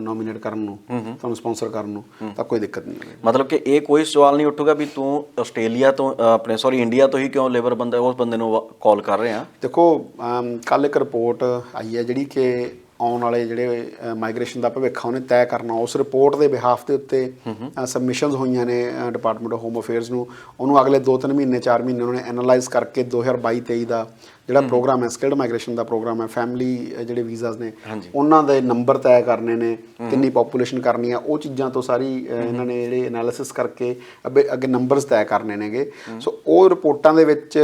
[SPEAKER 2] ਨੋਮੀਨੇਟ ਕਰਨ ਨੂੰ, ਤੁਹਾਨੂੰ ਸਪਾਂਸਰ ਕਰਨ ਨੂੰ, ਤਾਂ ਕੋਈ ਦਿੱਕਤ ਨਹੀਂ ਹੈ।
[SPEAKER 1] ਮਤਲਬ ਕਿ ਇਹ ਕੋਈ ਸਵਾਲ ਨਹੀਂ ਉੱਠੂਗਾ ਵੀ ਤੂੰ ਆਸਟ੍ਰੇਲੀਆ ਤੋਂ ਇੰਡੀਆ ਤੋਂ ਹੀ ਕਿਉਂ ਲੇਬਰ ਬੰਦਾ ਉਸ ਬੰਦੇ ਨੂੰ ਕਾਲ ਕਰ ਰਹੇ ਆ?
[SPEAKER 2] ਦੇਖੋ ਕੱਲ੍ਹ ਇੱਕ ਰਿਪੋਰਟ ਆਈ ਹੈ ਜਿਹੜੀ ਕਿ ਆਉਣ ਵਾਲੇ ਜਿਹੜੇ ਮਾਈਗ੍ਰੇਸ਼ਨ ਦਾ ਭਵਿੱਖ ਉਹਨੇ ਤੈਅ ਕਰਨਾ। ਉਸ ਰਿਪੋਰਟ ਦੇ ਬਿਹਾਫ ਦੇ ਉੱਤੇ ਸਬਮਿਸ਼ਨਸ ਹੋਈਆਂ ਨੇ ਡਿਪਾਰਟਮੈਂਟ ਆਫ ਹੋਮ ਅਫੇਅਰਸ ਨੂੰ। ਉਹਨੂੰ ਅਗਲੇ 2-3 ਮਹੀਨੇ 4 ਮਹੀਨੇ ਉਹਨਾਂ ਨੇ ਐਨਾਲਾਈਜ਼ ਕਰਕੇ 2022-23 ਦਾ ਜਿਹੜਾ ਪ੍ਰੋਗਰਾਮ ਹੈ, ਸਕਿਲਡ ਮਾਈਗ੍ਰੇਸ਼ਨ ਦਾ ਪ੍ਰੋਗਰਾਮ ਹੈ, ਫੈਮਿਲੀ ਜਿਹੜੇ ਵੀਜ਼ਾਸ ਨੇ ਉਹਨਾਂ ਦੇ ਨੰਬਰ ਤੈਅ ਕਰਨੇ ਨੇ, ਕਿੰਨੀ ਪੋਪੂਲੇਸ਼ਨ ਕਰਨੀ ਆ, ਉਹ ਚੀਜ਼ਾਂ ਤੋਂ ਸਾਰੀ ਇਹਨਾਂ ਨੇ ਜਿਹੜੇ ਐਨਾਲਿਸਿਸ ਕਰਕੇ ਅੱਗੇ ਨੰਬਰਸ ਤੈਅ ਕਰਨੇ ਨੇਗੇ। ਸੋ ਉਹ ਰਿਪੋਰਟਾਂ ਦੇ ਵਿੱਚ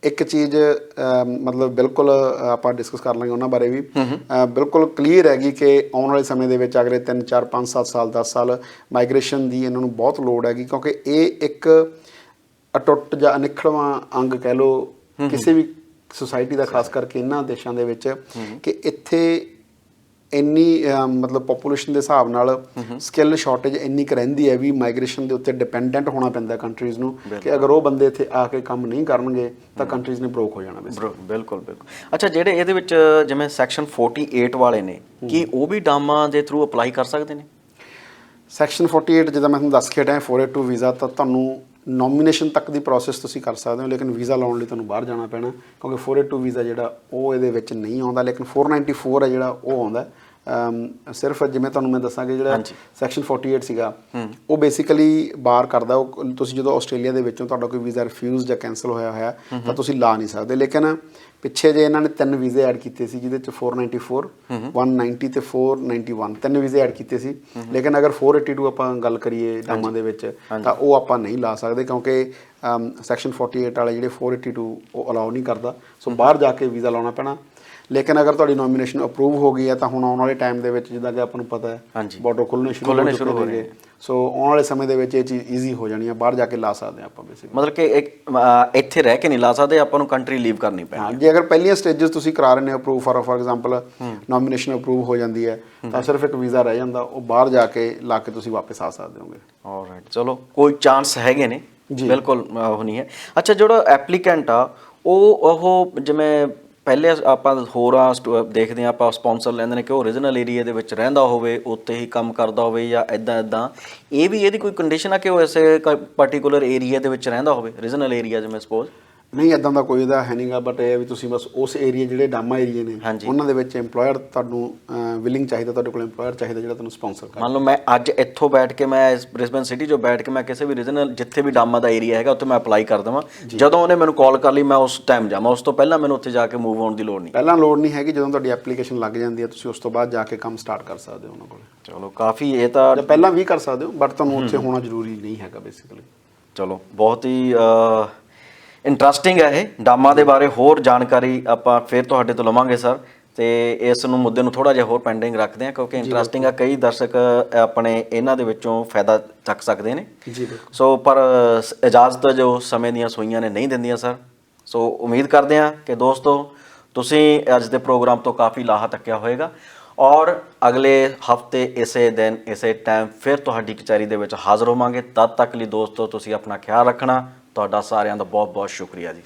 [SPEAKER 2] ਇੱਕ ਚੀਜ਼ ਮਤਲਬ ਬਿਲਕੁਲ ਆਪਾਂ ਡਿਸਕਸ ਕਰ ਲਾਂਗੇ ਉਹਨਾਂ ਬਾਰੇ ਵੀ, ਬਿਲਕੁਲ ਕਲੀਅਰ ਹੈਗੀ ਕਿ ਆਉਣ ਵਾਲੇ ਸਮੇਂ ਦੇ ਵਿੱਚ ਅਗਲੇ 3, 4, 5, 7 ਸਾਲ 10 ਸਾਲ ਮਾਈਗ੍ਰੇਸ਼ਨ ਦੀ ਇਹਨਾਂ ਨੂੰ ਬਹੁਤ ਲੋੜ ਹੈਗੀ, ਕਿਉਂਕਿ ਇਹ ਇੱਕ ਅਟੁੱਟ ਜਾਂ ਅਨਿੱਖੜਵਾਂ ਅੰਗ ਕਹਿ ਲਓ ਕਿਸੇ ਵੀ ਸੁਸਾਇਟੀ ਦਾ, ਖਾਸ ਕਰਕੇ ਇਹਨਾਂ ਦੇਸ਼ਾਂ ਦੇ ਵਿੱਚ, ਕਿ ਇੱਥੇ ਇੰਨੀ ਮਤਲਬ ਪੋਪੂਲੇਸ਼ਨ ਦੇ ਹਿਸਾਬ ਨਾਲ ਸਕਿੱਲ ਸ਼ਾਰਟੇਜ ਇੰਨੀ ਕੁ ਰਹਿੰਦੀ ਹੈ ਵੀ ਮਾਈਗ੍ਰੇਸ਼ਨ ਦੇ ਉੱਤੇ ਡਿਪੈਂਡੈਂਟ ਹੋਣਾ ਪੈਂਦਾ ਕੰਟਰੀਜ਼ ਨੂੰ, ਕਿ ਅਗਰ ਉਹ ਬੰਦੇ ਇੱਥੇ ਆ ਕੇ ਕੰਮ ਨਹੀਂ ਕਰਨਗੇ ਤਾਂ ਕੰਟਰੀਜ਼ ਨੇ ਬ੍ਰੋਕ ਹੋ ਜਾਣਾ।
[SPEAKER 1] ਬਿਲਕੁਲ ਬਿਲਕੁਲ। ਅੱਛਾ, ਜਿਹੜੇ ਇਹਦੇ ਵਿੱਚ ਜਿਵੇਂ ਸੈਕਸ਼ਨ 48 ਵਾਲੇ ਨੇ, ਕੀ ਉਹ ਵੀ ਡਾਮਾ ਦੇ ਥਰੂ ਅਪਲਾਈ ਕਰ ਸਕਦੇ ਨੇ?
[SPEAKER 2] ਸੈਕਸ਼ਨ 48 ਜਿੱਦਾਂ ਮੈਂ ਤੁਹਾਨੂੰ ਦੱਸ ਕੇ ਹਟਿਆ, 482 ਵੀਜ਼ਾ ਤਾਂ ਤੁਹਾਨੂੰ ਨੋਮੀਨੇਸ਼ਨ ਤੱਕ ਦੀ ਪ੍ਰੋਸੈਸ ਤੁਸੀਂ ਕਰ ਸਕਦੇ ਹੋ, ਲੇਕਿਨ ਵੀਜ਼ਾ ਲਾਉਣ ਲਈ ਤੁਹਾਨੂੰ ਬਾਹਰ ਜਾਣਾ ਪੈਣਾ, ਕਿਉਂਕਿ 482 ਵੀਜ਼ਾ ਜਿਹੜਾ ਉਹ ਇਹਦੇ ਵਿੱਚ ਨਹੀਂ ਆਉਂਦਾ, ਲੇਕਿਨ 494 ਹੈ ਜਿਹੜਾ ਉਹ ਆਉਂਦਾ। ਸਿਰਫ ਜਿਵੇਂ ਤੁਹਾਨੂੰ ਮੈਂ ਦੱਸਾਂ ਕਿ ਜਿਹੜਾ ਸੈਕਸ਼ਨ 48 ਸੀਗਾ ਉਹ ਬੇਸਿਕਲੀ ਬਾਰ ਕਰਦਾ, ਉਹ ਤੁਸੀਂ ਜਦੋਂ ਆਸਟ੍ਰੇਲੀਆ ਦੇ ਵਿੱਚੋਂ ਤੁਹਾਡਾ ਕੋਈ ਵੀਜ਼ਾ ਰਿਫਿਊਜ਼ ਜਾਂ ਕੈਂਸਲ ਹੋਇਆ ਤਾਂ ਤੁਸੀਂ ਲਾ ਨਹੀਂ ਸਕਦੇ। ਲੇਕਿਨ ਪਿੱਛੇ ਜੇ ਇਹਨਾਂ ਨੇ 3 ਵੀਜ਼ੇ ਐਡ ਕੀਤੇ ਸੀ, ਜਿਹਦੇ 'ਚ 494, 190 ਤੇ 491 3 ਵੀਜ਼ੇ ਐਡ ਕੀਤੇ ਸੀ। ਲੇਕਿਨ ਅਗਰ 482 ਆਪਾਂ ਗੱਲ ਕਰੀਏ ਡਾਮਾ ਦੇ ਵਿੱਚ ਤਾਂ ਉਹ ਆਪਾਂ ਨਹੀਂ ਲਾ ਸਕਦੇ, ਕਿਉਂਕਿ ਸੈਕਸ਼ਨ 48 ਵਾਲੇ ਜਿਹੜੇ 482 ਉਹ ਅਲਾਉ ਨਹੀਂ ਕਰਦਾ। ਸੋ ਬਾਹਰ ਜਾ ਕੇ ਵੀਜ਼ਾ ਲਾਉਣਾ ਪੈਣਾ। ਲੇਕਿਨ ਅਗਰ ਤੁਹਾਡੀ ਨੋਮੀਨੇਸ਼ਨ ਅਪਰੂਵ ਹੋ ਗਈ ਹੈ ਤਾਂ ਹੁਣ ਆਉਣ ਵਾਲੇ ਟਾਈਮ ਦੇ ਵਿੱਚ ਜਿੱਦਾਂ ਕਿ ਆਪਾਂ ਨੂੰ ਪਤਾ ਹੈ ਬਾਰਡਰ ਖੁੱਲ੍ਹਣੇ ਸ਼ੁਰੂ ਹੋ ਗਏ, ਸੋ ਆਉਣ ਵਾਲੇ ਸਮੇਂ ਦੇ ਵਿੱਚ ਇਹ ਚੀਜ਼ ਈਜ਼ੀ ਹੋ ਜਾਣੀ ਹੈ, ਬਾਹਰ ਜਾ ਕੇ ਲਾ ਸਕਦੇ ਹਾਂ ਆਪਾਂ ਬੇਸਿਕਲੀ।
[SPEAKER 1] ਮਤਲਬ ਕਿ ਇੱਥੇ ਰਹਿ ਕੇ ਨਹੀਂ ਲਾ ਸਕਦੇ, ਆਪਾਂ ਨੂੰ ਕੰਟਰੀ ਲੀਵ ਕਰਨੀ ਪੈਣੀ।
[SPEAKER 2] ਹਾਂ, ਜੇ ਅਗਰ ਪਹਿਲੀਆਂ ਸਟੇਜਸ ਤੁਸੀਂ ਕਰਾ ਰਹੇ ਨੇ approve, for example nomination approve ਹੋ ਜਾਂਦੀ ਹੈ ਤਾਂ ਸਿਰਫ ਇੱਕ ਵੀਜ਼ਾ ਰਹਿ ਜਾਂਦਾ, ਉਹ ਬਾਹਰ ਜਾ ਕੇ ਲਾ ਕੇ ਤੁਸੀਂ ਵਾਪਸ ਆ ਸਕਦੇ ਹੋਗੇ।
[SPEAKER 1] ਆਲਰਾਈਟ, ਚਲੋ ਕੋਈ ਚਾਂਸ ਹੈਗੇ ਨੇ, ਬਿਲਕੁਲ ਉਹ ਨਹੀਂ ਹੈ। ਅੱਛਾ, ਜਿਹੜਾ ਐਪਲੀਕੈਂਟ ਆ ਉਹ ਜਿਵੇਂ ਪਹਿਲੇ ਆਪਾਂ ਹੋਰ ਦੇਖਦੇ ਹਾਂ, ਆਪਾਂ ਸਪਾਂਸਰ ਲੈਂਦੇ ਨੇ ਕਿ ਉਹ ਰੀਜਨਲ ਏਰੀਆ ਦੇ ਵਿੱਚ ਰਹਿੰਦਾ ਹੋਵੇ, ਉੱਥੇ ਹੀ ਕੰਮ ਕਰਦਾ ਹੋਵੇ ਜਾਂ ਇੱਦਾਂ ਇਹ ਵੀ ਇਹਦੀ ਕੋਈ ਕੰਡੀਸ਼ਨ ਆ ਕਿ ਉਹ ਇਸੇ ਪਾਰਟੀਕੂਲਰ ਏਰੀਆ ਦੇ ਵਿੱਚ ਰਹਿੰਦਾ ਹੋਵੇ, ਰੀਜਨਲ ਏਰੀਆ ਜਿਵੇਂ ਸਪੋਜ਼?
[SPEAKER 2] ਨਹੀਂ ਇਦਾਂ ਦਾ ਕੋਈ ਇਹਦਾ ਹੈ ਨਹੀਂਗਾ, ਬਟ ਇਹ ਵੀ ਤੁਸੀਂ ਬਸ ਉਸ ਏਰੀਆ ਜਿਹੜੇ ਡਾਮਾ ਏਰੀਏ ਨੇ
[SPEAKER 1] ਹਾਂਜੀ।
[SPEAKER 2] ਉਹਨਾਂ ਦੇ ਵਿੱਚ EMPLOYER ਤੁਹਾਨੂੰ ਵਿਲਿੰਗ ਚਾਹੀਦਾ, ਤੁਹਾਡੇ ਕੋਲ EMPLOYER ਚਾਹੀਦਾ ਜਿਹੜਾ ਤੁਹਾਨੂੰ ਸਪਾਂਸਰ ਕਰੇ।
[SPEAKER 1] ਮੰਨ ਲਓ ਮੈਂ ਅੱਜ ਇੱਥੋਂ ਬੈਠ ਕੇ ਮੈਂ ਇਸ ਬ੍ਰਿਸਬਨ ਸਿਟੀ 'ਚੋਂ ਬੈਠ ਕੇ ਮੈਂ ਕਿਸੇ ਵੀ ਰੀਜਨਲ ਜਿੱਥੇ ਵੀ ਡਾਮਾ ਦਾ ਏਰੀਆ ਹੈਗਾ ਉੱਥੇ ਮੈਂ ਅਪਲਾਈ ਕਰ ਦੇਵਾਂ, ਜਦੋਂ ਉਹਨੇ ਮੈਨੂੰ ਕਾਲ ਕਰ ਲਈ ਮੈਂ ਉਸ ਟਾਈਮ ਜਾਵਾਂ, ਉਸ ਤੋਂ ਪਹਿਲਾਂ ਮੈਨੂੰ ਉੱਥੇ ਜਾ ਕੇ ਮੂਵ ਹੋਣ ਦੀ ਲੋੜ ਨਹੀਂ।
[SPEAKER 2] ਪਹਿਲਾਂ ਲੋੜ ਨਹੀਂ ਹੈਗੀ, ਜਦੋਂ ਤੁਹਾਡੀ ਐਪਲੀਕੇਸ਼ਨ ਲੱਗ ਜਾਂਦੀ ਹੈ ਤੁਸੀਂ ਉਸ ਤੋਂ ਬਾਅਦ ਜਾ ਕੇ ਕੰਮ ਸਟਾਰਟ ਕਰ ਸਕਦੇ ਹੋ ਉਹਨਾਂ ਕੋਲ।
[SPEAKER 1] ਚਲੋ ਕਾਫੀ ਇਹ ਤਾਂ
[SPEAKER 2] ਜਾਂ ਪਹਿਲਾਂ ਵੀ ਕਰ ਸਕਦੇ ਹੋ, ਬਟ ਤੁਹਾਨੂੰ ਉੱਥੇ ਹੋਣਾ ਜ਼ਰੂਰੀ ਨਹੀਂ ਹੈਗਾ ਬੇਸਿਕਲੀ।
[SPEAKER 1] ਚਲੋ ਬਹੁਤ ਹੀ ਇੰਟਰਸਟਿੰਗ ਹੈ ਇਹ ਡਾਮਾ ਦੇ ਬਾਰੇ। ਹੋਰ ਜਾਣਕਾਰੀ ਆਪਾਂ ਫਿਰ ਤੁਹਾਡੇ ਤੋਂ ਲਵਾਂਗੇ ਸਰ, ਤੇ ਇਸ ਨੂੰ ਮੁੱਦੇ ਨੂੰ ਥੋੜਾ ਜਿਹਾ ਹੋਰ ਪੈਂਡਿੰਗ ਰੱਖਦੇ ਹਾਂ ਕਿਉਂਕਿ ਇੰਟਰਸਟਿੰਗ ਆ, ਕਈ ਦਰਸ਼ਕ ਆਪਣੇ ਇਹਨਾਂ ਦੇ ਵਿੱਚੋਂ ਫਾਇਦਾ ਚੱਕ ਸਕਦੇ ਨੇ।
[SPEAKER 2] ਜੀ ਬਿਲਕੁਲ।
[SPEAKER 1] ਸੋ ਪਰ ਇਜਾਜ਼ਤ ਜੋ ਸਮੇਂ ਦੀਆਂ ਸੂਈਆਂ ਨੇ ਨਹੀਂ ਦਿੰਦੀਆਂ ਸਰ। ਸੋ ਉਮੀਦ ਕਰਦੇ ਹਾਂ ਕਿ ਦੋਸਤੋ ਤੁਸੀਂ ਅੱਜ ਦੇ ਪ੍ਰੋਗਰਾਮ ਤੋਂ ਕਾਫੀ ਲਾਹਾ ਤੱਕਿਆ ਹੋਵੇਗਾ, ਔਰ ਅਗਲੇ ਹਫਤੇ ਇਸੇ ਦਿਨ ਇਸੇ ਟਾਈਮ ਫਿਰ ਤੁਹਾਡੀ ਕਚਹਿਰੀ ਦੇ ਵਿੱਚ ਹਾਜ਼ਰ ਹੋਵਾਂਗੇ। ਤਦ ਤੱਕ ਲਈ ਦੋਸਤੋ ਤੁਸੀਂ ਆਪਣਾ ਖਿਆਲ ਰੱਖਣਾ। ਤੁਹਾਡਾ ਸਾਰਿਆਂ ਦਾ ਬਹੁਤ ਬਹੁਤ ਸ਼ੁਕਰੀਆ ਜੀ।